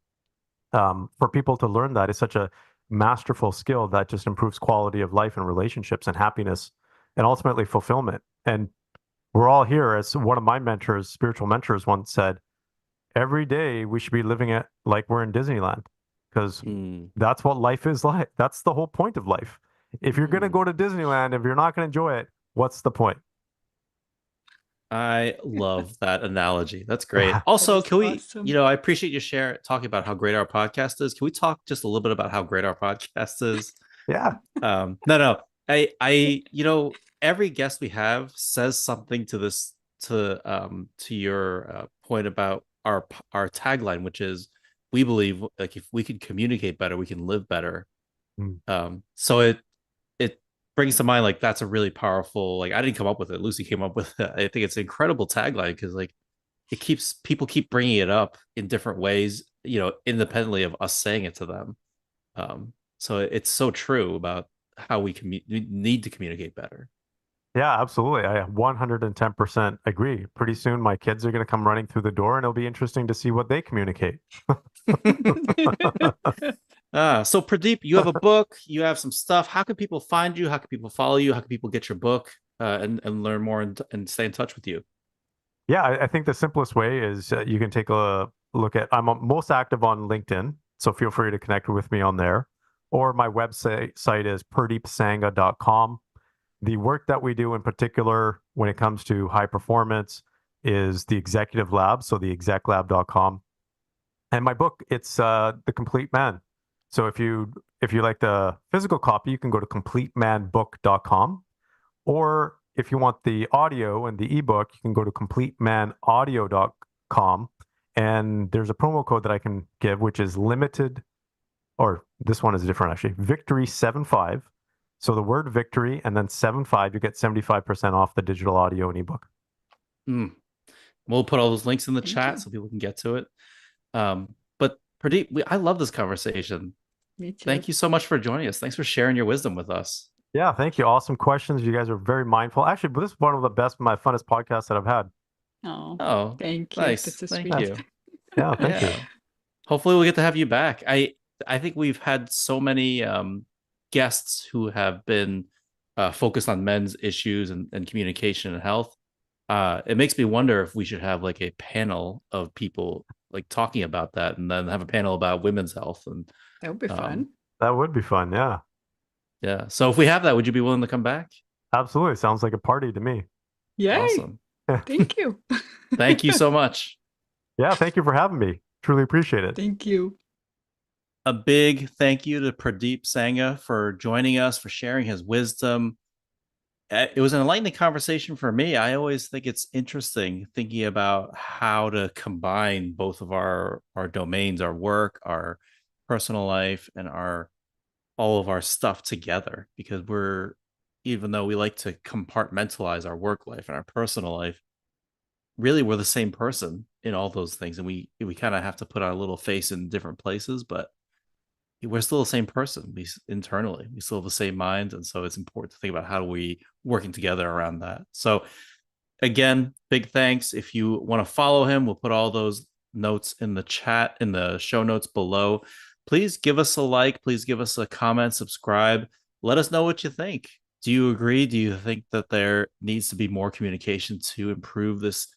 for people to learn that is such a masterful skill that just improves quality of life and relationships and happiness and ultimately fulfillment. And we're all here, as one of my mentors, spiritual mentors, once said, every day we should be living it like we're in Disneyland, because that's what life is like. That's the whole point of life. If you're going to go to Disneyland, if you're not going to enjoy it, what's the point? I love that analogy. That's great. Also, can we, awesome. I appreciate you talking about how great our podcast is. Can we talk just a little bit about how great our podcast is? Yeah. No. Every guest we have says something to your point about our tagline, which is, we believe like if we can communicate better, we can live better. So it brings to mind like that's a really powerful, like I didn't come up with it. Lucy came up with it. I think it's an incredible tagline, because like people keep bringing it up in different ways, independently of us saying it to them. So it's so true about how we need to communicate better. Yeah, absolutely. I 110% agree. Pretty soon, my kids are going to come running through the door, and it'll be interesting to see what they communicate. So Pradeep, you have a book, you have some stuff. How can people find you? How can people follow you? How can people get your book and learn more and stay in touch with you? Yeah, I think the simplest way is you can take a look at. I'm most active on LinkedIn, so feel free to connect with me on there. Or my website site is pardeepsanga.com. The work that we do in particular when it comes to high performance is the executive lab, so the execlab.com. And my book, it's The Complete Man. So if you like the physical copy, you can go to completemanbook.com. Or if you want the audio and the ebook, you can go to completemanaudio.com. And there's a promo code that I can give, which is limited, or this one is different actually, Victory 75. So the word victory and then 75, you get 75% off the digital audio and ebook. We'll put all those links in the Thank chat you. so people can get to it. But Pradeep, I love this conversation. Me too. Thank you so much for joining us. Thanks for sharing your wisdom with us. Yeah, thank you. Awesome questions. You guys are very mindful. Actually, but this is one of the best, my funnest podcasts that I've had. Oh, Thank you. nice. That's so Thank sweet. you. Yeah, thank you. Yeah. Hopefully we'll get to have you back. I think we've had so many guests who have been focused on men's issues and communication and health. It makes me wonder if we should have like a panel of people like talking about that, and then have a panel about women's health. And That would be fun. That would be fun. Yeah, yeah. So if we have that, would you be willing to come back? absolutely. Sounds like a party to me. Yay. Awesome. Thank you. Thank you so much. Yeah, thank you for having me. Truly appreciate it. Thank you. A big thank you to Pradeep Sangha for joining us, for sharing his wisdom. It was an enlightening conversation for me. I always think it's interesting thinking about how to combine both of our domains, our work, our personal life, and our all of our stuff together, because even though we like to compartmentalize our work life and our personal life, really we're the same person in all those things, and we kind of have to put our little face in different places, but we're still the same person. We still have the same mind, and so it's important to think about how we working together around that. So again, big thanks. If you want to follow him, we'll put all those notes in the chat, in the show notes below. Please give us a like, please give us a comment, subscribe, let us know what you think. Do you agree? Do you think that there needs to be more communication to improve this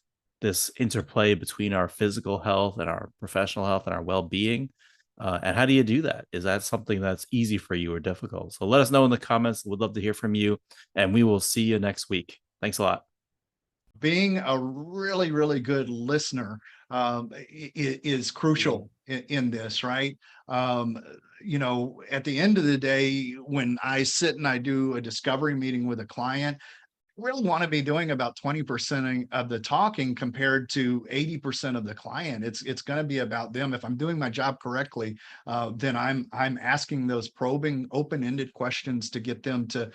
interplay between our physical health and our professional health and our well-being? And how do you do that? Is that something that's easy for you or difficult? So let us know in the comments. We'd love to hear from you, and we will see you next week. Thanks a lot. Being a really, really good listener is crucial in this, right? At the end of the day, when I sit and I do a discovery meeting with a client, really want to be doing about 20% of the talking compared to 80% of the client. It's going to be about them. If I'm doing my job correctly, then I'm asking those probing, open-ended questions to get them to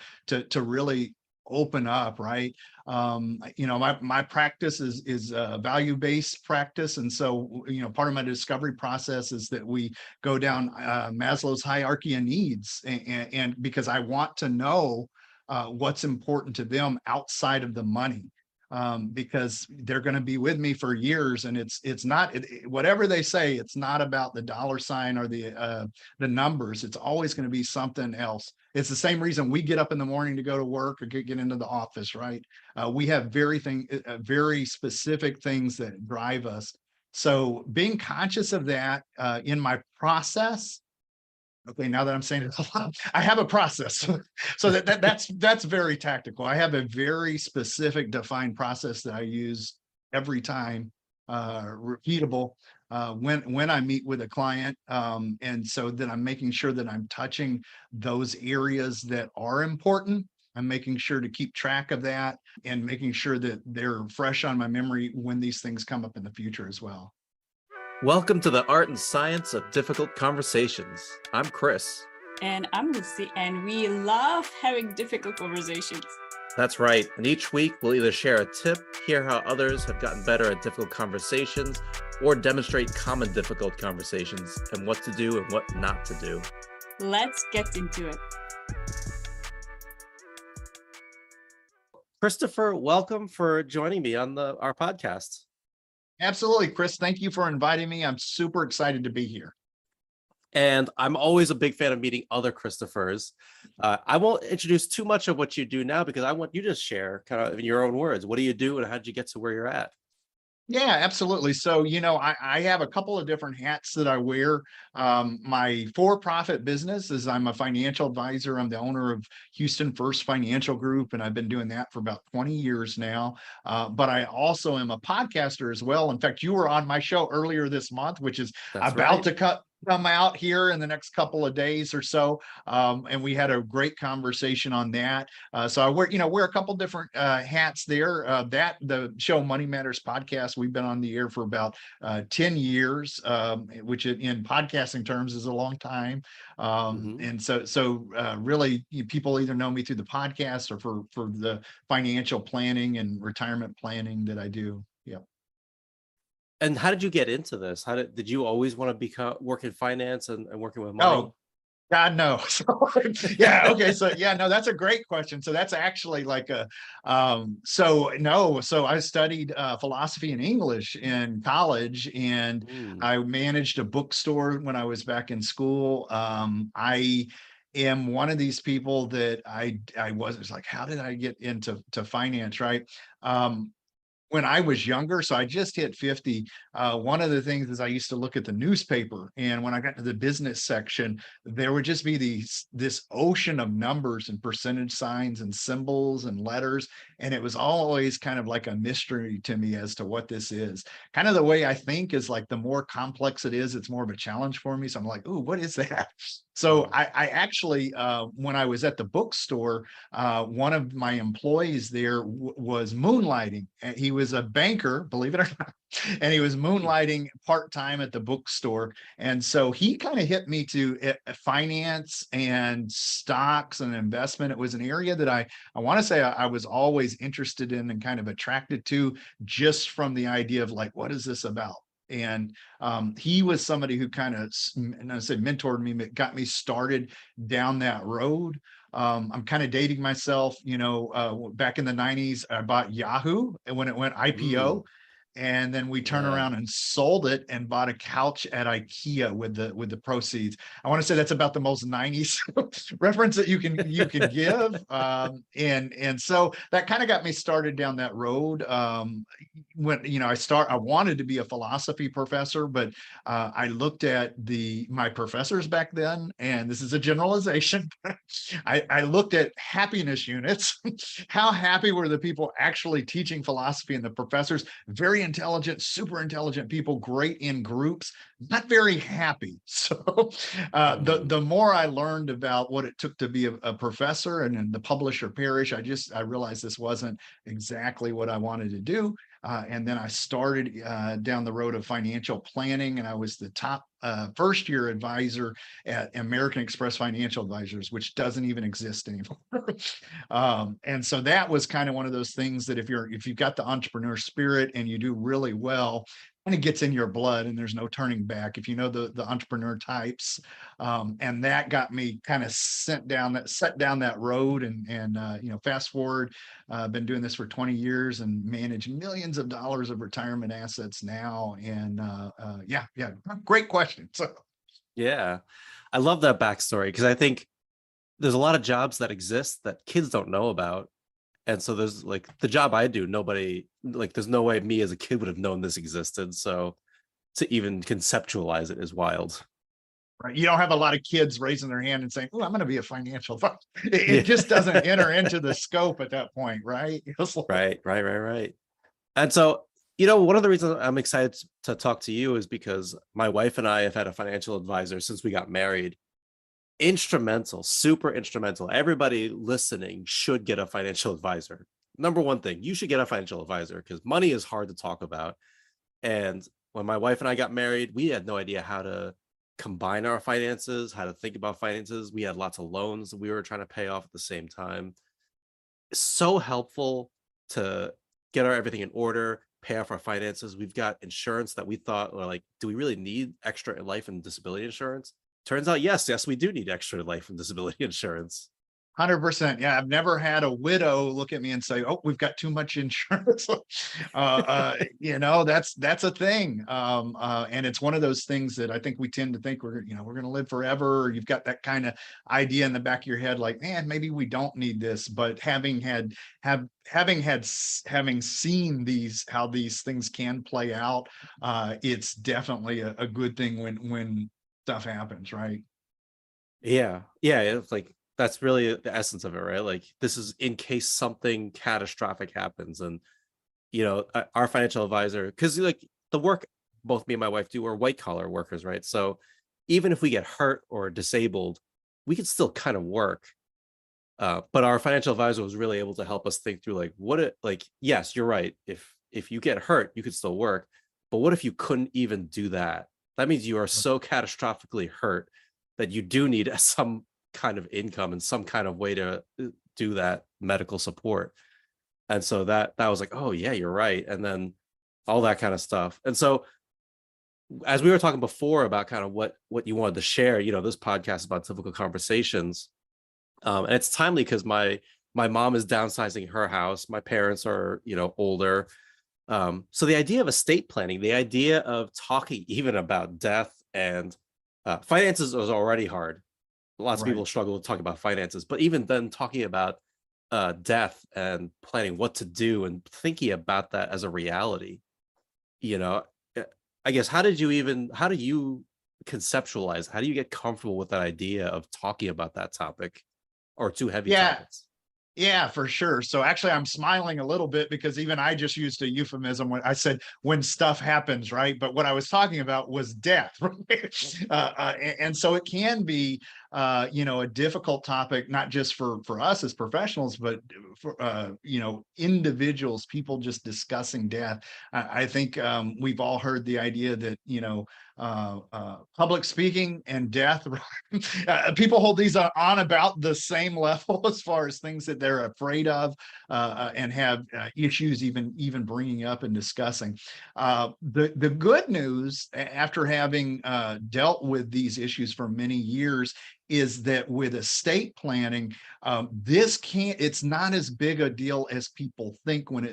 really open up, right? My practice is a value-based practice, and so part of my discovery process is that we go down Maslow's hierarchy of needs, and because I want to know what's important to them outside of the money, because they're going to be with me for years, and it's not whatever they say. It's not about the dollar sign or the numbers. It's always going to be something else. It's the same reason we get up in the morning to go to work or get into the office, right? We have very specific things that drive us. So being conscious of that in my process. Okay, now that I'm saying it a lot, I have a process. So that's very tactical. I have a very specific defined process that I use every time, repeatable, when I meet with a client. And so that I'm making sure that I'm touching those areas that are important. I'm making sure to keep track of that and making sure that they're fresh on my memory when these things come up in the future as well. Welcome to the art and science of difficult conversations. I'm Chris. And I'm Lucy, and we love having difficult conversations. That's right. And each week, we'll either share a tip, hear how others have gotten better at difficult conversations, or demonstrate common difficult conversations and what to do and what not to do. Let's get into it. Christopher, welcome for joining me on our podcast. Absolutely, Chris. Thank you for inviting me. I'm super excited to be here. And I'm always a big fan of meeting other Christophers. I won't introduce too much of what you do now because I want you to share kind of in your own words. What do you do and how did you get to where you're at? Yeah, absolutely. So, I have a couple of different hats that I wear. My for-profit business is I'm a financial advisor. I'm the owner of Houston First Financial Group, and I've been doing that for about 20 years now. But I also am a podcaster as well. In fact, you were on my show earlier this month, which is That's about right. to come out here in the next couple of days or so. And we had a great conversation on that. So I wear a couple different hats there. The show Money Matters podcast, we've been on the air for about 10 years, which in podcasting terms is a long time. And so really people either know me through the podcast or for the financial planning and retirement planning that I do. Yeah. And how did you get into this? Did you always want to work in finance and working with money? Oh, God, no. Yeah. Okay. So yeah, no, that's a great question. So that's actually like so I studied philosophy and English in college, and I managed a bookstore when I was back in school. I am one of these people that I was like, how did I get into finance? Right. When I was younger, so I just hit 50, one of the things is I used to look at the newspaper, and when I got to the business section, there would just be this ocean of numbers and percentage signs and symbols and letters, and it was always kind of like a mystery to me as to what this is. Kind of the way I think is like the more complex it is, it's more of a challenge for me. So I'm like, ooh, what is that? So I actually, when I was at the bookstore, one of my employees there was moonlighting. And he was a banker, believe it or not, and he was moonlighting part-time at the bookstore. And so he kind of hit me to finance and stocks and investment. It was an area that I want to say I was always interested in and kind of attracted to, just from the idea of like, what is this about? And he was somebody who kind of, and I said, mentored me, got me started down that road. I'm kind of dating myself, back in the 90s, I bought Yahoo, and when it went IPO, and then we turned around and sold it and bought a couch at IKEA with the proceeds. I want to say that's about the most 90s reference that you can give. And so that kind of got me started down that road. When I wanted to be a philosophy professor, but I looked at my professors back then, and this is a generalization. I looked at happiness units. How happy were the people actually teaching philosophy, and the professors, very intelligent, super intelligent people, great in groups, not very happy. So the more I learned about what it took to be a professor and in the publisher parish, I realized this wasn't exactly what I wanted to do. And then I started down the road of financial planning, and I was the top first year advisor at American Express Financial Advisors, which doesn't even exist anymore. And so that was kind of one of those things that if you've got the entrepreneur spirit and you do really well, kind of gets in your blood, and there's no turning back if you know the entrepreneur types. And that got me kind of set down that road, and fast forward, been doing this for 20 years and manage millions of dollars of retirement assets now. And yeah, great question. So Yeah, I love that backstory because I think there's a lot of jobs that exist that kids don't know about. And so there's like the job I do, there's no way me as a kid would have known this existed. So to even conceptualize it is wild. right, you don't have a lot of kids raising their hand and saying, "Oh, I'm going to be a financial advisor." It just doesn't enter into the scope at that point, right? Right. And so, one of the reasons I'm excited to talk to you is because my wife and I have had a financial advisor since we got married. Instrumental, super instrumental. Everybody listening should get a financial advisor. Number one thing, you should get a financial advisor because money is hard to talk about. And when my wife and I got married, we had no idea how to combine our finances, how to think about finances. We had lots of loans that we were trying to pay off at the same time. It's so helpful to get everything in order, pay off our finances. We've got insurance that we thought were like, do we really need extra life and disability insurance? Turns out, yes, we do need extra life and disability insurance. 100%. Yeah, I've never had a widow look at me and say, "Oh, we've got too much insurance." That's a thing. And it's one of those things that I think we tend to think we're going to live forever. Or you've got that kind of idea in the back of your head, like, man, maybe we don't need this. But having seen how these things can play out, it's definitely a good thing when stuff happens, right? Yeah. It's like that's really the essence of it, right? Like this is in case something catastrophic happens. And our financial advisor, because like the work both me and my wife do are white collar workers, right? So even if we get hurt or disabled, we can still kind of work. But our financial advisor was really able to help us think through yes, you're right. If you get hurt, you could still work. But what if you couldn't even do that? That means you are so catastrophically hurt that you do need some kind of income and some kind of way to do that medical support. And so that was like, oh yeah, you're right. And then all that kind of stuff. And so as we were talking before about kind of what you wanted to share, this podcast is about typical conversations. And it's timely because my mom is downsizing her house. My parents are, older. So the idea of estate planning, the idea of talking even about death and finances was already hard. Lots of Right. people struggle to talk about finances, but even then talking about death and planning what to do and thinking about that as a reality, you know, uh, I guess, how do you conceptualize, how do you get comfortable with that idea of talking about that topic or two heavy Yeah. topics? Yeah, for sure. So actually, I'm smiling a little bit because even I just used a euphemism when I said when stuff happens, right? But what I was talking about was death, right? And so it can be, a difficult topic, not just for us as professionals, but for individuals, people just discussing death. I think we've all heard the idea that public speaking and death. People hold these on about the same level as far as things that they're afraid of and have issues even bringing up and discussing. The good news, after having dealt with these issues for many years, is that with estate planning, it's not as big a deal as people think when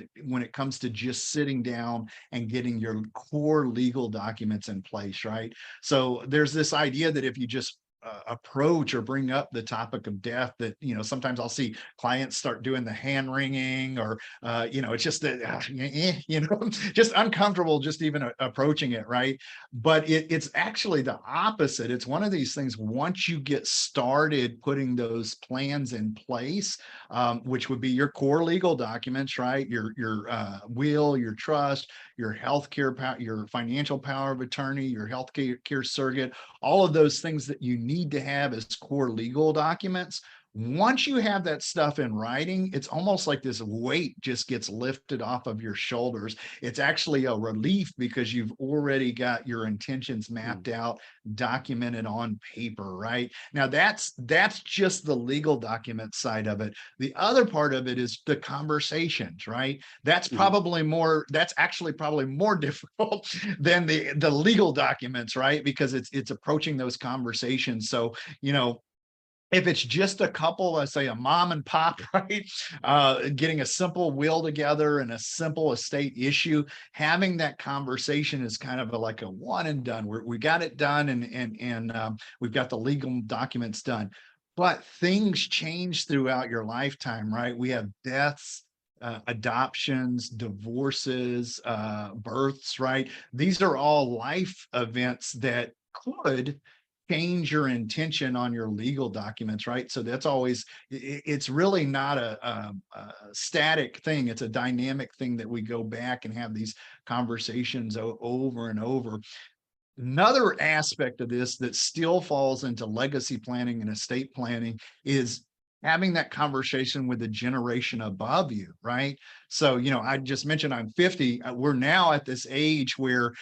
it comes to just sitting down and getting your core legal documents in place, right? So there's this idea that if you just approach or bring up the topic of death, that sometimes I'll see clients start doing the hand wringing, or it's just that just uncomfortable just even approaching it, right? But it's actually the opposite. It's one of these things, once you get started putting those plans in place, which would be your core legal documents, right? Your will, your trust, your healthcare, your financial power of attorney, your healthcare surrogate, all of those things that you need to have as core legal documents. Once you have that stuff in writing, it's almost like this weight just gets lifted off of your shoulders. It's actually a relief because you've already got your intentions mapped out, documented on paper, right? Now that's just the legal document side of it. The other part of it is the conversations, right? That's actually probably more difficult than the legal documents, right? Because it's approaching those conversations. So, if it's just a couple, let's say a mom and pop, right, getting a simple will together and a simple estate issue, having that conversation is kind of like a one and done. We got it done, and we've got the legal documents done. But things change throughout your lifetime, right? We have deaths, adoptions, divorces, births, right? These are all life events that could change your intention on your legal documents, right? So that's always, it's really not a static thing. It's a dynamic thing that we go back and have these conversations over and over. Another aspect of this that still falls into legacy planning and estate planning is having that conversation with the generation above you, right? So, I just mentioned I'm 50. We're now at this age where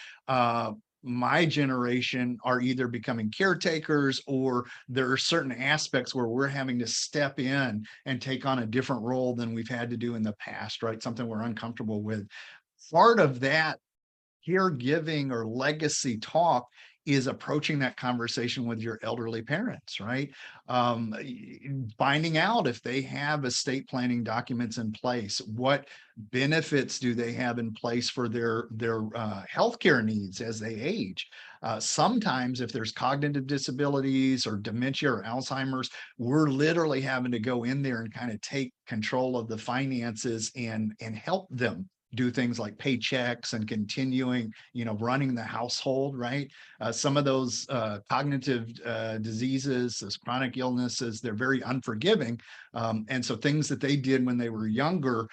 my generation are either becoming caretakers, or there are certain aspects where we're having to step in and take on a different role than we've had to do in the past, right? Something we're uncomfortable with. Part of that caregiving or legacy talk is approaching that conversation with your elderly parents, right? Finding out if they have estate planning documents in place, what benefits do they have in place for their healthcare needs as they age. Sometimes if there's cognitive disabilities or dementia or Alzheimer's, we're literally having to go in there and kind of take control of the finances and help them do things like paychecks and continuing, running the household, right? Some of those cognitive diseases, those chronic illnesses, they're very unforgiving. And so things that they did when they were younger,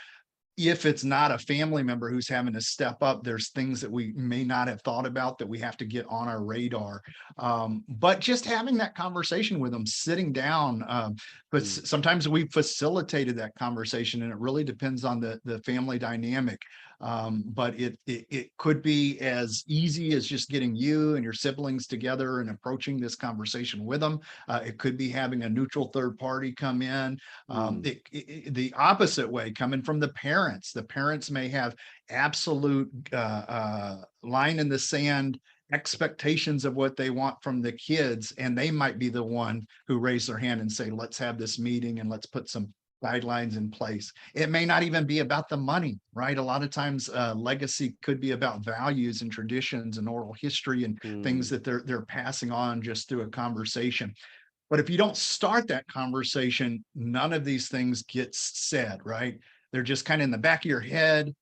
if it's not a family member who's having to step up, there's things that we may not have thought about that we have to get on our radar. But just having that conversation with them, sitting down, but sometimes we facilitated that conversation, and it really depends on the family dynamic. But it could be as easy as just getting you and your siblings together and approaching this conversation with them. It could be having a neutral third party come in. The opposite way, coming from the parents. The parents may have absolute line in the sand expectations of what they want from the kids, and they might be the one who raise their hand and say, let's have this meeting and let's put some guidelines in place. It may not even be about the money, right? A lot of times legacy could be about values and traditions and oral history and things that they're passing on just through a conversation. But if you don't start that conversation, none of these things gets said, right? They're just kind of in the back of your head.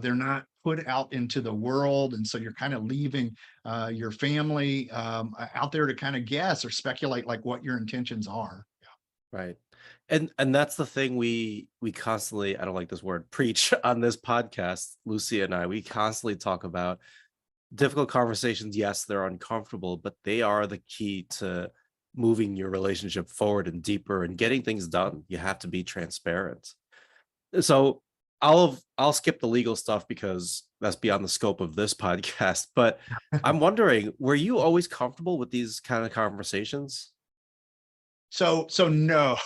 They're not put out into the world. And so you're kind of leaving your family out there to kind of guess or speculate like what your intentions are. Right. And that's the thing we constantly, I don't like this word, preach on this podcast, Lucy and I. We constantly talk about difficult conversations. Yes, they're uncomfortable, but they are the key to moving your relationship forward and deeper and getting things done. You have to be transparent. So I'll skip the legal stuff because that's beyond the scope of this podcast. But I'm wondering, were you always comfortable with these kind of conversations? So no.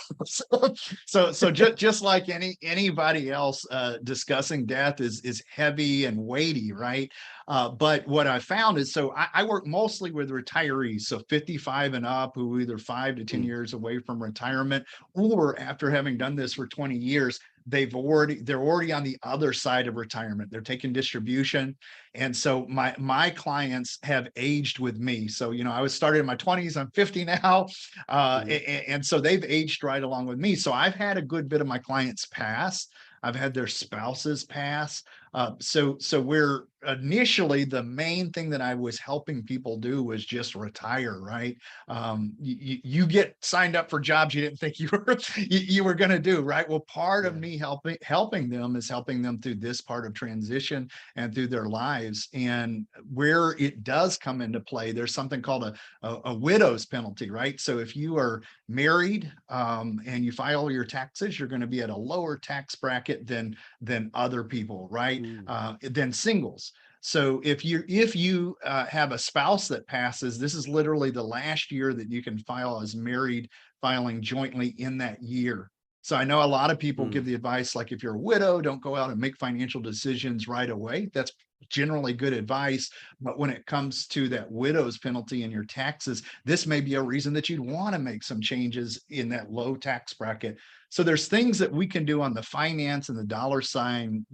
Just like anybody else, discussing death is heavy and weighty, right? But what I found is, so I work mostly with retirees, so 55 and up, who are either 5 to 10 years away from retirement, or after having done this for 20 years, they're already on the other side of retirement. They're taking distribution. And so my clients have aged with me. So, I was started in my 20s, I'm 50 now. And so they've aged right along with me. So I've had a good bit of my clients pass. I've had their spouses pass. So we're initially, the main thing that I was helping people do was just retire, right? You get signed up for jobs you didn't think you were going to do, right? Well, part of me helping them is helping them through this part of transition and through their lives. And where it does come into play, there's something called a widow's penalty, right? So if you are married and you file your taxes, you're going to be at a lower tax bracket than other people, right? Than singles. So if you have a spouse that passes, this is literally the last year that you can file as married, filing jointly in that year. So I know a lot of people give the advice, like, if you're a widow, don't go out and make financial decisions right away. That's generally good advice. But when it comes to that widow's penalty and your taxes, this may be a reason that you'd want to make some changes in that low tax bracket. So there's things that we can do on the finance and the dollar sign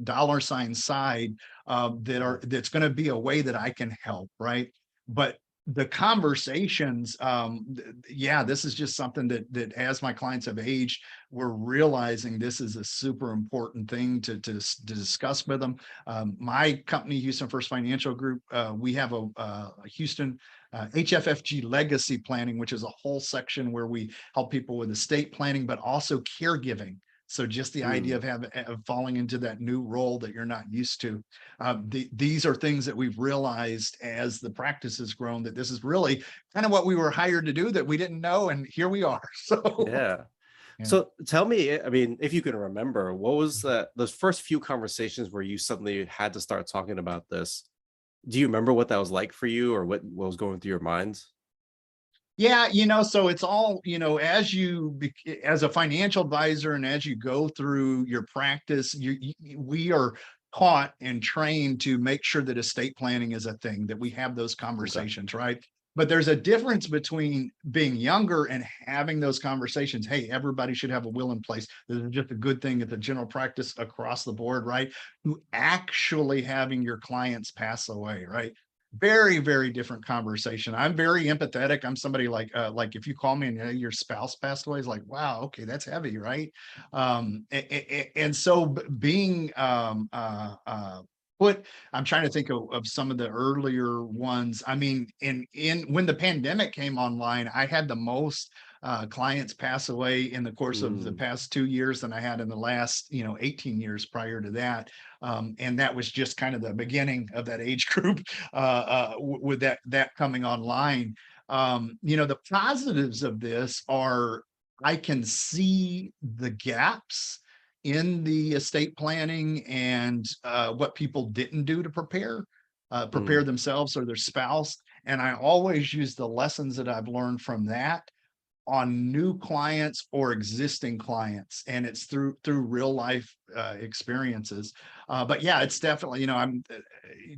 side that's going to be a way that I can help, right? But the conversations, this is just something that as my clients have aged, we're realizing this is a super important thing to discuss with them. My company, Houston First Financial Group, we have a Houston HFFG legacy planning, which is a whole section where we help people with estate planning, but also caregiving. So just the idea of falling into that new role that you're not used to. These are things that we've realized as the practice has grown, that this is really kind of what we were hired to do that we didn't know. And here we are. So yeah. So tell me, I mean, if you can remember, what was those first few conversations where you suddenly had to start talking about this? Do you remember what that was like for you, or what was going through your minds? Yeah, so it's all, as a financial advisor and as you go through your practice, we are taught and trained to make sure that estate planning is a thing, that we have those Okay. conversations, right? But there's a difference between being younger and having those conversations. Hey, everybody should have a will in place. This is just a good thing at the general practice across the board, right? To actually having your clients pass away, right? Very, very different conversation. I'm very empathetic. I'm somebody like if you call me and your spouse passed away, it's like, wow, okay, that's heavy, right? And so being put, I'm trying to think of some of the earlier ones. I mean, in when the pandemic came online, I had the most clients pass away in the course of the Mm, past 2 years than I had in the last 18 years prior to that. And that was just kind of the beginning of that age group with that coming online. The positives of this are I can see the gaps in the estate planning and what people didn't do to prepare mm, themselves or their spouse. And I always use the lessons that I've learned from that on new clients or existing clients, and it's through real life experiences. But yeah, it's definitely, I'm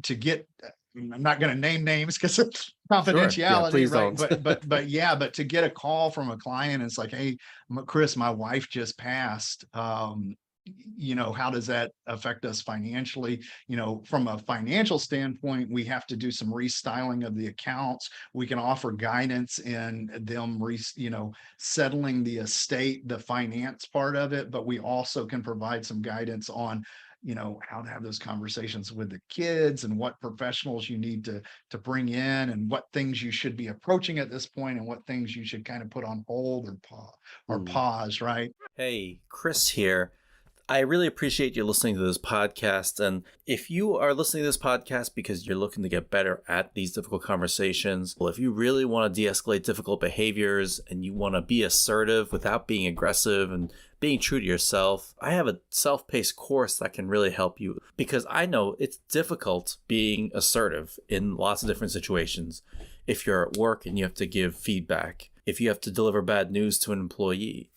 to get I'm not going to name names because of sure. Yeah, confidentiality, please right? don't. But yeah, but to get a call from a client, it's like, hey, Chris, my wife just passed. How does that affect us financially? From a financial standpoint, we have to do some restyling of the accounts. We can offer guidance in them settling the estate, the finance part of it, but we also can provide some guidance on how to have those conversations with the kids and what professionals you need to bring in and what things you should be approaching at this point and what things you should kind of put on hold or Mm. pause, right? Hey, Chris here. I really appreciate you listening to this podcast. And if you are listening to this podcast because you're looking to get better at these difficult conversations, well, if you really want to de escalate difficult behaviors and you want to be assertive without being aggressive and being true to yourself, I have a self paced course that can really help you because I know it's difficult being assertive in lots of different situations. If you're at work and you have to give feedback, if you have to deliver bad news to an employee,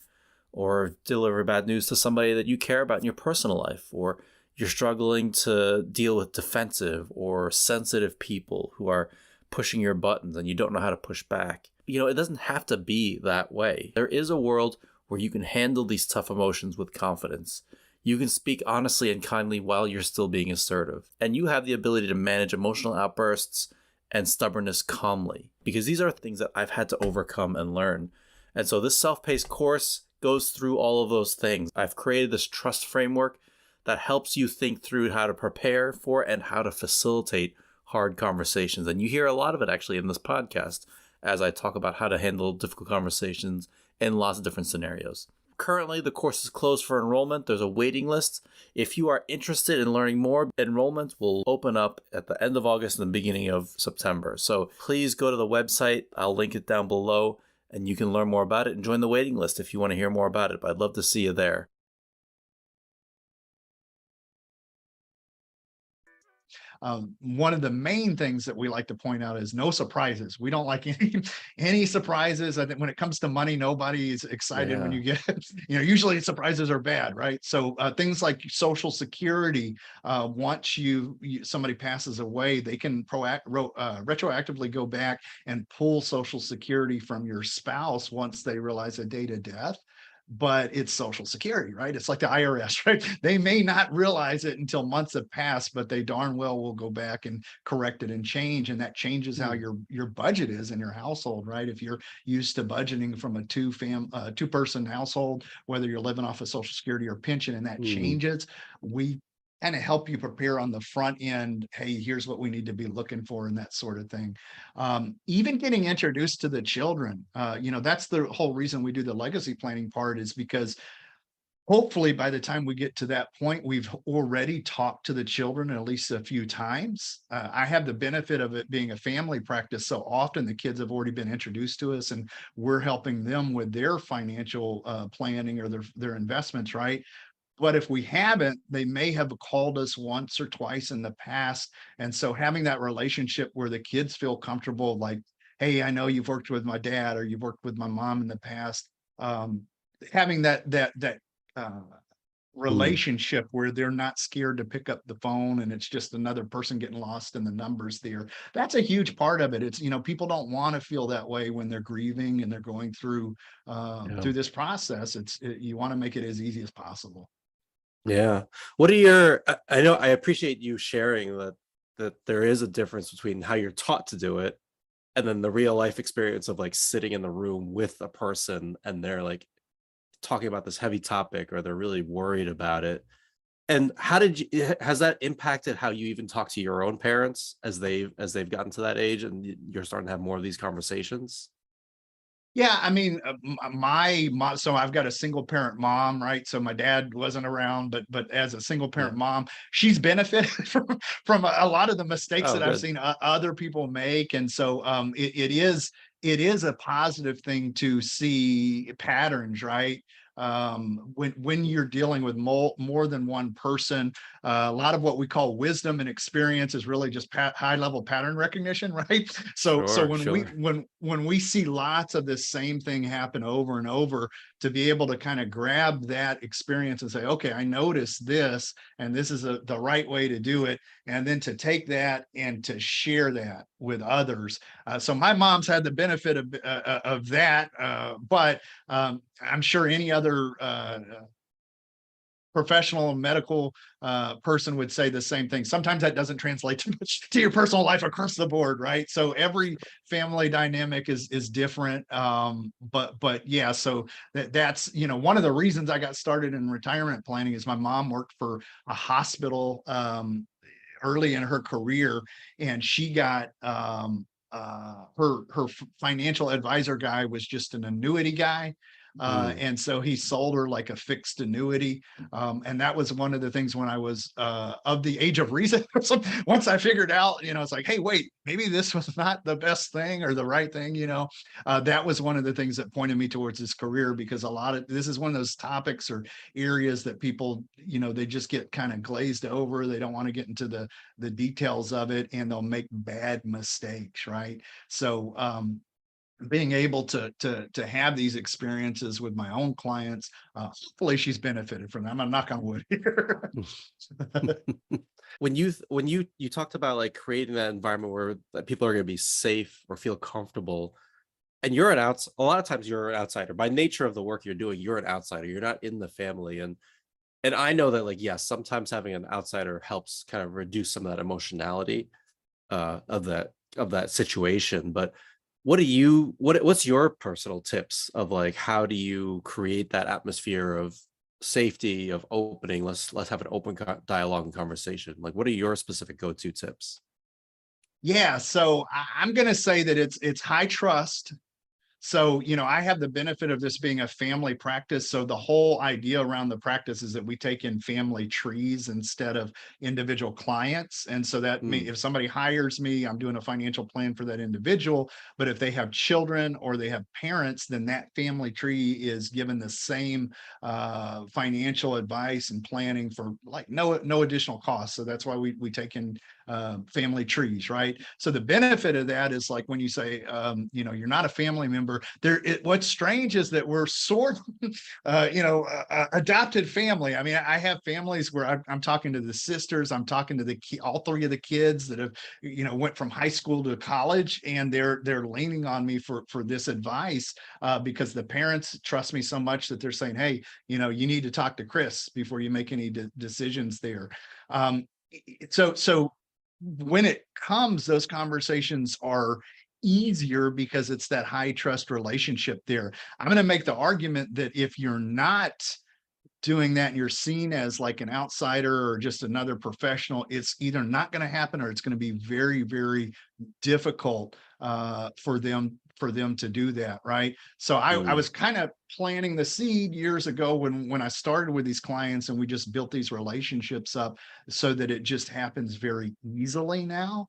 or deliver bad news to somebody that you care about in your personal life, or you're struggling to deal with defensive or sensitive people who are pushing your buttons and you don't know how to push back. It doesn't have to be that way. There is a world where you can handle these tough emotions with confidence. You can speak honestly and kindly while you're still being assertive. And you have the ability to manage emotional outbursts and stubbornness calmly, because these are things that I've had to overcome and learn. And so this self-paced course goes through all of those things. I've created this trust framework that helps you think through how to prepare for and how to facilitate hard conversations. And you hear a lot of it actually in this podcast as I talk about how to handle difficult conversations in lots of different scenarios. Currently, the course is closed for enrollment. There's a waiting list. If you are interested in learning more, enrollment will open up at the end of August and the beginning of September. So please go to the website. I'll link it down below, and you can learn more about it and join the waiting list if you want to hear more about it. But I'd love to see you there. One of the main things that we like to point out is no surprises. We don't like any surprises. I think when it comes to money, nobody is excited when Yeah. you get, usually surprises are bad, right? So things like Social Security, once somebody passes away, they can retroactively go back and pull Social Security from your spouse once they realize a date of death. But it's Social Security, right? It's like the IRS, right? They may not realize it until months have passed, but they darn well will go back and correct it and change. And that changes how Hmm. your budget is in your household, right? If you're used to budgeting from a two-person household, whether you're living off of Social Security or pension, and that Hmm. changes, we kind of help you prepare on the front end. Hey, here's what we need to be looking for and that sort of thing. Even getting introduced to the children, that's the whole reason we do the legacy planning part, is because hopefully by the time we get to that point, we've already talked to the children at least a few times. I have the benefit of it being a family practice. So often the kids have already been introduced to us and we're helping them with their financial planning or their investments, right? But if we haven't, they may have called us once or twice in the past. And so having that relationship where the kids feel comfortable, like, hey, I know you've worked with my dad or you've worked with my mom in the past. Um, Having that uh, Mm. relationship where they're not scared to pick up the phone and it's just another person getting lost in the numbers there. That's a huge part of it. It's, people don't want to feel that way when they're grieving and they're going Yeah. through this process. You want to make it as easy as possible. Yeah. What are your, I know I appreciate you sharing that there is a difference between how you're taught to do it and then the real life experience of like sitting in the room with a person and they're like talking about this heavy topic or they're really worried about it. And how did you, has that impacted how you even talk to your own parents as they've gotten to that age and you're starting to have more of these conversations? Yeah, I mean, my mom. So I've got a single parent mom, right? So my dad wasn't around, but as a single Yeah. parent mom, she's benefited from a lot of the mistakes Oh, that I've good. seen other people make, and so it is a positive thing to see patterns, right? When you're dealing with more than one person, a lot of what we call wisdom and experience is really just high level pattern recognition, right? So Sure, when we sure. when we see lots of this same thing happen over and over, to be able to kind of grab that experience and say, okay, I noticed this, and this is the right way to do it, and then to take that and to share that with others. So my mom's had the benefit of that, but I'm sure any other professional medical person would say the same thing. Sometimes that doesn't translate to your personal life across the board, right? So every family dynamic is different. But yeah, so that's one of the reasons I got started in retirement planning is my mom worked for a hospital early in her career, and she got her financial advisor guy was just an annuity guy. Mm. And so he sold her like a fixed annuity. And that was one of the things when I was of the age of reason. Once I figured out, it's like, hey, wait, maybe this was not the best thing or the right thing, that was one of the things that pointed me towards this career, because a lot of this is one of those topics or areas that people, they just get kind of glazed over. They don't want to get into the details of it, and they'll make bad mistakes, right? So being able to have these experiences with my own clients, hopefully she's benefited from them. I'm knock on wood here. When you talked about like creating that environment where that people are going to be safe or feel comfortable, and you're a lot of times you're an outsider by nature of the work you're doing. You're an outsider, you're not in the family. And I know that, like, yes, sometimes having an outsider helps kind of reduce some of that emotionality of that situation. But what's your personal tips of like how do you create that atmosphere of safety, of opening? Let's have an open dialogue and conversation. Like, what are your specific go-to tips? Yeah, so I'm going to say that it's high trust. So, I have the benefit of this being a family practice. So the whole idea around the practice is that we take in family trees instead of individual clients. And so that Mm, if somebody hires me, I'm doing a financial plan for that individual. But if they have children or they have parents, then that family tree is given the same financial advice and planning for like no additional cost. So that's why we take in family trees, right? So the benefit of that is like when you say, you're not a family member. What's strange is that we're sort of, adopted family. I mean, I have families where I'm talking to the sisters, I'm talking to all three of the kids that have, went from high school to college, and they're leaning on me for this advice because the parents trust me so much that they're saying, hey, you need to talk to Chris before you make any decisions there. So when it comes, those conversations are easier because it's that high trust relationship there. I'm going to make the argument that if you're not doing that and you're seen as like an outsider or just another professional, it's either not going to happen or it's going to be very, very difficult for them to do that, right? So I mm, was kind of planting the seed years ago when I started with these clients, and we just built these relationships up so that it just happens very easily now,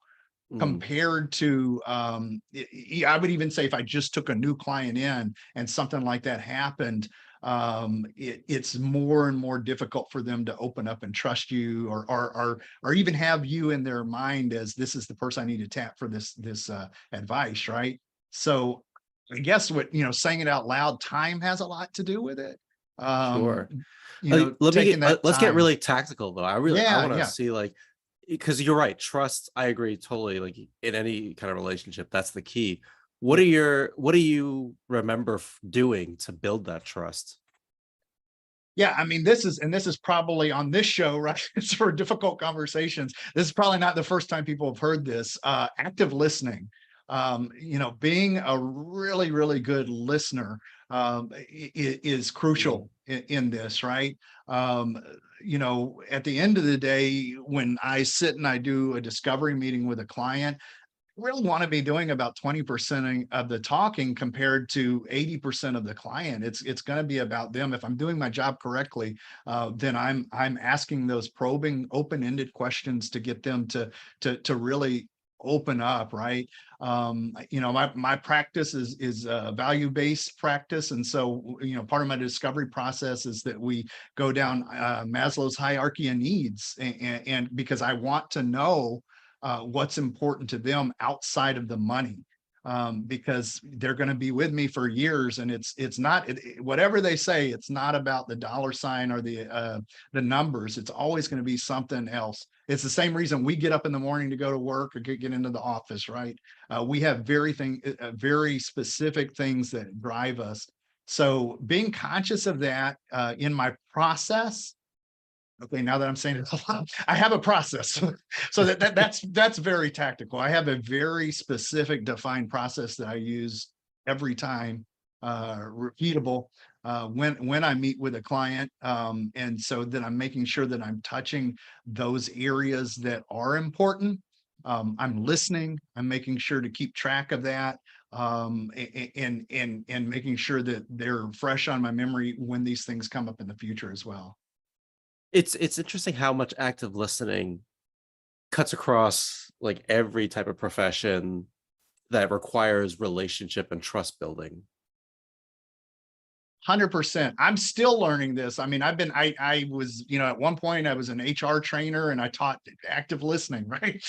mm, compared to I would even say if I just took a new client in and something like that happened, it's more and more difficult for them to open up and trust you, or even have you in their mind as this is the person I need to tap for this advice, right? So I guess what, saying it out loud, time has a lot to do with it. Sure. Let me Taking get that let's get time. really tactical though. I Yeah, want to yeah. see, like, because you're right, trust, I agree totally, like in any kind of relationship, that's the key. What do you remember doing to build that trust? Yeah, I mean, this is probably on this show, right? It's for difficult conversations. This is probably not the first time people have heard this. Active listening, being a really, really good listener is crucial in this, right? Um, at the end of the day, when I sit and I do a discovery meeting with a client, really want to be doing about 20% of the talking compared to 80% of the client. It's going to be about them. If I'm doing my job correctly, then I'm asking those probing, open-ended questions to get them to really open up, right? My practice is a value-based practice, and so part of my discovery process is that we go down Maslow's hierarchy of needs, and because I want to know what's important to them outside of the money, because they're going to be with me for years, and it's not whatever they say. It's not about the dollar sign or the numbers. It's always going to be something else. It's the same reason we get up in the morning to go to work or get into the office, right? We have very specific things that drive us. So being conscious of that in my process. Okay, now that I'm saying it a lot, I have a process. So that's very tactical. I have a very specific defined process that I use every time, repeatable, when I meet with a client. And so that I'm making sure that I'm touching those areas that are important. I'm listening, I'm making sure to keep track of that. And making sure that they're fresh on my memory when these things come up in the future as well. It's interesting how much active listening cuts across like every type of profession that requires relationship and trust building. 100%. I'm still learning this. I mean, I was, at one point I was an HR trainer and I taught active listening, right?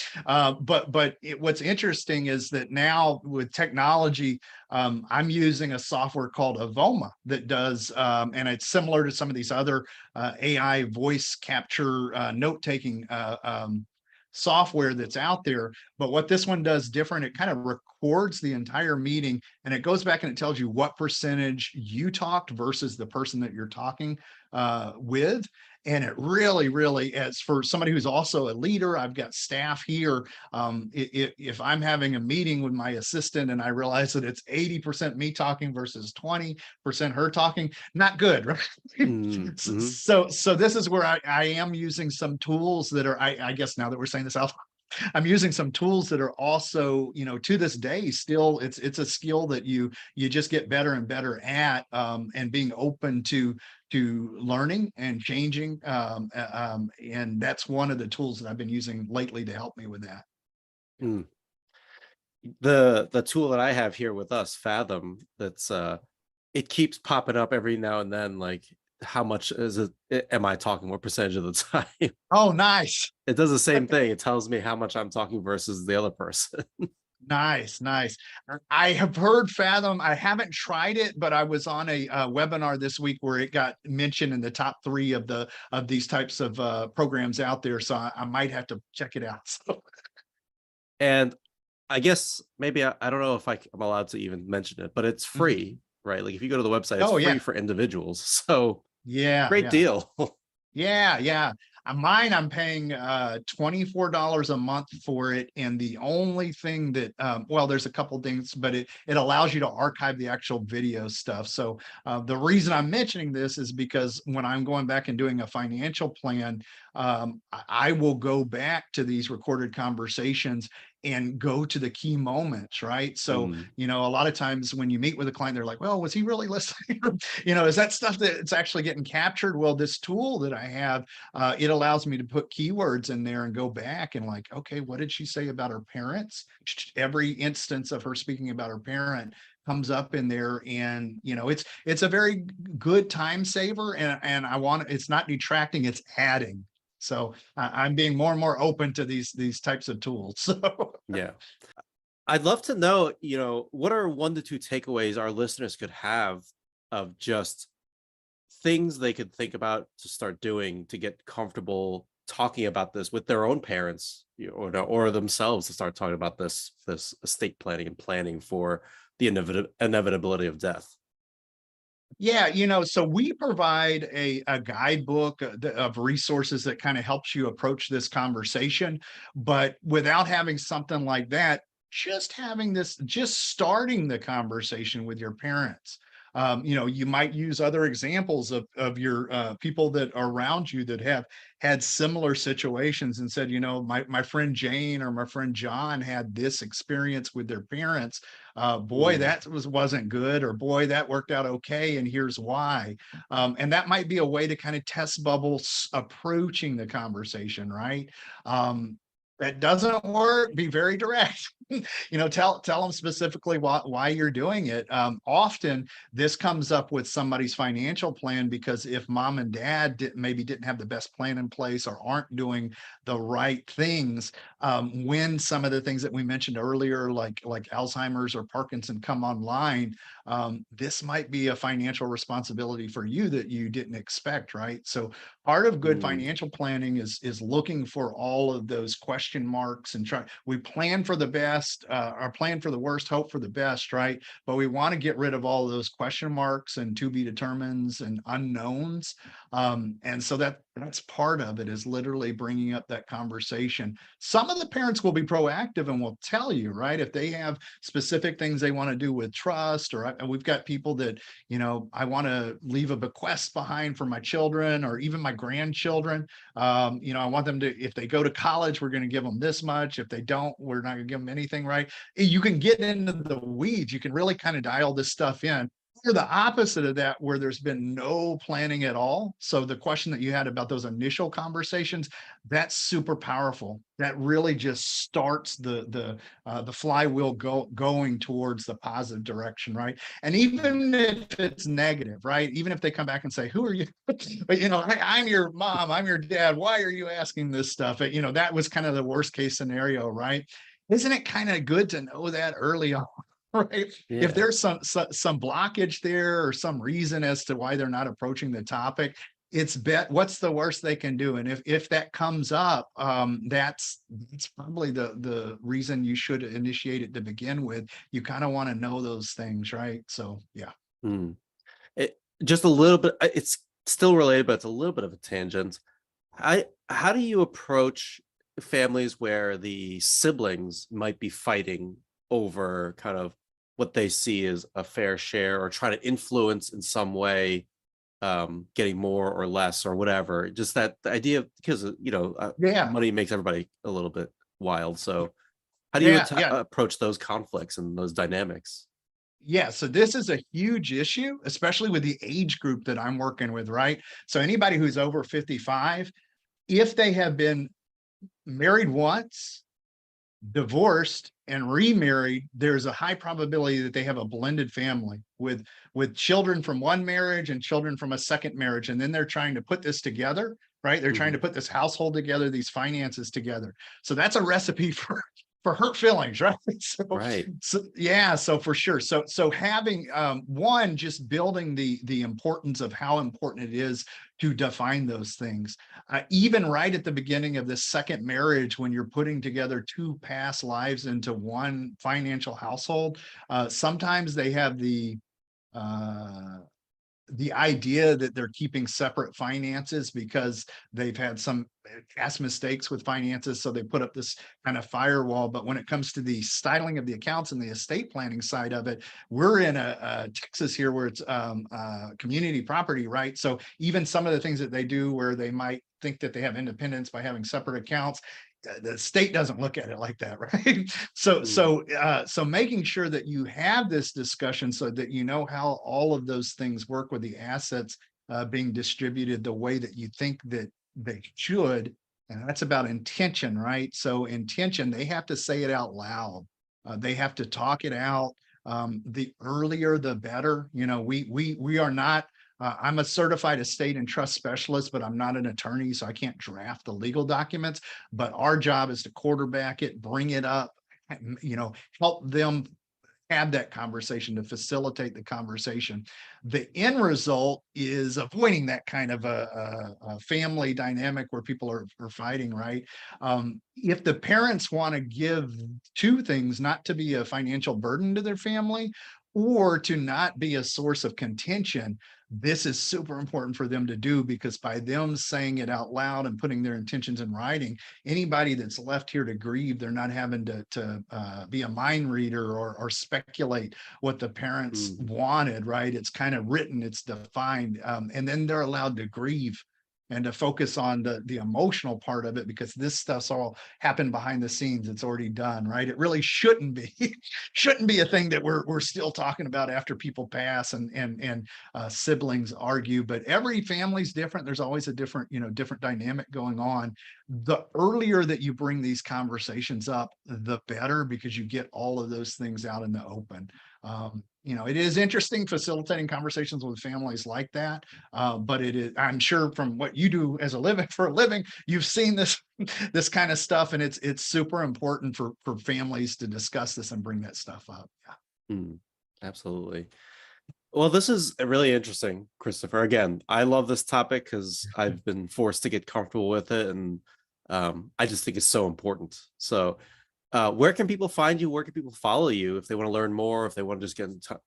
What's interesting is that now with technology, I'm using a software called Avoma that does, and it's similar to some of these other AI voice capture, note-taking software that's out there. But what this one does different, it kind of records the entire meeting, and it goes back and it tells you what percentage you talked versus the person that you're talking with. And it really, really, as for somebody who's also a leader, I've got staff here. If I'm having a meeting with my assistant and I realize that it's 80% me talking versus 20% her talking, not good, right? Mm-hmm. So this is where I am using some tools that are, I guess now that we're saying this out, I'm using some tools that are also, to this day, still it's a skill that you just get better and better at, and being open to learning and changing. And that's one of the tools that I've been using lately to help me with that. Mm. The tool that I have here with us, Fathom, that's it keeps popping up every now and then, like how much is it am I talking, what percentage of the time. Oh, nice. It does the same thing. It tells me how much I'm talking versus the other person. Nice. I have heard Fathom. I haven't tried it, but I was on a webinar this week where it got mentioned in the top 3 of these types of programs out there. So I might have to check it out. So. And I guess maybe I don't know if I'm allowed to even mention it, but it's free, right? Like if you go to the website, it's free for individuals. So great deal. Yeah. Mine, I'm paying $24 a month for it. And the only thing that, well, there's a couple things, but it allows you to archive the actual video stuff. So the reason I'm mentioning this is because when I'm going back and doing a financial plan, I will go back to these recorded conversations and go to the key moments, right? So, a lot of times when you meet with a client, they're like, well, was he really listening? Is that stuff that's actually getting captured? Well, this tool that I have, it allows me to put keywords in there and go back and like, okay, what did she say about her parents? Every instance of her speaking about her parent comes up in there, and it's a very good time saver, and it's not detracting, it's adding. So I'm being more and more open to these types of tools. So Yeah. I'd love to know, what are 1 to 2 takeaways our listeners could have of just things they could think about to start doing to get comfortable talking about this with their own parents, or themselves, to start talking about this estate planning and planning for the inevitability of death. yeah, so we provide a guidebook of resources that kind of helps you approach this conversation. But without having something like that, just starting the conversation with your parents. You might use other examples of your people that are around you that have had similar situations, and said, my friend Jane or my friend John had this experience with their parents. Boy, that wasn't good, or boy, that worked out okay, and here's why. And that might be a way to kind of test bubbles approaching the conversation, right? That doesn't work, be very direct. Tell them specifically why you're doing it. Often this comes up with somebody's financial plan, because if mom and dad maybe didn't have the best plan in place, or aren't doing the right things, when some of the things that we mentioned earlier, like Alzheimer's or Parkinson, come online, this might be a financial responsibility for you that you didn't expect, right? So part of good financial planning is looking for all of those question marks, and we plan for the best, or plan for the worst, hope for the best, right? But we want to get rid of all of those question marks and to be determines and unknowns. And so that's part of it, is literally bringing up that conversation. Some of the parents will be proactive and will tell you, right, if they have specific things they want to do with trust, or we've got people that, I want to leave a bequest behind for my children, or even my grandchildren. I want them to, if they go to college, we're going to give them this much. If they don't, we're not going to give them anything, right? You can get into the weeds. You can really kind of dial this stuff in. Or the opposite of that, where there's been no planning at all. So the question that you had about those initial conversations, that's super powerful. That really just starts the flywheel going towards the positive direction, right? And even if it's negative, right? Even if they come back and say, "Who are you?" But I'm your mom, I'm your dad. Why are you asking this stuff? That was kind of the worst case scenario, right? Isn't it kind of good to know that early on? Right. Yeah. If there's some blockage there, or some reason as to why they're not approaching the topic, what's the worst they can do? And if that comes up, that's probably the reason you should initiate it to begin with. You kind of want to know those things, right? So yeah. Just a little bit, it's still related, but it's a little bit of a tangent. How do you approach families where the siblings might be fighting over kind of what they see as a fair share, or try to influence in some way, getting more or less or whatever? Just that the idea of, because Yeah. money makes everybody a little bit wild. So how do you Yeah. approach those conflicts and those dynamics? Yeah, so this is a huge issue, especially with the age group that I'm working with, right? So anybody who's over 55, if they have been married once, divorced, and remarried, there's a high probability that they have a blended family with children from one marriage and children from a second marriage. And then they're trying to put this together, right? They're trying to put this household together, these finances together. So that's a recipe for hurt feelings, right? Right. So yeah, so for sure. So having one, just building the importance of how important it is to define those things. Even right at the beginning of this second marriage, when you're putting together two past lives into one financial household, sometimes they have the idea that they're keeping separate finances because they've had some past mistakes with finances. So they put up this kind of firewall. But when it comes to the styling of the accounts and the estate planning side of it, we're in a Texas here where it's community property, right? So even some of the things that they do where they might think that they have independence by having separate accounts, the state doesn't look at it like that, right? So making sure that you have this discussion so that you know how all of those things work with the assets being distributed the way that you think that they should. And that's about intention, right? So intention, they have to say it out loud. They have to talk it out. The earlier, the better. You know, we are not. I'm a certified estate and trust specialist, but I'm not an attorney, so I can't draft the legal documents. But our job is to quarterback it, bring it up, you know, help them have that conversation, to facilitate the conversation. The end result is avoiding that kind of a family dynamic where people are fighting, right? If the parents want to give two things, not to be a financial burden to their family or to not be a source of contention, this is super important for them to do, because by them saying it out loud and putting their intentions in writing, anybody that's left here to grieve, they're not having to be a mind reader or speculate what the parents wanted, right? It's kind of written, it's defined, and then they're allowed to grieve and to focus on the emotional part of it, because this stuff's all happened behind the scenes. It's already done, right? It really shouldn't be shouldn't be a thing that we're still talking about after people pass and siblings argue. But every family's different. There's always a different, you know, different dynamic going on. The earlier that you bring these conversations up, the better, because you get all of those things out in the open. You know, it is interesting facilitating conversations with families like that. But it is, I'm sure from what you do as a living for a living, you've seen this this kind of stuff, and it's super important for families to discuss this and bring that stuff up. Yeah. Absolutely. Well, this is really interesting, Christopher. Again, I love this topic because I've been forced to get comfortable with it, and I just think it's so important. So, where can people find you? Where can people follow you if they want to learn more? If they want to just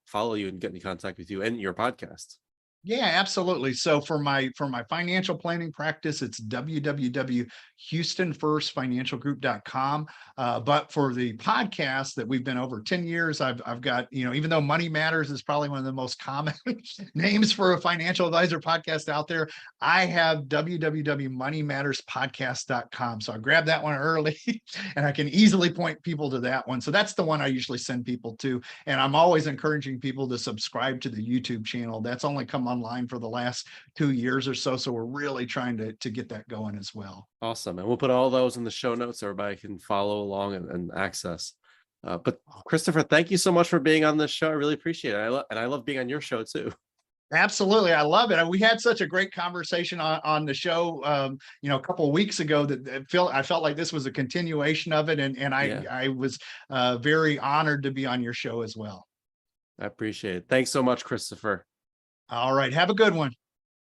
follow you and get in contact with you and your podcast? Yeah, absolutely. So for my financial planning practice, it's www.houstonfirstfinancialgroup.com. But for the podcast that we've been over 10 years, I've got, you know, even though Money Matters is probably one of the most common names for a financial advisor podcast out there, I have www.moneymatterspodcast.com. So I grabbed that one early and I can easily point people to that one. So that's the one I usually send people to. And I'm always encouraging people to subscribe to the YouTube channel. That's only come online for the last 2 years or so. So we're really trying to get that going as well. Awesome. And we'll put all those in the show notes so everybody can follow along and access. But Christopher, thank you so much for being on this show. I really appreciate it. I love being on your show too. Absolutely. I love it. We had such a great conversation on the show, you know, a couple of weeks ago that I felt like this was a continuation of it. And I was very honored to be on your show as well. I appreciate it. Thanks so much, Christopher. All right. Have a good one.